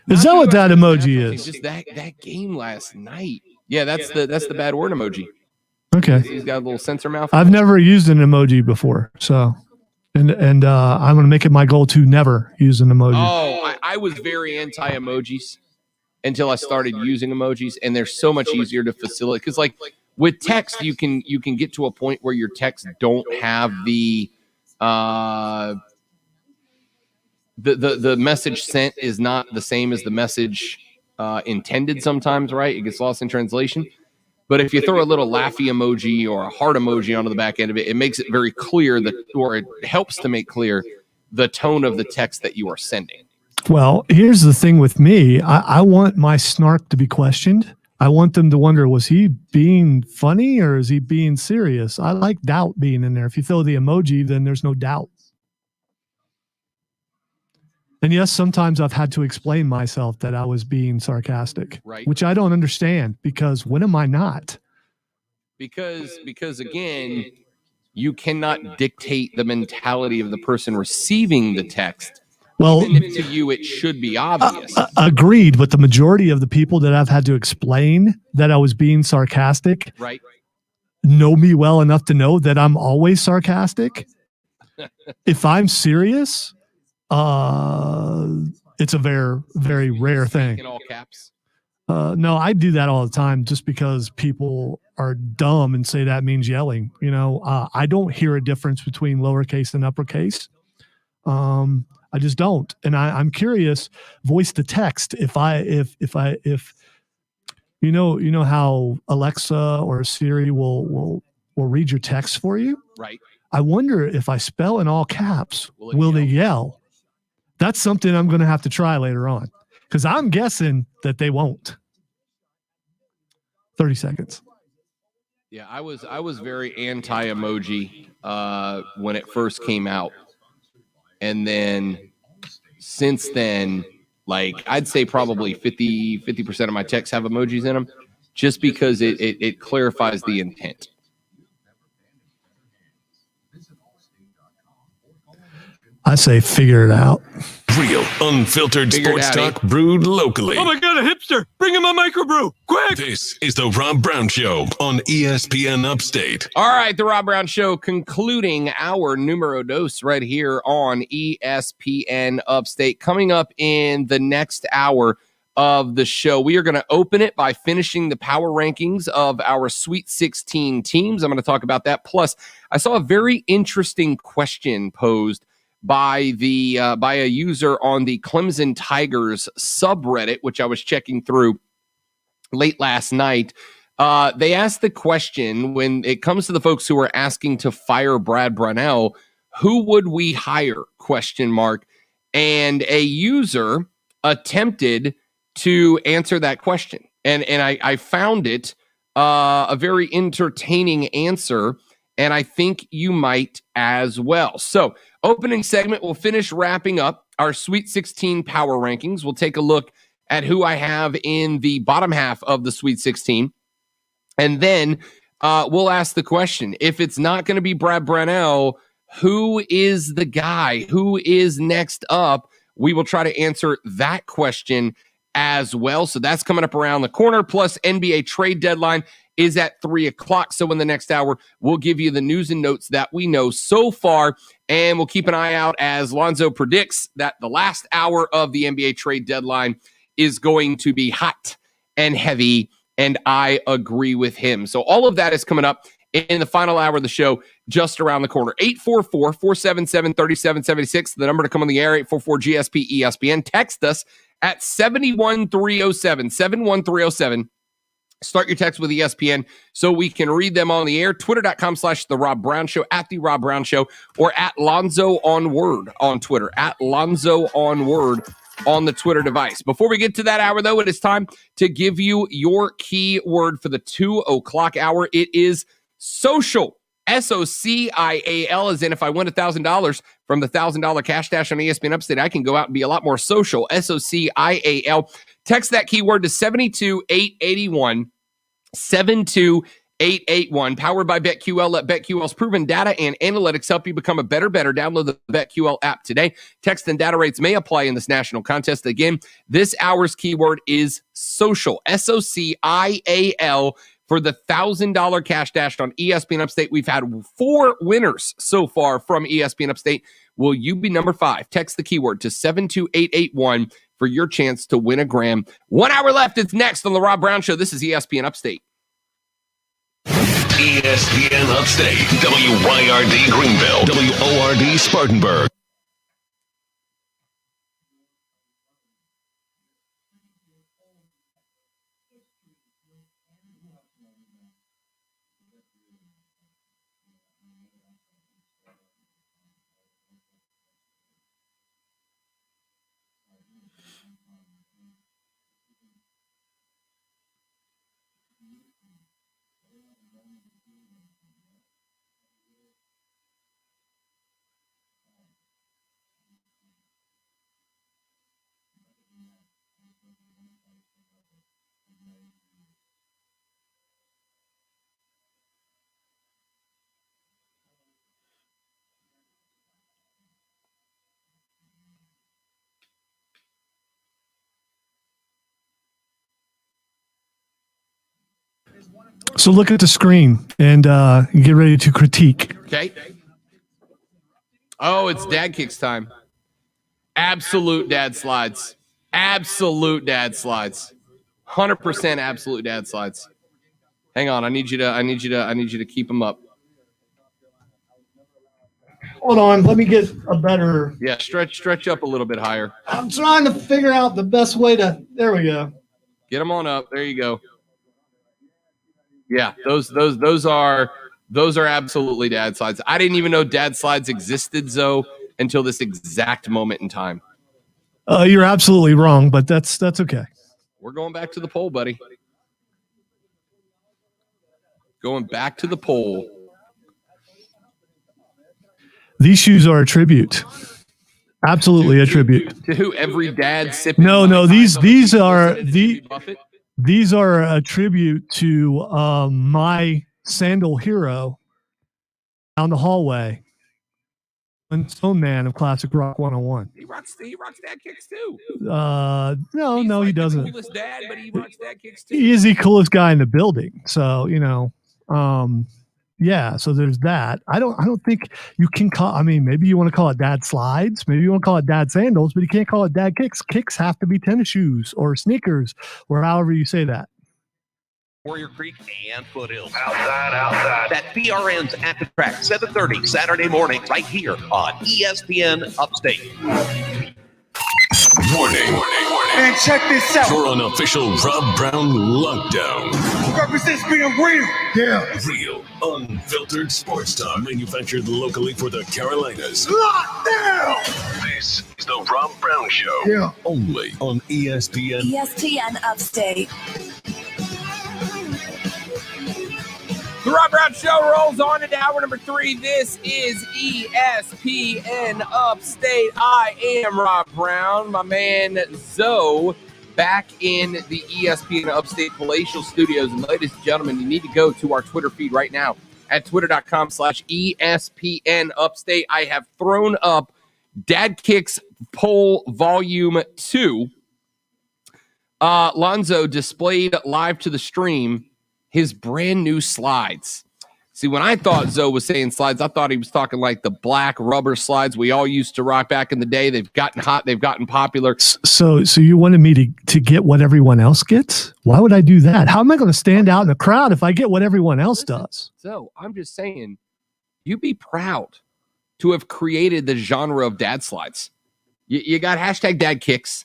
Is that what that emoji is? Just that game last night. Yeah, that's the bad word emoji. Okay. He's got a little censor mouth. I've never used an emoji before, so and I'm going to make it my goal to never use an emoji. Oh, I was very anti-emojis until I started using emojis, and they're so much easier to facilitate. Because like with text, you can get to a point where your texts don't have the message sent is not the same as the message intended sometimes, right? It gets lost in translation. But if you throw a little laughy emoji or a heart emoji onto the back end of it, it makes it very clear or it helps to make clear the tone of the text that you are sending. Well, here's the thing with me. I want my snark to be questioned. I want them to wonder, was he being funny or is he being serious? I like doubt being in there. If you throw the emoji, then there's no doubt. And yes, sometimes I've had to explain myself that I was being sarcastic, right? Which I don't understand, because when am I not? Because again, you cannot dictate the mentality of the person receiving the text. Well, even if to you it should be obvious. Agreed, but the majority of the people that I've had to explain that I was being sarcastic, right, know me well enough to know that I'm always sarcastic. If I'm serious, it's a very, very rare thing. In all caps. No, I do that all the time just because people are dumb and say that means yelling. You know, I don't hear a difference between lowercase and uppercase. I just don't. And I'm curious, voice to text. If you know how Alexa or Siri will read your text for you. Right. I wonder if I spell in all caps, will they yell? That's something I'm going to have to try later on, because I'm guessing that they won't. 30 seconds. Yeah, I was very anti-emoji when it first came out. And then since then, like I'd say probably 50% of my texts have emojis in them, just because it clarifies the intent. I say figure it out. Real, unfiltered sports talk brewed locally. Oh my God, a hipster! Bring him a microbrew, quick! This is the Rob Brown Show on ESPN Upstate. All right, the Rob Brown Show concluding our numero dos right here on ESPN Upstate. Coming up in the next hour of the show, we are going to open it by finishing the power rankings of our Sweet 16 teams. I'm going to talk about that. Plus, I saw a very interesting question posed by a user on the Clemson Tigers subreddit, which I was checking through late last night. They asked the question, when it comes to the folks who are asking to fire Brad Brownell, who would we hire? ? And a user attempted to answer that question. And I found it a very entertaining answer, and I think you might as well. So, opening segment, we'll finish wrapping up our Sweet 16 power rankings. We'll take a look at who I have in the bottom half of the Sweet 16. And then we'll ask the question, if it's not going to be Brad Brownell, who is the guy? Who is next up? We will try to answer that question as well. So that's coming up around the corner. Plus, NBA trade deadline is at 3 o'clock. So in the next hour, we'll give you the news and notes that we know so far. And we'll keep an eye out as Lonzo predicts that the last hour of the NBA trade deadline is going to be hot and heavy. And I agree with him. So all of that is coming up in the final hour of the show, just around the corner. 844-477-3776, the number to come on the air, 844-GSP-ESPN. Text us at 71307, 71307. Start your text with ESPN so we can read them on the air. Twitter.com/The Rob Brown Show, at The Rob Brown Show, or at Lonzo on Word on Twitter, at Lonzo on Word on the Twitter device. Before we get to that hour, though, it is time to give you your key word for the 2 o'clock hour. It is social. SOCIAL, as in if I win $1,000 from the $1,000 cash dash on ESPN Upstate, I can go out and be a lot more social. SOCIAL. Text that keyword to 72881. 72881. Powered by BetQL. Let BetQL's proven data and analytics help you become a better. Download the BetQL app today. Text and data rates may apply in this national contest. Again, this hour's keyword is social. SOCIAL. For the $1,000 cash dash on ESPN Upstate. We've had 4 winners so far from ESPN Upstate. Will you be number 5? Text the keyword to 72881 for your chance to win a gram. 1 hour left. It's next on The Rob Brown Show. This is ESPN Upstate. ESPN Upstate, WYRD Greenville, WORD Spartanburg. So look at the screen and get ready to critique. Okay. Oh, it's dad kicks time. Absolute dad slides. Absolute dad slides. 100% absolute dad slides. Hang on, I need you to keep them up. Hold on, let me get a better. Yeah, stretch up a little bit higher. I'm trying to figure out the best way to. There we go. Get them on up. There you go. Yeah, those are absolutely dad slides. I didn't even know dad slides existed, Zoe, until this exact moment in time. You're absolutely wrong, but that's okay. We're going back to the poll, buddy. Going back to the poll. These shoes are a tribute. Absolutely a tribute. To who? Every dad sipping. No, these are a tribute to my sandal hero down the hallway. Stone Man of Classic Rock 101. He rocks dad kicks too. No, he doesn't. The coolest dad, but he rocks dad kicks too. He is the coolest guy in the building. So, yeah, so there's that. I don't think you can call, maybe you want to call it dad slides, maybe you want to call it dad sandals, but you can't call it dad kicks. Kicks have to be tennis shoes or sneakers or however you say that. Warrior Creek and Foothills. Outside. That PRN's at the track, 7:30 Saturday morning, right here on ESPN Upstate. Warning. And check this out. Your unofficial Rob Brown lockdown. Represents being real. Yeah. Real, unfiltered sports talk. Manufactured locally for the Carolinas. Lockdown. This is the Rob Brown Show. Yeah. Only on ESPN. ESPN Upstate. The Rob Brown Show rolls on into hour number 3. This is ESPN Upstate. I am Rob Brown. My man Zoe back in the ESPN Upstate Palatial Studios. And ladies and gentlemen, you need to go to our Twitter feed right now at twitter.com/ESPN Upstate. I have thrown up Dad Kicks Poll Volume 2. Lonzo displayed live to the stream his brand new slides. See, when I thought Zoe was saying slides, I thought he was talking like the black rubber slides we all used to rock back in the day. They've gotten hot. They've gotten popular. So you wanted me to get what everyone else gets? Why would I do that? How am I going to stand out in the crowd if I get what everyone else does? So I'm just saying, you be proud to have created the genre of dad slides. You got hashtag dad kicks.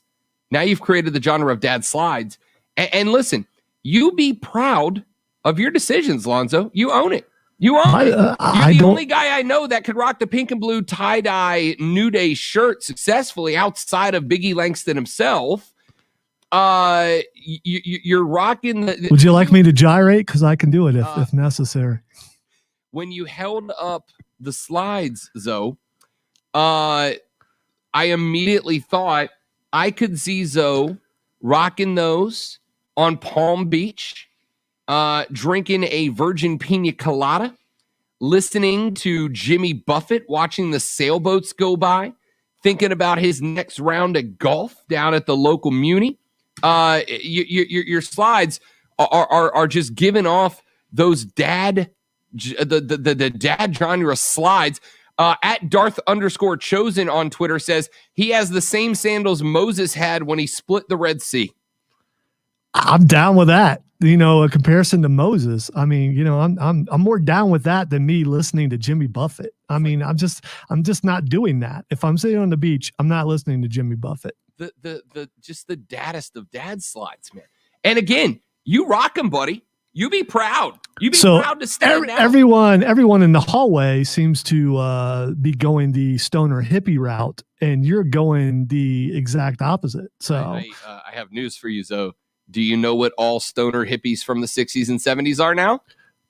Now you've created the genre of dad slides. And listen, you be proud of your decisions, Lonzo. You own it. You own it. You're the only guy I know that could rock the pink and blue tie-dye New Day shirt successfully outside of Biggie Langston himself. You're rocking the... Would you like me to gyrate? Because I can do it if necessary. When you held up the slides, Zoe, I immediately thought I could see Zoe rocking those on Palm Beach, drinking a virgin pina colada, listening to Jimmy Buffett, watching the sailboats go by, thinking about his next round of golf down at the local Muni. Your slides are just giving off those the dad genre slides. At Darth_chosen on Twitter says he has the same sandals Moses had when he split the Red Sea. I'm down with that. A comparison to Moses. I mean, I'm more down with that than me listening to Jimmy Buffett. I mean, I'm just not doing that. If I'm sitting on the beach, I'm not listening to Jimmy Buffett. Just the daddest of dad slides, man. And again, you rock them, buddy. You be proud. You be proud to stand out. Everyone in the hallway seems to be going the stoner hippie route, and you're going the exact opposite. So I have news for you, Zoe. Do you know what all stoner hippies from the 60s and 70s are now?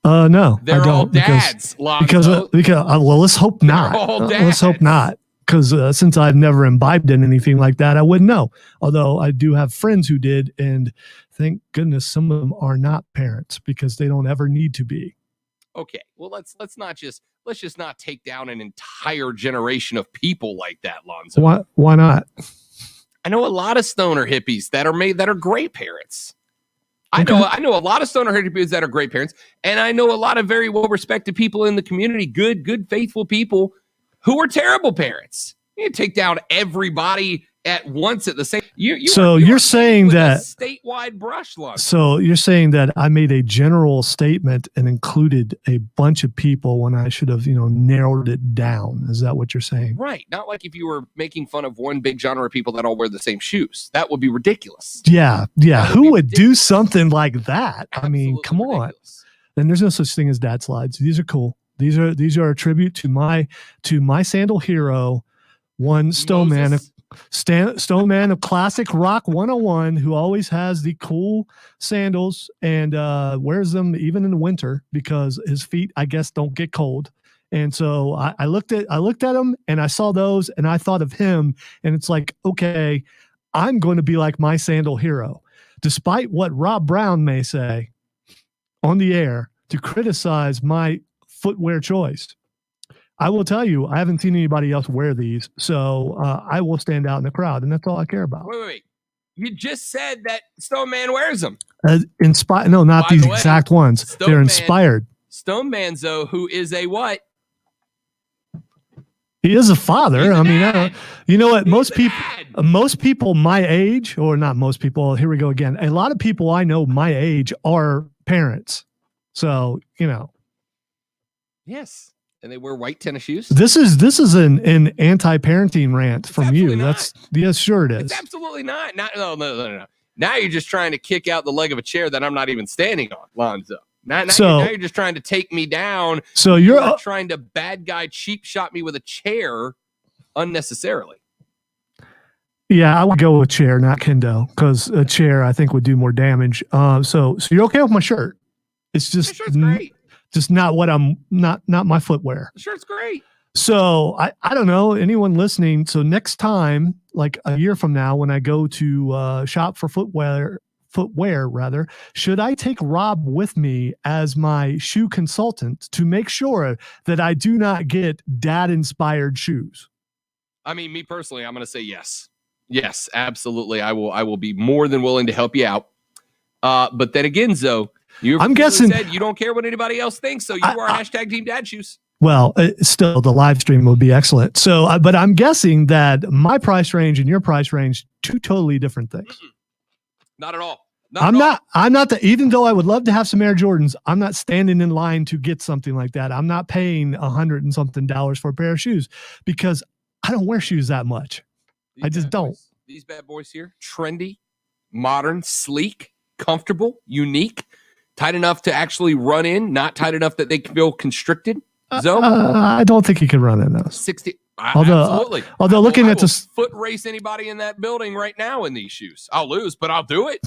No, they're I don't, all dads. Because well, let's hope not. Let's hope not. Because since I've never imbibed in anything like that, I wouldn't know. Although I do have friends who did, and thank goodness some of them are not parents because they don't ever need to be. Okay, well let's just not take down an entire generation of people like that, Lonzo. Why not? I know a lot of stoner hippies that are great parents. I know a lot of stoner hippies that are great parents, and I know a lot of very well-respected people in the community, good, faithful people who are terrible parents. You take down everybody at once at the same. You're saying that statewide brush, Lonzo. So you're saying that I made a general statement and included a bunch of people when I should have, narrowed it down. Is that what you're saying? Right. Not like if you were making fun of one big genre of people that all wear the same shoes. That would be ridiculous. Yeah. Who would do something like that? Absolutely, I mean, come on. And there's no such thing as dad slides. These are cool. These are a tribute to my sandal hero, one Stoneman of Classic Rock 101, who always has the cool sandals and wears them even in the winter because his feet, I guess, don't get cold. And so I looked at him and I saw those and I thought of him, and it's like, okay, I'm going to be like my sandal hero, despite what Rob Brown may say on the air to criticize my footwear choice. I will tell you, I haven't seen anybody else wear these, so I will stand out in the crowd, and that's all I care about. Wait. You just said that Stoneman wears them. No, not these exact ones. They're inspired. Stoneman, though, who is a what? He is a father. I mean, you know what? Most people my age, or not most people, here we go again. A lot of people I know my age are parents. So, Yes. And they wear white tennis shoes. This is an anti-parenting rant from you. Not. Yes, sure it is. It's absolutely not. No. Now you're just trying to kick out the leg of a chair that I'm not even standing on, Lonzo. Now you're just trying to take me down. So you're trying to bad guy cheap shot me with a chair unnecessarily. Yeah, I would go with chair, not kendo, because a chair I think would do more damage. So you're okay with my shirt? It's just great. Just not what I'm not my footwear. The shirt's great. So I don't know anyone listening. So next time, like a year from now, when I go to shop for footwear rather, should I take Rob with me as my shoe consultant to make sure that I do not get dad inspired shoes? I mean, me personally, I'm going to say yes. Yes, absolutely. I will be more than willing to help you out. But then again, Zoe, I'm guessing said you don't care what anybody else thinks, so you are hashtag Team Dad Shoes. Well, still the live stream would be excellent. So, but I'm guessing that my price range and your price range, two totally different things. Not at all. I'm not even though I would love to have some Air Jordans, I'm not standing in line to get something like that. I'm not paying $100 and something for a pair of shoes because I don't wear shoes that much. I just don't. These bad boys here, trendy, modern, sleek, comfortable, unique, tight enough to actually run in, not tight enough that they feel constricted. Zoe? I don't think he can run in those. 60. Absolutely. Although looking at this, foot race anybody in that building right now in these shoes. I'll lose, but I'll do it.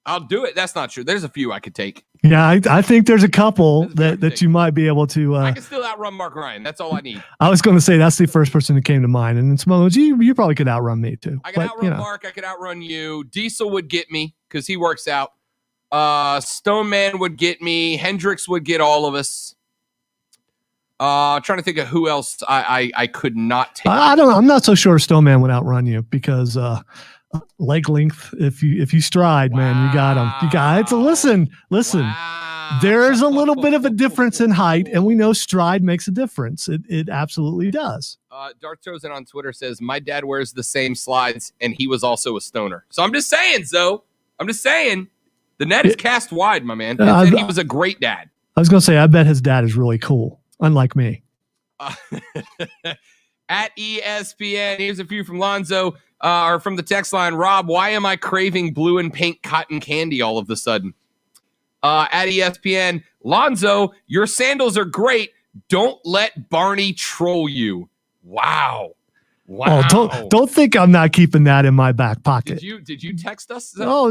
I'll do it. That's not true. There's a few I could take. Yeah, I think there's a couple that you might be able to. I can still outrun Mark Ryan. That's all I need. I was going to say that's the first person that came to mind. And in some others, you probably could outrun me too. I could outrun Mark. I could outrun you. Diesel would get me because he works out. Stoneman would get me. Hendricks would get all of us. Trying to think of who else I could not take. I'm not so sure Stoneman would outrun you because leg length. If you stride, man, you got him. You got it. So listen. Wow. There's a little bit of a difference in height, and we know stride makes a difference. It absolutely does. Darth Chosen on Twitter says my dad wears the same slides, and he was also a stoner. So I'm just saying, Zoe. I'm just saying. The net is cast wide, my man. And he was a great dad. I was going to say, I bet his dad is really cool, unlike me. At ESPN, here's a few from Lonzo, or from the text line. Rob, why am I craving blue and pink cotton candy all of a sudden? At ESPN, Lonzo, your sandals are great. Don't let Barney troll you. Wow. Oh, don't think I'm not keeping that in my back pocket. Did you text us? No,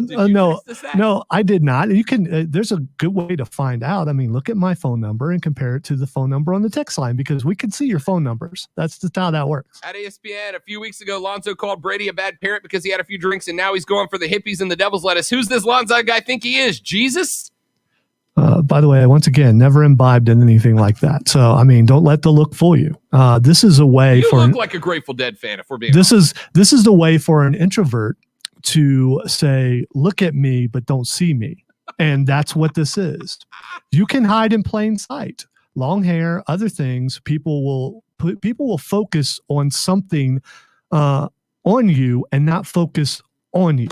I did not. You can. There's a good way to find out. I mean, look at my phone number and compare it to the phone number on the text line because we can see your phone numbers. That's just how that works. At ESPN, a few weeks ago, Lonzo called Brady a bad parent because he had a few drinks, and now he's going for the hippies and the devil's lettuce. Who's this Lonzo guy think he is? Jesus? By the way, once again, never imbibed in anything like that. So, I mean, don't let the look fool you. This is a way you look like a Grateful Dead fan, if we're being honest. This is the way for an introvert to say, look at me, but don't see me. And that's what this is. You can hide in plain sight. Long hair, other things, people will focus on something on you and not focus on you.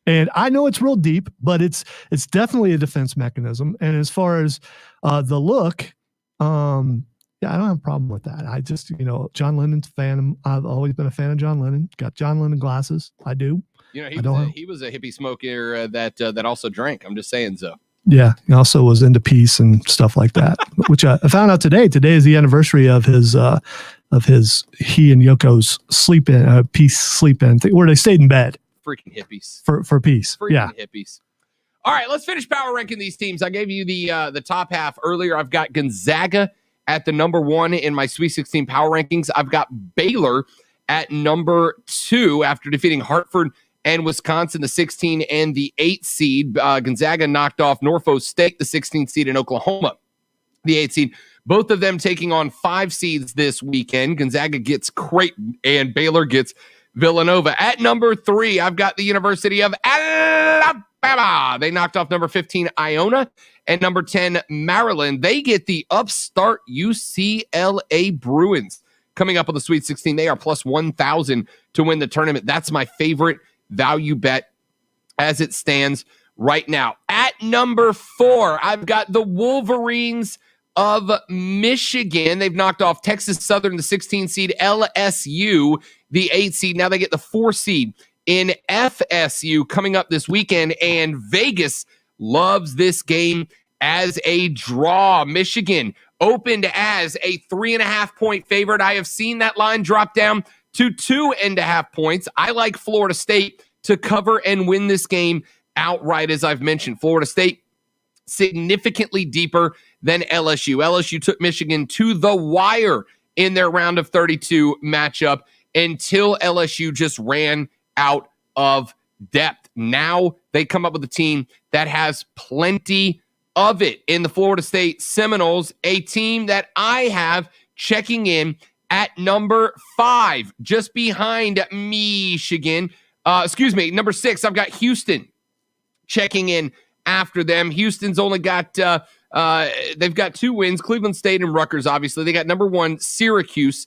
And I know it's real deep, but it's definitely a defense mechanism. And as far as the look, I don't have a problem with that. I just, John Lennon's fan. I've always been a fan of John Lennon. Got John Lennon glasses. I do. He was a hippie smoker that also drank. I'm just saying so. Yeah, he also was into peace and stuff like that, which I found out today. Today is the anniversary of his he and Yoko's peace sleep in thing, where they stayed in bed. Freaking hippies for peace. Freaking hippies. All right, let's finish power ranking these teams. I gave you the top half earlier. I've got Gonzaga at the number 1 in my Sweet 16 power rankings. I've got Baylor at number 2 after defeating Hartford and Wisconsin, the 16 and the 8 seed. Gonzaga knocked off Norfolk State, the 16 seed, in Oklahoma, the 8 seed. Both of them taking on 5 seeds this weekend. Gonzaga gets Creighton and Baylor gets Villanova. At number 3, I've got the University of Alabama. They knocked off number 15, Iona, and number 10, Maryland. They get the upstart UCLA Bruins. Coming up on the Sweet 16, they are plus 1,000 to win the tournament. That's my favorite value bet as it stands right now. At number 4, I've got the Wolverines of Michigan. They've knocked off Texas Southern, the 16 seed, LSU, the 8 seed. Now they get the 4 seed in FSU coming up this weekend, and Vegas loves this game as a draw. Michigan opened as a 3.5-point favorite. I have seen that line drop down to 2.5 points. I like Florida State to cover and win this game outright, as I've mentioned. Florida State significantly deeper than LSU. LSU took Michigan to the wire in their round of 32 matchup until LSU just ran out of depth. Now they come up with a team that has plenty of it in the Florida State Seminoles, a team that I have checking in at number 5, just behind Michigan. Number 6, I've got Houston checking in after them. Houston's only got, they've got 2 wins, Cleveland State and Rutgers, obviously. They got number 11 Syracuse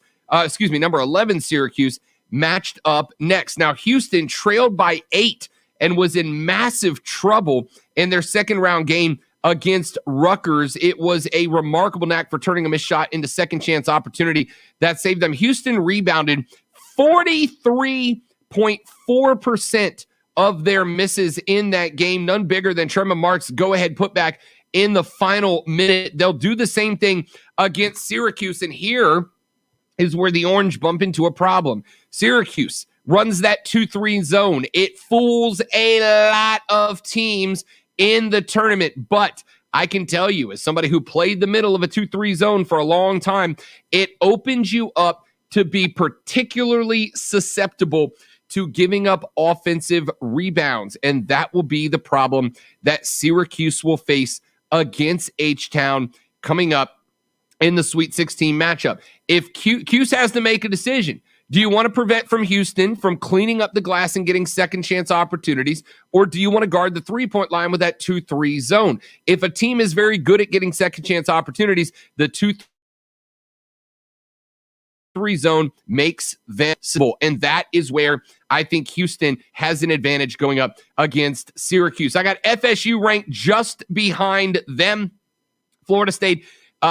matched up next. Now, Houston trailed by 8 and was in massive trouble in their second round game against Rutgers. It was a remarkable knack for turning a missed shot into second chance opportunity that saved them. Houston rebounded 43.4% of their misses in that game, none bigger than Tremont Marks' go-ahead putback in the final minute. They'll do the same thing against Syracuse, and here is where the Orange bump into a problem. Syracuse runs that 2-3 zone. It fools a lot of teams in the tournament, but I can tell you, as somebody who played the middle of a 2-3 zone for a long time, it opens you up to be particularly susceptible to giving up offensive rebounds, and that will be the problem that Syracuse will face against H-Town coming up in the Sweet 16 matchup. If Cuse has to make a decision, do you want to prevent from Houston from cleaning up the glass and getting second chance opportunities, or do you want to guard the 3-point line with that 2-3 zone? If a team is very good at getting second chance opportunities, the 2-3 zone makes them simple, and that is where I think Houston has an advantage going up against Syracuse. I got FSU ranked just behind them. Florida State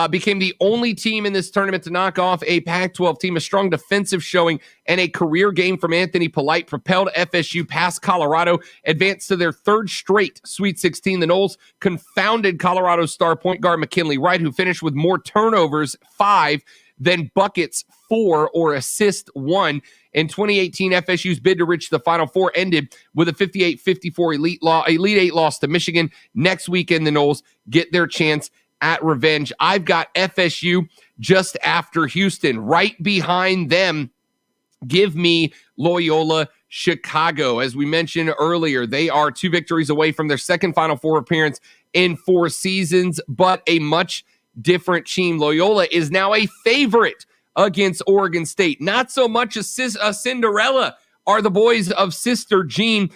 became the only team in this tournament to knock off a Pac-12 team. A strong defensive showing and a career game from Anthony Polite propelled FSU past Colorado, advanced to their 3rd straight Sweet 16. The Noles confounded Colorado's star point guard McKinley Wright, who finished with more turnovers, 5, than buckets, 4, or assist, 1. In 2018, FSU's bid to reach the Final Four ended with a 58-54 Elite 8 loss to Michigan. Next weekend, the Noles get their chance at revenge. I've got FSU just after Houston. Right behind them, give me Loyola Chicago. As we mentioned earlier, they are 2 victories away from their second Final Four appearance in 4 seasons, but a much different team. Loyola is now a favorite against Oregon State. Not so much a Cinderella are the boys of Sister Jean.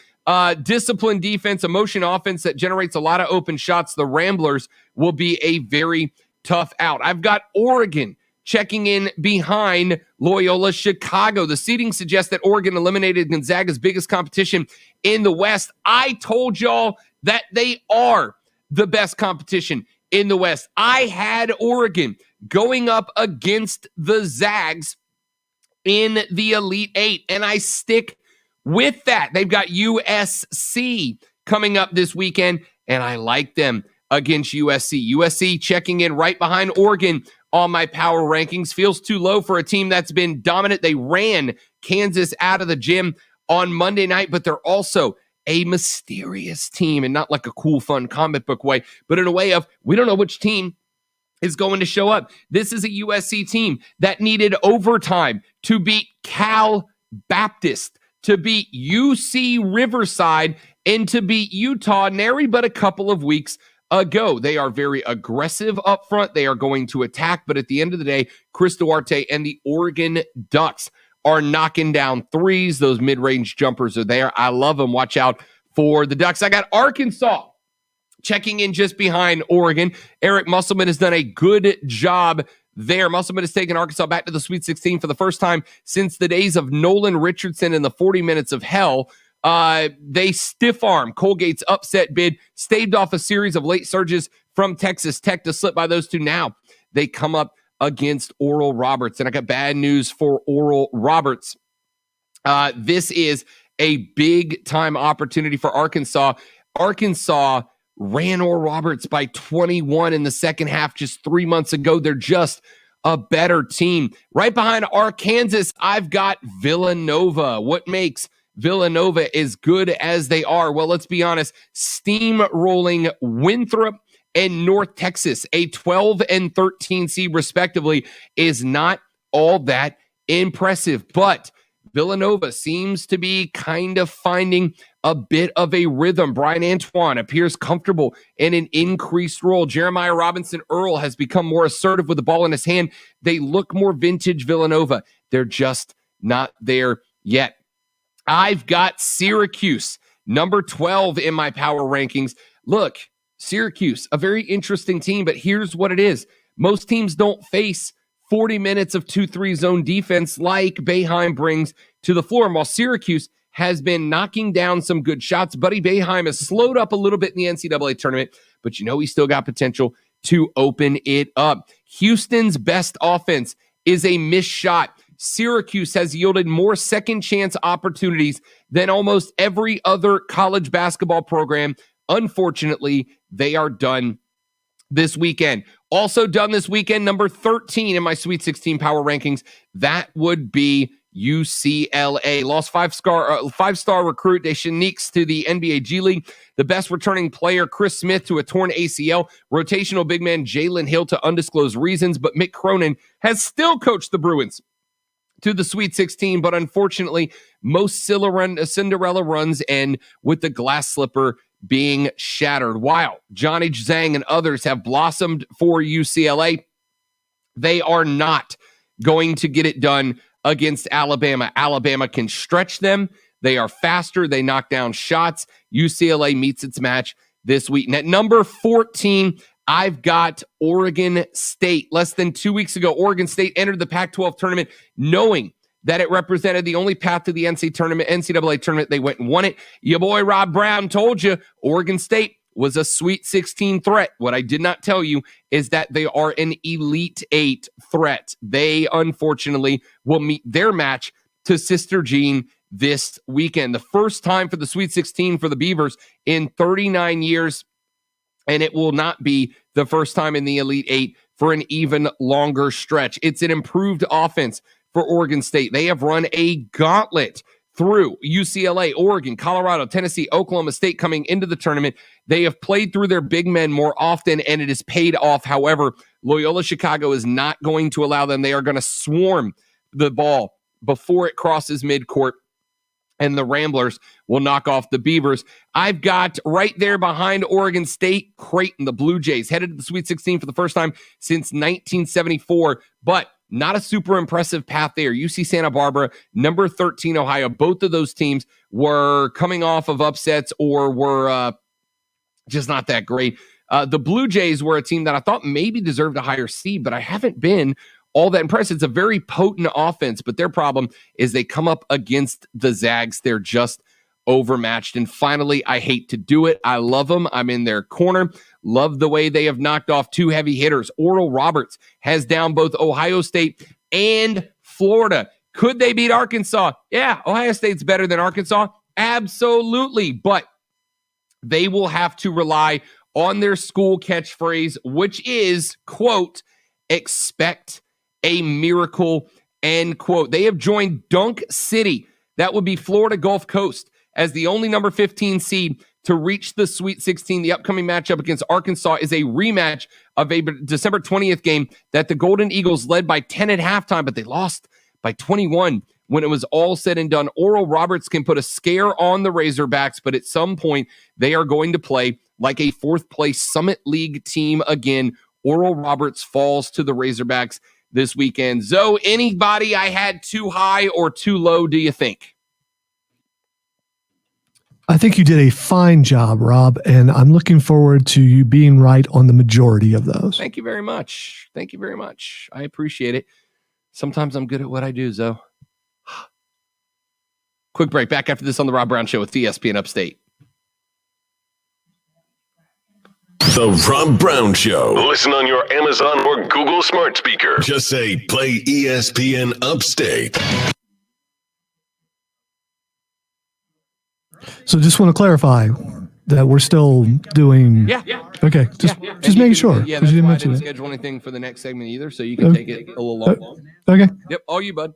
Disciplined defense, emotion offense that generates a lot of open shots. The Ramblers will be a very tough out. I've got Oregon checking in behind Loyola Chicago. The seeding suggests that Oregon eliminated Gonzaga's biggest competition in the West. I told y'all that they are the best competition in the West. I had Oregon going up against the Zags in the Elite 8, and I stick with that. They've got USC coming up this weekend, and I like them against USC. USC checking in right behind Oregon on my power rankings. Feels too low for a team that's been dominant. They ran Kansas out of the gym on Monday night, but they're also a mysterious team, and not like a cool, fun comic book way, but in a way of we don't know which team is going to show up. This is a USC team that needed overtime to beat Cal Baptist, to beat UC Riverside, and to beat Utah nary but a couple of weeks ago. They are very aggressive up front. They are going to attack, but at the end of the day, Chris Duarte and the Oregon Ducks are knocking down threes. Those mid-range jumpers are there. I love them. Watch out for the Ducks. I got Arkansas checking in just behind Oregon. Eric Musselman has done a good job there. Musselman has taken Arkansas back to the Sweet 16 for the first time since the days of Nolan Richardson and the 40 Minutes of Hell. They stiff arm Colgate's upset bid, staved off a series of late surges from Texas Tech to slip by those two. Now they come up against Oral Roberts. And I got bad news for Oral Roberts. This is a big-time opportunity for Arkansas. Arkansas ran Oral Roberts by 21 in the second half just 3 months ago. They're just a better team. Right behind Arkansas, I've got Villanova. What makes Villanova as good as they are? Well, let's be honest. Steamrolling Winthrop and North Texas, a 12 and 13 seed respectively, is not all that impressive. But Villanova seems to be kind of finding a bit of a rhythm. Brian Antoine appears comfortable in an increased role. Jeremiah Robinson Earl has become more assertive with the ball in his hand. They look more vintage Villanova. They're just not there yet. I've got Syracuse, number 12 in my power rankings. Look, Syracuse, a very interesting team, but here's what it is. Most teams don't face 40 minutes of 2-3 zone defense like Boeheim brings to the floor. And while Syracuse has been knocking down some good shots, Buddy Boeheim has slowed up a little bit in the NCAA tournament, but he's still got potential to open it up. Houston's best offense is a missed shot. Syracuse has yielded more second chance opportunities than almost every other college basketball program. Unfortunately, they are done this weekend. Also done this weekend, number 13 in my Sweet 16 power rankings. That would be UCLA. Lost five-star recruit Deshaun Neeks to the NBA G League. The best returning player, Chris Smith, to a torn ACL. Rotational big man Jalen Hill to undisclosed reasons. But Mick Cronin has still coached the Bruins to the Sweet 16. But unfortunately, most Cinderella runs end with the glass slipper being shattered. While Johnny Zhang and others have blossomed for UCLA, they are not going to get it done against Alabama. Alabama can stretch them. They are faster. They knock down shots. UCLA meets its match this week. And at number 14, I've got Oregon State. Less than 2 weeks ago, Oregon State entered the Pac-12 tournament knowing that it represented the only path to the NCAA tournament. They went and won it. Your boy Rob Brown told you Oregon State was a Sweet 16 threat. What I did not tell you is that they are an Elite 8 threat. They, unfortunately, will meet their match to Sister Jean this weekend. The first time for the Sweet 16 for the Beavers in 39 years, and it will not be the first time in the Elite 8 for an even longer stretch. It's an improved offense for Oregon State. They have run a gauntlet through UCLA, Oregon, Colorado, Tennessee, Oklahoma State coming into the tournament. They have played through their big men more often, and it has paid off. However, Loyola Chicago is not going to allow them. They are going to swarm the ball before it crosses midcourt, and the Ramblers will knock off the Beavers. I've got right there behind Oregon State, Creighton, the Blue Jays, headed to the Sweet 16 for the first time since 1974, but not a super impressive path there. UC Santa Barbara, number 13 Ohio. Both of those teams were coming off of upsets or were just not that great. The Blue Jays were a team that I thought maybe deserved a higher seed, but I haven't been all that impressed. It's a very potent offense, but their problem is they come up against the Zags. They're just overmatched. And finally, I hate to do it. I love them. I'm in their corner. Love the way they have knocked off two heavy hitters. Oral Roberts has down both Ohio State and Florida. Could they beat Arkansas? Yeah, Ohio State's better than Arkansas. Absolutely. But they will have to rely on their school catchphrase, which is, quote, expect a miracle, end quote. They have joined Dunk City. That would be Florida Gulf Coast as the only number 15 seed to reach the Sweet 16. The upcoming matchup against Arkansas is a rematch of a December 20th game that the Golden Eagles led by 10 at halftime, but they lost by 21 when it was all said and done. Oral Roberts can put a scare on the Razorbacks, but at some point they are going to play like a fourth-place Summit League team again. Oral Roberts falls to the Razorbacks this weekend. Zoe, anybody I had too high or too low, do you think? I think you did a fine job, Rob, and I'm looking forward to you being right on the majority of those. Thank you very much. Thank you very much. I appreciate it. Sometimes I'm good at what I do, Zoe. Quick break. Back after this on the Rob Brown Show with ESPN Upstate. The Rob Brown Show. Listen on your Amazon or Google smart speaker. Just say, play ESPN Upstate. So just want to clarify that we're still doing. Yeah. Okay. Just making sure. Yeah, Because that's you didn't why I mention didn't it. schedule anything for the next segment either, so you can take it a little long. Okay. Yep, all you, bud.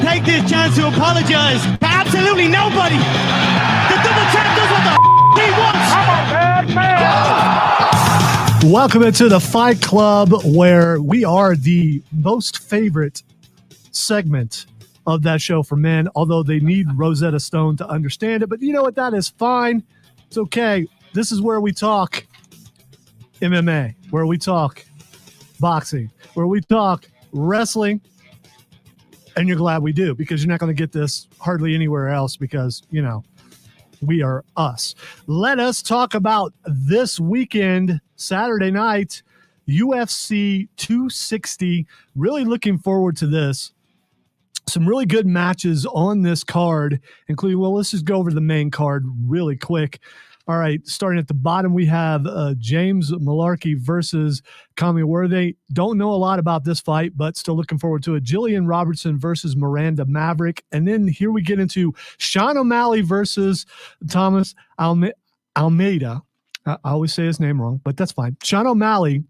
Take this chance to apologize to absolutely nobody. The double champ does what the he wants. I'm a bad man. Welcome into the Fight Club, where we are the most favorite segment of that show for men, although they need Rosetta Stone to understand it. But you know what? That is fine. It's okay. This is where we talk MMA, where we talk Boxing, where we talk wrestling, and you're glad we do, because you're not going to get this hardly anywhere else, because, you know, we are us. Let us talk about this weekend, Saturday night, UFC 260. Really looking forward to this. Some really good matches on this card, including, well, let's just go over the main card really quick. All right, starting at the bottom, we have James Malarkey versus Kami Worthy. Don't know a lot about this fight, but still looking forward to it. Jillian Robertson versus Miranda Maverick. And then here we get into Sean O'Malley versus Thomas Almeida. I always say his name wrong, but that's fine. Sean O'Malley,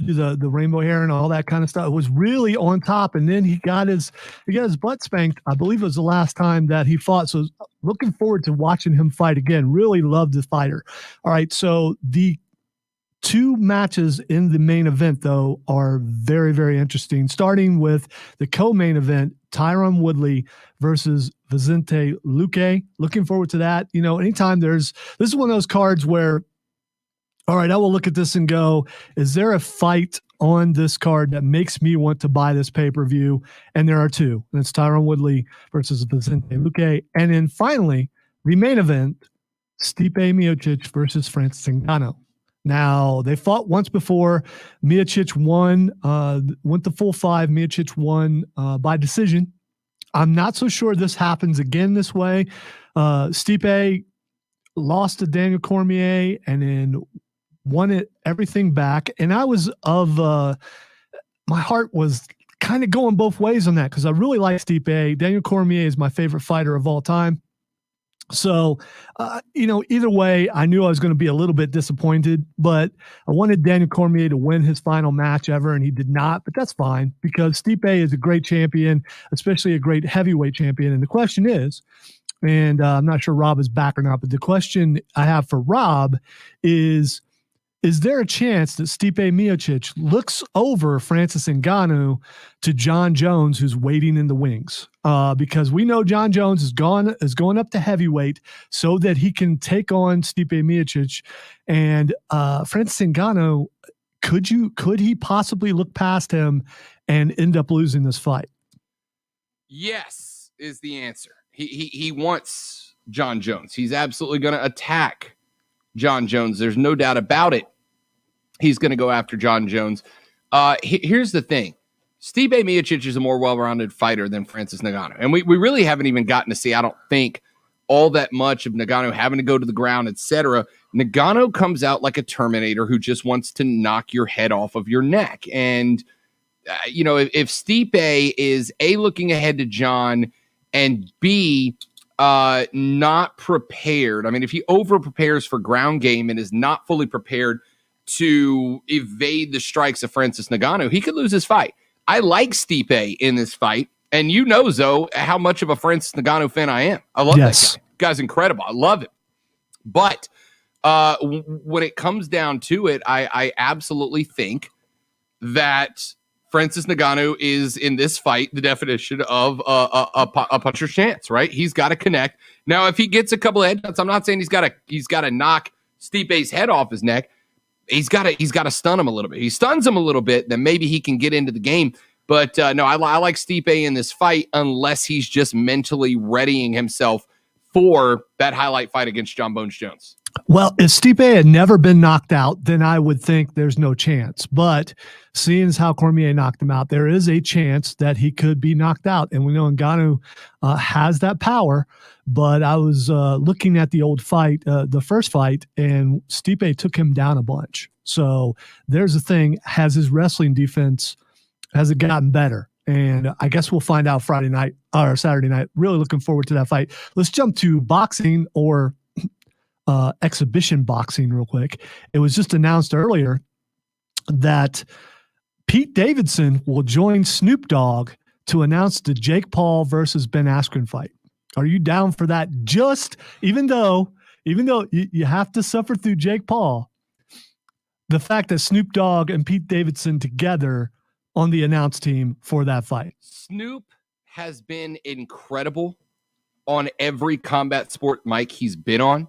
the rainbow hair and all that kind of stuff, was really on top, and then he got his butt spanked. I believe it was the last time that he fought. So looking forward to watching him fight again. Really love the fighter. All right, so the two matches in the main event, though, are very, very interesting. Starting with the co-main event, Tyron Woodley versus Vicente Luque. Looking forward to that. You know, anytime this is one of those cards where, all right, I will look at this and go, is there a fight on this card that makes me want to buy this pay-per-view? And there are two. And it's Tyron Woodley versus Vicente Luque. And then finally, the main event, Stipe Miocic versus Francis Ngannou. Now, they fought once before. Miocic won, went the full five. Miocic won by decision. I'm not so sure this happens again this way. Stipe lost to Daniel Cormier and then won everything back. And I was my heart was kind of going both ways on that, because I really like Stipe. Daniel Cormier is my favorite fighter of all time. So, you know, either way, I knew I was going to be a little bit disappointed, but I wanted Daniel Cormier to win his final match ever, and he did not, but that's fine, because Stipe is a great champion, especially a great heavyweight champion. And the question is, and I'm not sure Rob is back or not, but the question I have for Rob is there a chance that Stipe Miocic looks over Francis Ngannou to John Jones, who's waiting in the wings? Because we know John Jones is going up to heavyweight so that he can take on Stipe Miocic. And Francis Ngannou, could he possibly look past him and end up losing this fight? Yes, is the answer. He wants John Jones. He's absolutely going to attack John Jones. There's no doubt about it. He's going to go after John Jones. Here's the thing. Stipe Miocic is a more well-rounded fighter than Francis Ngannou. And we really haven't even gotten to see, I don't think, all that much of Ngannou having to go to the ground, etc. Ngannou comes out like a Terminator who just wants to knock your head off of your neck. And, you know, if Stipe is A, looking ahead to John, and B, not prepared. I mean, if he over-prepares for ground game and is not fully prepared to evade the strikes of Francis Ngannou, he could lose his fight. I like Stipe in this fight, and you know, Zoe, how much of a Francis Ngannou fan I am. I love that guy. Guy's incredible. I love him. But when it comes down to it, I absolutely think that Francis Ngannou is, in this fight, the definition of a puncher's chance, right? He's got to connect. Now, if he gets a couple of headshots, I'm not saying he's got to knock Stipe's head off his neck. He's got to stun him a little bit. He stuns him a little bit, then maybe he can get into the game. But no, I like Stipe in this fight unless he's just mentally readying himself for that highlight fight against John Bones Jones. Well, if Stipe had never been knocked out, then I would think there's no chance. But seeing as how Cormier knocked him out, there is a chance that he could be knocked out. And we know Ngannou has that power. But I was looking at the old fight, the first fight, and Stipe took him down a bunch. So there's the thing. Has his wrestling defense, has it gotten better? And I guess we'll find out Friday night or Saturday night. Really looking forward to that fight. Let's jump to boxing, or exhibition boxing real quick. It was just announced earlier that Pete Davidson will join Snoop Dogg to announce the Jake Paul versus Ben Askren fight. Are you down for that? Just even though you have to suffer through Jake Paul, the fact that Snoop Dogg and Pete Davidson together on the announce team for that fight. Snoop has been incredible on every combat sport mic he's been on.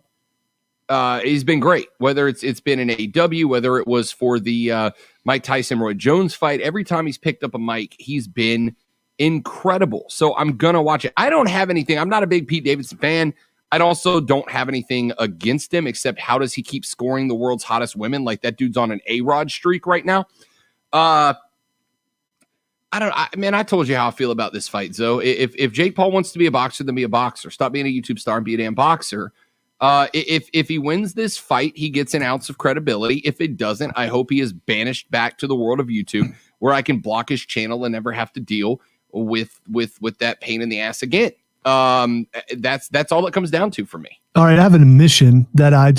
He's been great, whether it's been in AEW, whether it was for the Mike Tyson Roy Jones fight. Every time he's picked up a mic, he's been incredible. So I'm gonna watch it. I don't have anything. I'm not a big Pete Davidson fan. I also don't have anything against him, except how does he keep scoring the world's hottest women? Like, that dude's on an A-Rod streak right now. I told you how I feel about this fight, Zoe. If Jake Paul wants to be a boxer, then be a boxer. Stop being a YouTube star and be a damn boxer. If he wins this fight, he gets an ounce of credibility. If it doesn't, I hope he is banished back to the world of YouTube, where I can block his channel and never have to deal with that pain in the ass again. That's all it comes down to for me. All right, I have an admission that I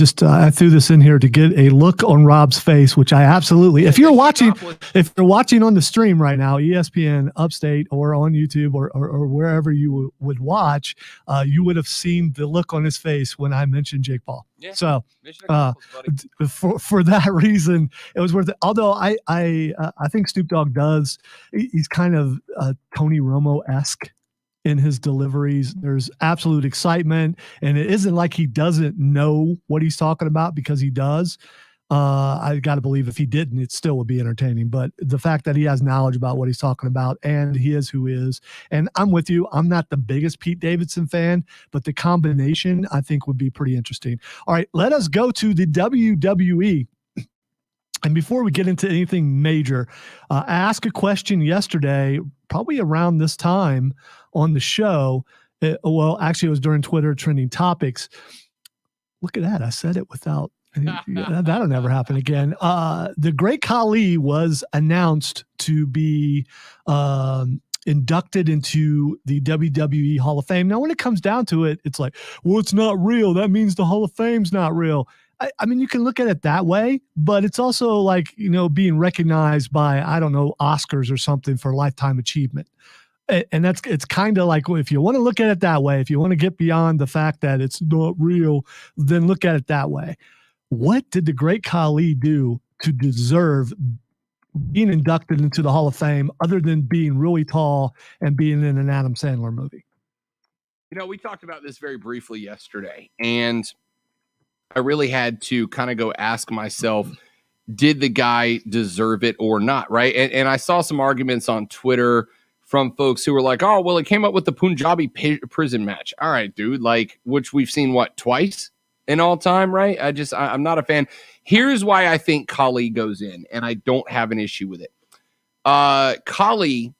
threw this in here to get a look on Rob's face, which I absolutely. If you're watching on the stream right now, ESPN Upstate or on YouTube or wherever you would watch, you would have seen the look on his face when I mentioned Jake Paul. Yeah. So for that reason, it was worth it. Although I think Snoop Dogg does. He's kind of Tony Romo-esque in his deliveries. There's absolute excitement, and it isn't like he doesn't know what he's talking about, because he does. I got to believe if he didn't, it still would be entertaining. But the fact that he has knowledge about what he's talking about, and he is who is, and I'm with you. I'm not the biggest Pete Davidson fan, but the combination I think would be pretty interesting. All right, let us go to the WWE. And before we get into anything major, I asked a question yesterday, probably around this time on the show. Well, actually, it was during Twitter trending topics. Look at that. I said it without, that'll never happen again. The Great Khali was announced to be inducted into the WWE Hall of Fame. Now, when it comes down to it, it's like, well, it's not real. That means the Hall of Fame's not real. I mean, you can look at it that way, but it's also like, being recognized by, I don't know, Oscars or something for lifetime achievement. And it's kind of like, well, if you want to look at it that way, if you want to get beyond the fact that it's not real, then look at it that way. What did the Great Khali do to deserve being inducted into the Hall of Fame, other than being really tall and being in an Adam Sandler movie? We talked about this very briefly yesterday, and I really had to kind of go ask myself, did the guy deserve it or not, right? And I saw some arguments on Twitter from folks who were like, oh, well, it came up with the Punjabi prison match. All right, dude, which we've seen, twice in all time, right? I'm not a fan. Here's why I think Khali goes in, and I don't have an issue with it. Khali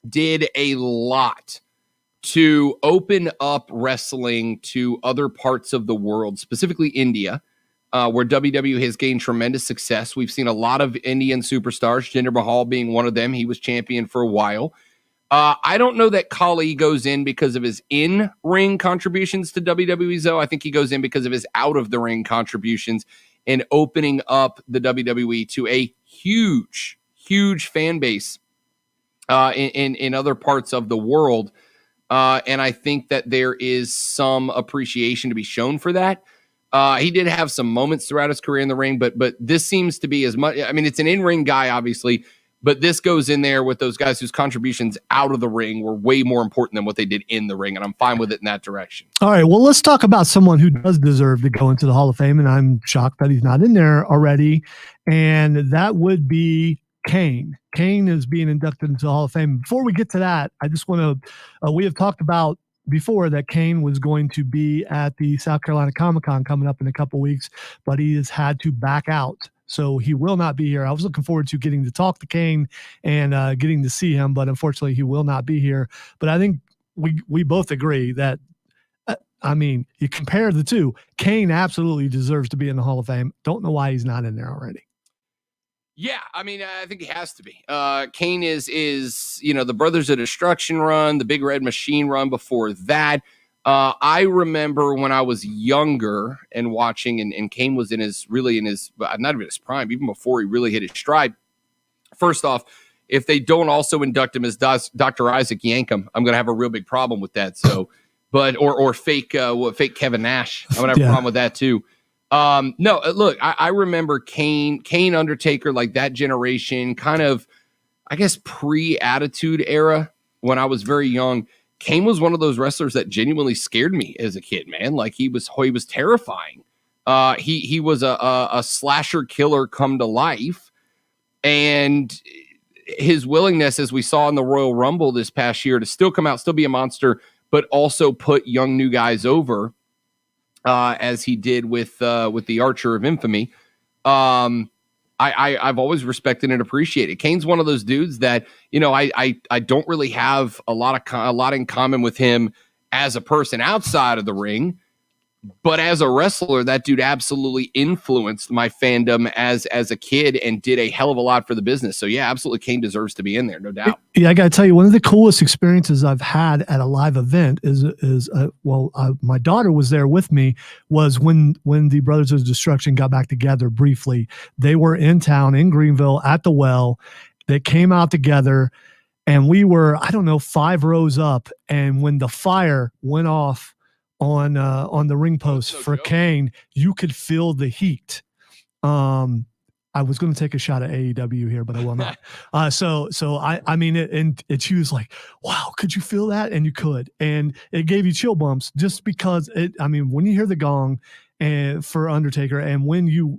did a lot to open up wrestling to other parts of the world, specifically India, where WWE has gained tremendous success. We've seen a lot of Indian superstars, Jinder Mahal being one of them. He was champion for a while. I don't know that Khali goes in because of his in-ring contributions to WWE, though. I think he goes in because of his out-of-the-ring contributions and opening up the WWE to a huge, huge fan base in other parts of the world. And I think that there is some appreciation to be shown for that. He did have some moments throughout his career in the ring, but this seems to be as much. I mean, it's an in-ring guy, obviously, but this goes in there with those guys whose contributions out of the ring were way more important than what they did in the ring, and I'm fine with it in that direction. All right, well, let's talk about someone who does deserve to go into the Hall of Fame, and I'm shocked that he's not in there already, and that would be Kane. Kane is being inducted into the Hall of Fame. Before we get to that, I just want to, we have talked about before that Kane was going to be at the South Carolina Comic-Con coming up in a couple weeks, but he has had to back out. So he will not be here. I was looking forward to getting to talk to Kane and getting to see him, but unfortunately he will not be here. But I think we both agree that, you compare the two, Kane absolutely deserves to be in the Hall of Fame. Don't know why he's not in there already. Yeah, I think he has to be. Kane is the Brothers of Destruction run, the Big Red Machine run before that. I remember when I was younger and watching, and Kane was in his not even his prime, even before he really hit his stride. First off, if they don't also induct him as Dr. Isaac Yankem, I'm going to have a real big problem with that. So, or fake Kevin Nash, I'm going to have a problem with that too. No, look, I remember Kane, Undertaker, like that generation, kind of, I guess, pre-Attitude Era when I was very young. Kane was one of those wrestlers that genuinely scared me as a kid, man. Like he was terrifying. He was a slasher killer come to life, and his willingness, as we saw in the Royal Rumble this past year, to still come out, still be a monster, but also put young new guys over, as he did with the Archer of Infamy. I've always respected and appreciated. Kane's one of those dudes that, I don't really have a lot in common with him as a person outside of the ring, but as a wrestler, that dude absolutely influenced my fandom as a kid and did a hell of a lot for the business. So yeah, absolutely, Kane deserves to be in there, no doubt. Yeah, I got to tell you, one of the coolest experiences I've had at a live event is my daughter was there with me, was when the Brothers of Destruction got back together briefly. They were in town in Greenville at the Well. They came out together, and we were, 5 rows up, and when the fire went off on the ring post for Kane, you could feel the heat. I was going to take a shot at AEW here, but I will not. She was like, wow, could you feel that? And you could, and it gave you chill bumps just because when you hear the gong and for Undertaker, and when you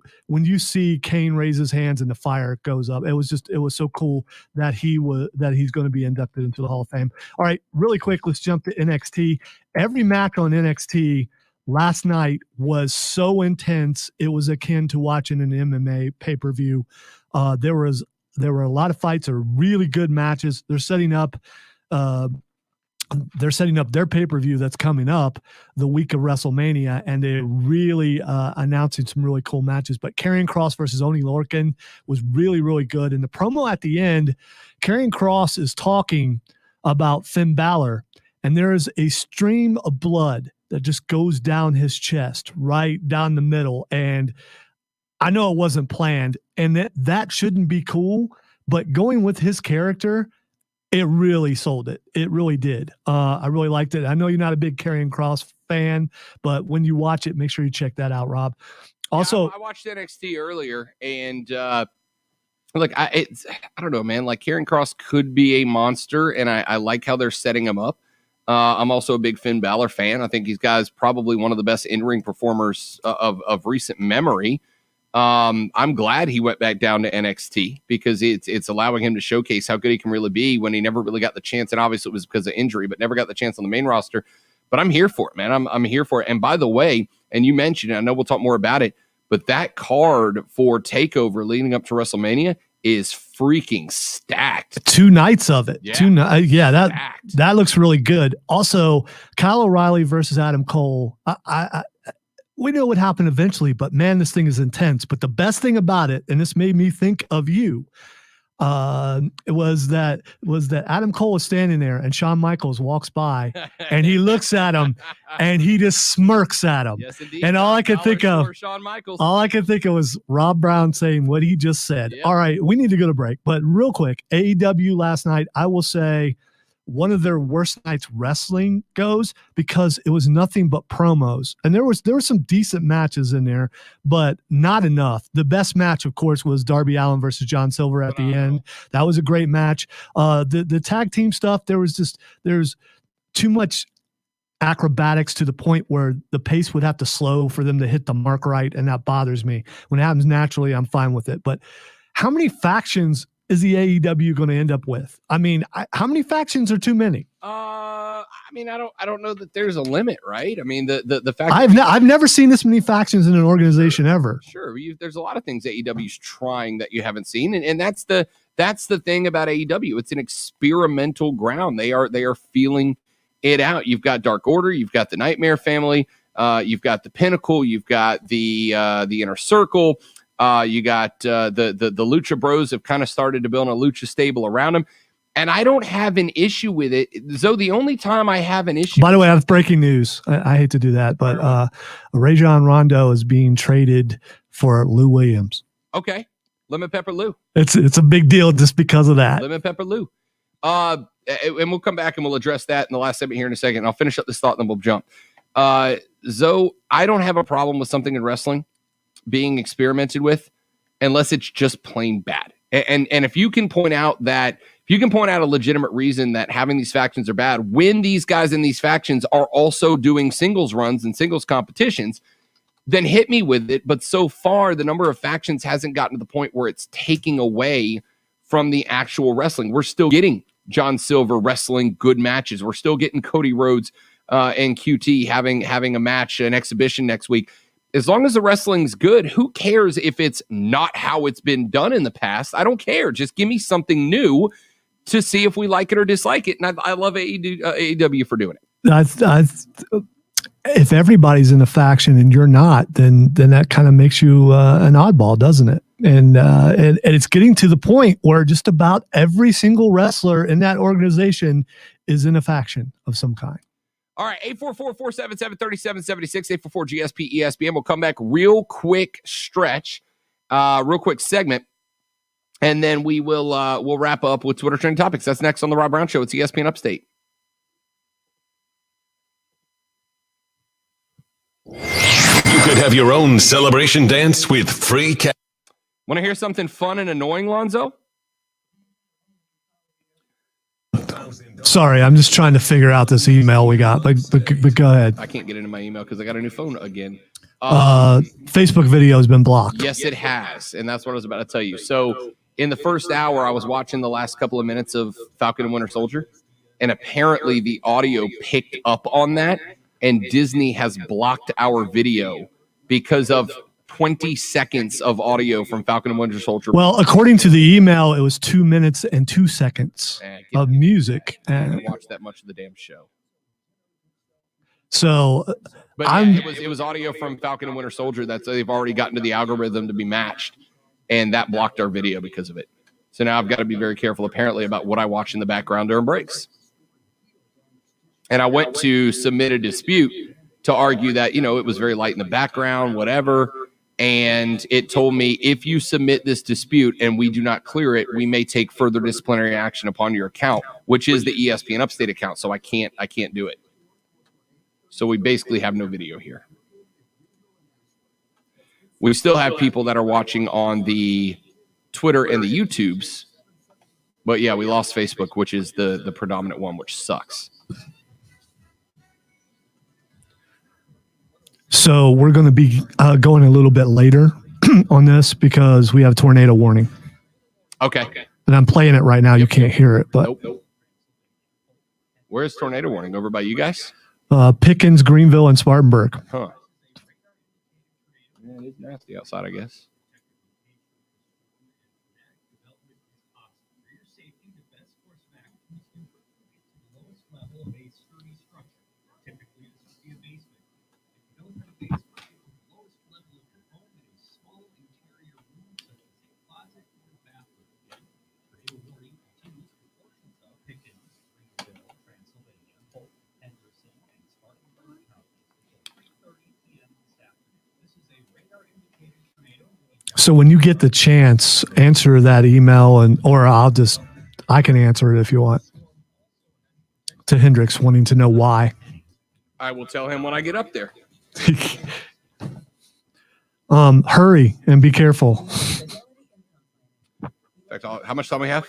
see Kane raise his hands and the fire goes up, it was so cool that he's going to be inducted into the Hall of Fame. All right, really quick, let's jump to NXT. Every match on NXT last night was so intense, it was akin to watching an MMA pay-per-view. There were a lot of fights, or really good matches. They're setting up their pay-per-view that's coming up the week of WrestleMania, and they're really announcing some really cool matches. But Karrion Kross versus Oney Lorcan was really, really good. And the promo at the end, Karrion Kross is talking about Finn Balor, and there is a stream of blood that just goes down his chest, right down the middle. And I know it wasn't planned, and that shouldn't be cool, but going with his character, it really sold it. It really did. I really liked it. I know you're not a big Karrion Kross fan, but when you watch it, make sure you check that out, Rob. Also, I watched NXT earlier, and I don't know, man. Like, Karrion Kross could be a monster, and I like how they're setting him up. I'm also a big Finn Balor fan. I think he's probably one of the best in-ring performers of recent memory. I'm glad he went back down to NXT because it's allowing him to showcase how good he can really be when he never really got the chance. And obviously it was because of injury, but never got the chance on the main roster. But I'm here for it, man. I'm here for it. And by the way, and you mentioned it, I know we'll talk more about it, but that card for TakeOver leading up to WrestleMania is freaking stacked. 2 nights of it. That looks really good. Also, Kyle O'Reilly versus Adam Cole. We know what happened eventually, but man, this thing is intense. But the best thing about it, and this made me think of you, was that Adam Cole is standing there and Shawn Michaels walks by and he looks at him and he just smirks at him. Yes, indeed. And all I could think of was Rob Brown saying what he just said. Yep. All right, we need to go to break, but real quick, AEW last night, I will say one of their worst nights wrestling goes because it was nothing but promos. And there were some decent matches in there, but not enough. The best match, of course, was Darby Allin versus John Silver at the end. That was a great match. The tag team stuff, there's too much acrobatics to the point where the pace would have to slow for them to hit the mark right, and that bothers me. When it happens naturally, I'm fine with it. But how many factions is the AEW going to end up with? I mean, how many factions are too many? I don't know that there's a limit, right? I mean, the fact I've never seen this many factions in an organization ever. Sure, there's a lot of things AEW's trying that you haven't seen, and that's the thing about AEW. It's an experimental ground. They are feeling it out. You've got Dark Order, you've got the Nightmare Family, you've got the Pinnacle, you've got the Inner Circle. You got the Lucha Bros have kind of started to build a Lucha stable around them. And I don't have an issue with it. So the only time I have an issue. By the way, I have breaking news. I hate to do that, but Rajon Rondo is being traded for Lou Williams. Okay. Lemon Pepper Lou. It's a big deal just because of that. Lemon Pepper Lou. And we'll come back and we'll address that in the last segment here in a second. I'll finish up this thought and then we'll jump. Zoe, I don't have a problem with something in wrestling being experimented with unless it's just plain bad. And if you can point out a legitimate reason that having these factions are bad, when these guys in these factions are also doing singles runs and singles competitions, then hit me with it. But so far, the number of factions hasn't gotten to the point where it's taking away from the actual wrestling. We're still getting John Silver wrestling good matches. We're still getting Cody Rhodes and QT having a match, an exhibition next week. As long as the wrestling's good, who cares if it's not how it's been done in the past? I don't care. Just give me something new to see if we like it or dislike it. And I love AEW for doing it. If everybody's in a faction and you're not, then that kind of makes you an oddball, doesn't it? And it's getting to the point where just about every single wrestler in that organization is in a faction of some kind. All right, 844-477-3776, 844-GSP-ESPN. We'll come back real quick stretch, real quick segment, and then we'll wrap up with Twitter trending topics. That's next on the Rob Brown Show. It's ESPN Upstate. You could have your own celebration dance with free cash. Want to hear something fun and annoying, Lonzo? Sorry, I'm just trying to figure out this email we got, but go ahead. I can't get into my email because I got a new phone again. Facebook video has been blocked. Yes, it has, and that's what I was about to tell you. So in the first hour, I was watching the last couple of minutes of Falcon and Winter Soldier, and apparently the audio picked up on that, and Disney has blocked our video because of 20 seconds of audio from Falcon and Winter Soldier. Well, according to the email, it was 2 minutes and 2 seconds of music. I didn't watch that much of the damn show. So, but yeah, it was audio from Falcon and Winter Soldier that they've already gotten to the algorithm to be matched, and that blocked our video because of it. So now I've got to be very careful, apparently, about what I watch in the background during breaks. And I went to submit a dispute to argue that, it was very light in the background, whatever. And it told me, if you submit this dispute and we do not clear it, we may take further disciplinary action upon your account, which is the ESPN Upstate account. So I can't do it. So we basically have no video here. We still have people that are watching on the Twitter and the YouTubes. But yeah, we lost Facebook, which is the predominant one, which sucks. So we're going to be going a little bit later on this because we have tornado warning. Okay. And I'm playing it right now. You can't hear it, but nope. Where's tornado warning? Over by you guys? Pickens, Greenville, and Spartanburg. Huh. Yeah, it's nasty outside, I guess. So when you get the chance, answer that email, or I can answer it if you want. To Hendricks wanting to know why. I will tell him when I get up there. Hurry and be careful. In fact, how much time we have?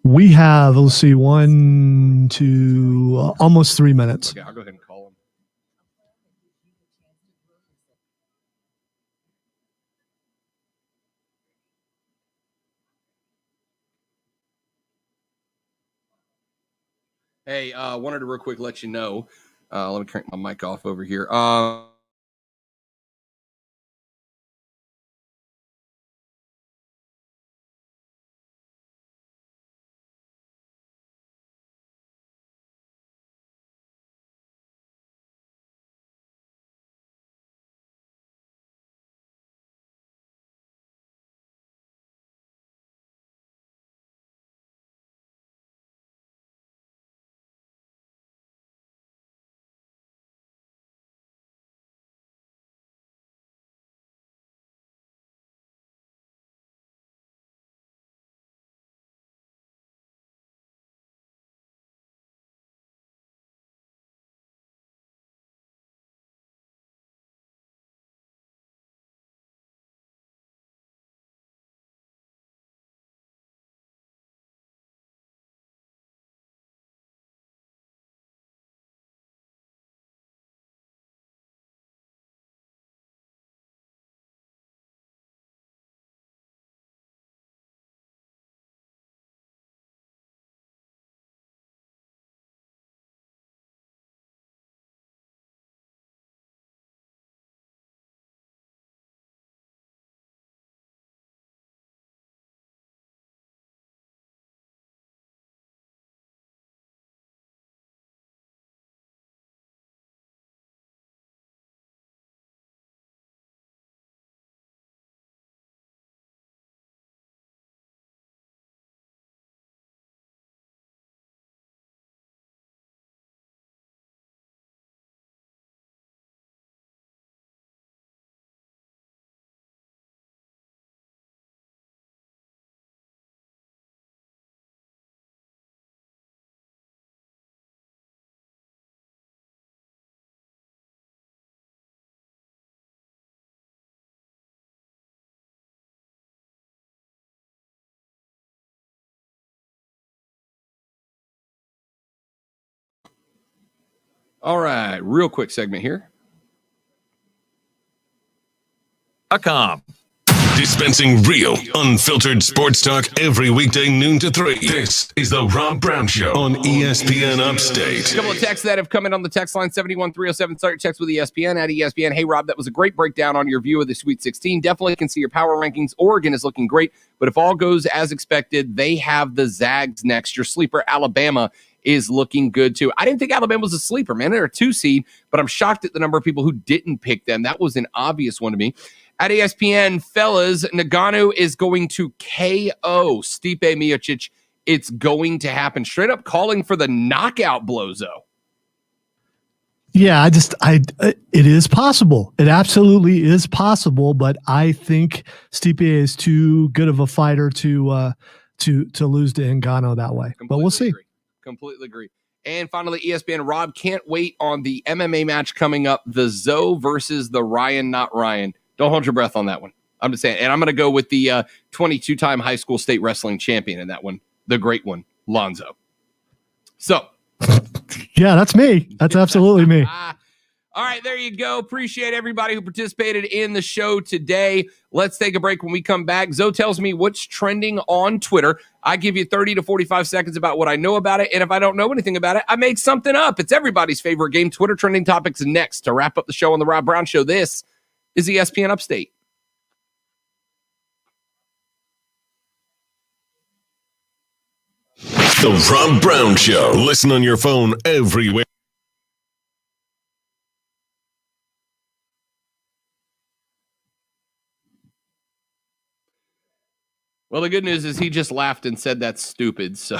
We have, let's see, 1, 2, almost 3 minutes. Okay, I'll go ahead and call him. Hey, wanted to real quick let you know. Let me crank my mic off over here. All right, real quick segment here. Dispensing real, unfiltered sports talk every weekday noon to 3. This is the Rob Brown Show on ESPN Upstate. A couple of texts that have come in on the text line, 71307. Start text with ESPN at ESPN. Hey, Rob, that was a great breakdown on your view of the Sweet 16. Definitely can see your power rankings. Oregon is looking great, but if all goes as expected, they have the Zags next. Your sleeper, Alabama, is looking good too. I didn't think Alabama was a sleeper, man. They're a 2 seed, but I'm shocked at the number of people who didn't pick them. That was an obvious one to me. At ESPN, fellas, Nagano is going to KO Stipe Miocic. It's going to happen. Straight up calling for the knockout blow, though. Yeah, it is possible. It absolutely is possible, but I think Stipe is too good of a fighter to lose to Ngannou that way. But we'll see. Completely agree. And finally, ESPN, Rob, can't wait on the MMA match coming up, the Zoe versus the Ryan, not Ryan. Don't hold your breath on that one. I'm just saying. And I'm going to go with the 22-time high school state wrestling champion in that one, the great one, Lonzo. So. Yeah, that's me. That's absolutely me. All right, there you go. Appreciate everybody who participated in the show today. Let's take a break. When we come back, Zoe tells me what's trending on Twitter. I give you 30 to 45 seconds about what I know about it. And if I don't know anything about it, I make something up. It's everybody's favorite game. Twitter trending topics next. To wrap up the show on the Rob Brown Show, this is ESPN Upstate. The Rob Brown Show. Listen on your phone everywhere. Well, the good news is he just laughed and said that's stupid, so.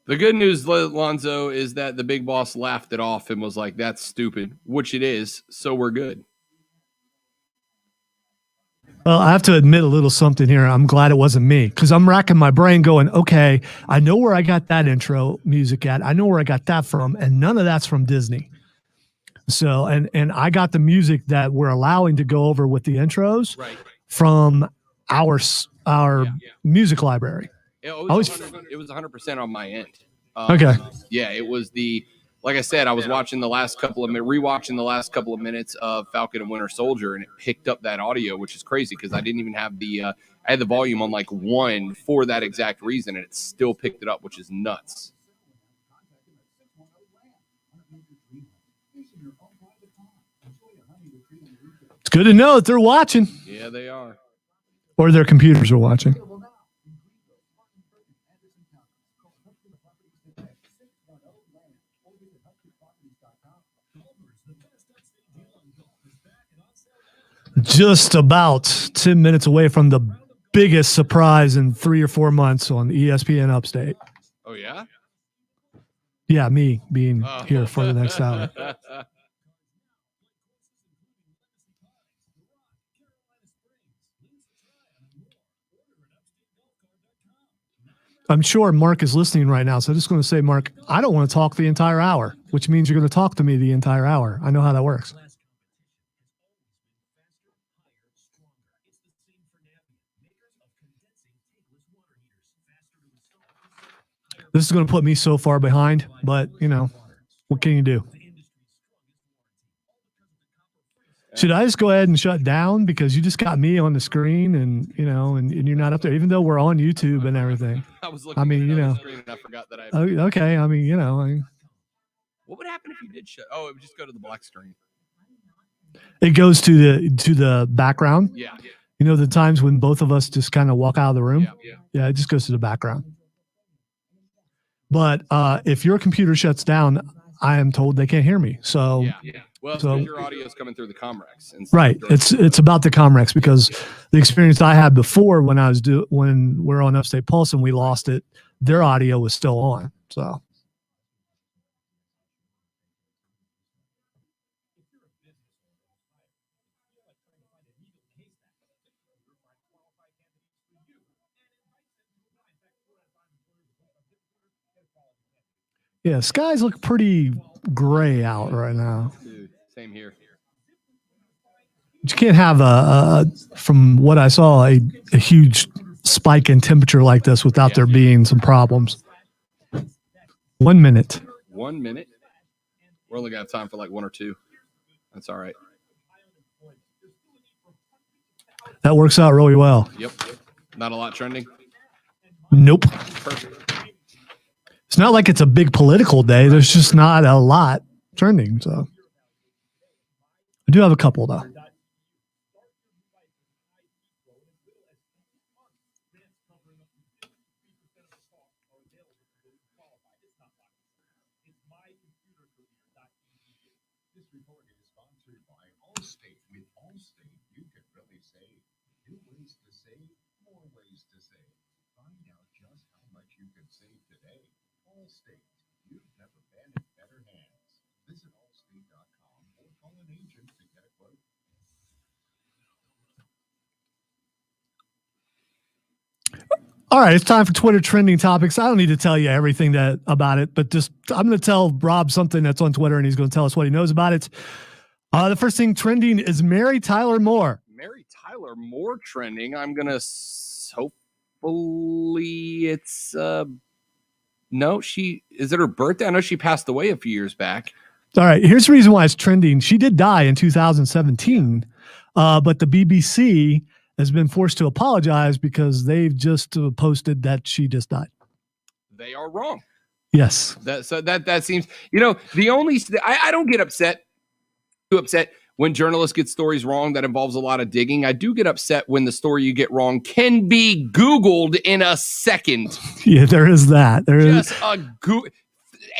The good news, Lonzo, is that the big boss laughed it off and was like, that's stupid, which it is, so we're good. Well, I have to admit a little something here. I'm glad it wasn't me because I'm racking my brain going, okay, I know where I got that intro music at. I know where I got that from, and none of that's from Disney. So, and I got the music that we're allowing to go over with the intros from our our music library. It was 100% on my end. Okay. Yeah, it was like I said, I was rewatching the last couple of minutes of Falcon and Winter Soldier, and it picked up that audio, which is crazy because I didn't even have I had the volume on like 1 for that exact reason, and it still picked it up, which is nuts. It's good to know that they're watching. Yeah, they are. Or their computers are watching. Just about 10 minutes away from the biggest surprise in 3 or 4 months on ESPN Upstate. Oh, yeah? Yeah, me being here for the next hour. I'm sure Mark is listening right now, so I'm just going to say, Mark, I don't want to talk the entire hour, which means you're going to talk to me the entire hour. I know how that works. This is going to put me so far behind, but, what can you do? Should I just go ahead and shut down because you just got me on the screen and you're not up there, even though we're on YouTube and everything? I was looking at the screen and I forgot that okay. What would happen if you did shut? Oh, it would just go to the black screen. It goes to the background. Yeah. The times when both of us just kind of walk out of the room. Yeah, it just goes to the background. But if your computer shuts down, I am told they can't hear me. So yeah. Well, so your audio is coming through the Comrex. Right. It's about the Comrex because the experience I had before when we're on Upstate Pulse and we lost it, their audio was still on. So. Yeah, skies look pretty gray out right now. Dude, same here. But you can't have from what I saw, a huge spike in temperature like this without there being some problems. 1 minute. 1 minute? We're only going to have time for like 1 or 2. That's all right. That works out really well. Yep. Not a lot trending? Nope. Perfect. It's not like it's a big political day. There's just not a lot trending. So I do have a couple, though. This report is sponsored by Allstate. With Allstate, you can really save. New ways to save, more ways to save. Find out just how much you can save today. Allstate, you've never been in better hands. Visit allstate.com or call an agent to get a quote. All right, it's time for Twitter trending topics. I don't need to tell you everything about it, but I'm going to tell Rob something that's on Twitter, and he's going to tell us what he knows about it. The first thing trending is Mary Tyler Moore. Mary Tyler Moore trending. I'm going to hopefully it's no, is it her birthday? I know she passed away a few years back. All right, here's the reason why it's trending. She did die in 2017, but the BBC has been forced to apologize because they've just posted that she just died. They are wrong. Yes. That seems, I don't get too upset when journalists get stories wrong that involves a lot of digging. I do get upset when the story you get wrong can be Googled in a second. Yeah, there is that. There just is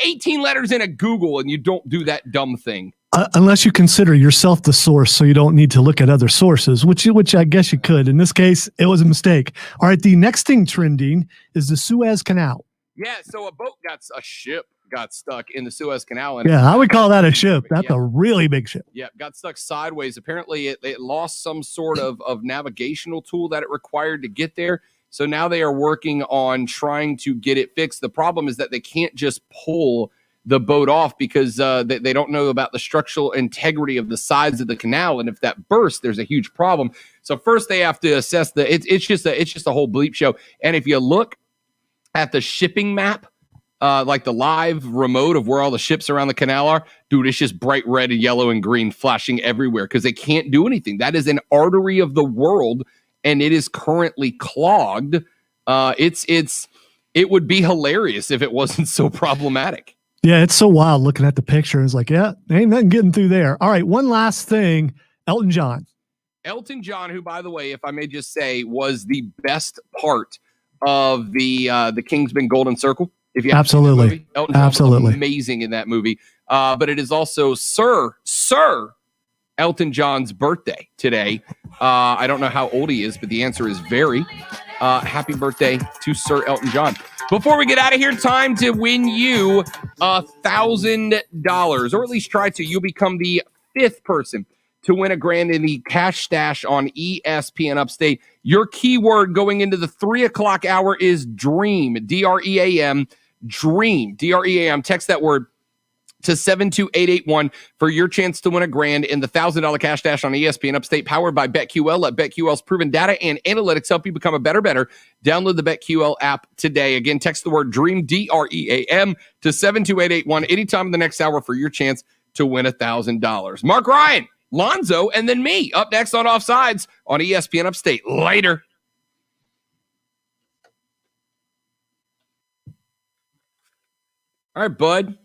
18 letters in a Google and you don't do that dumb thing. Unless you consider yourself the source, so you don't need to look at other sources, which I guess you could. In this case, it was a mistake. All right, the next thing trending is the Suez Canal. Yeah, so a ship got stuck in the Suez Canal. Yeah, I would call that a ship. That's a really big ship. Yeah, got stuck sideways. Apparently, it lost some sort of navigational tool that it required to get there. So now they are working on trying to get it fixed. The problem is that they can't just pull the boat off because they don't know about the structural integrity of the sides of the canal, and if that bursts, there's a huge problem. So first they have to assess it's just a whole bleep show. And if you look at the shipping map, like the live remote of where all the ships around the canal are, dude, it's just bright red and yellow and green flashing everywhere because they can't do anything. That is an artery of the world, and it is currently clogged. It would be hilarious if it wasn't so problematic. Yeah, it's so wild looking at the picture. It's like, yeah, ain't nothing getting through there. All right, one last thing. Elton John, who, by the way, if I may just say, was the best part of the Kingsman Golden Circle. If you absolutely, Elton John was amazing in that movie. But it is also Sir Elton John's birthday today. I don't know how old he is, but the answer is very. Happy birthday to Sir Elton John. Before we get out of here, time to win you $1,000, or at least try to. You'll become the 5th person to win $1,000 in the cash stash on ESPN Upstate. Your keyword going into the 3 o'clock hour is dream, DREAM, dream, DREAM. Text that word to 72881 for your chance to win $1,000 in the $1,000 cash dash on ESPN Upstate, powered by BetQL. Let BetQL's proven data and analytics help you become a better. Download the BetQL app today. Again, text the word DREAM, DREAM, to 72881 anytime in the next hour for your chance to win $1,000. Mark Ryan, Lonzo, and then me up next on Offsides on ESPN Upstate. Later. All right, bud.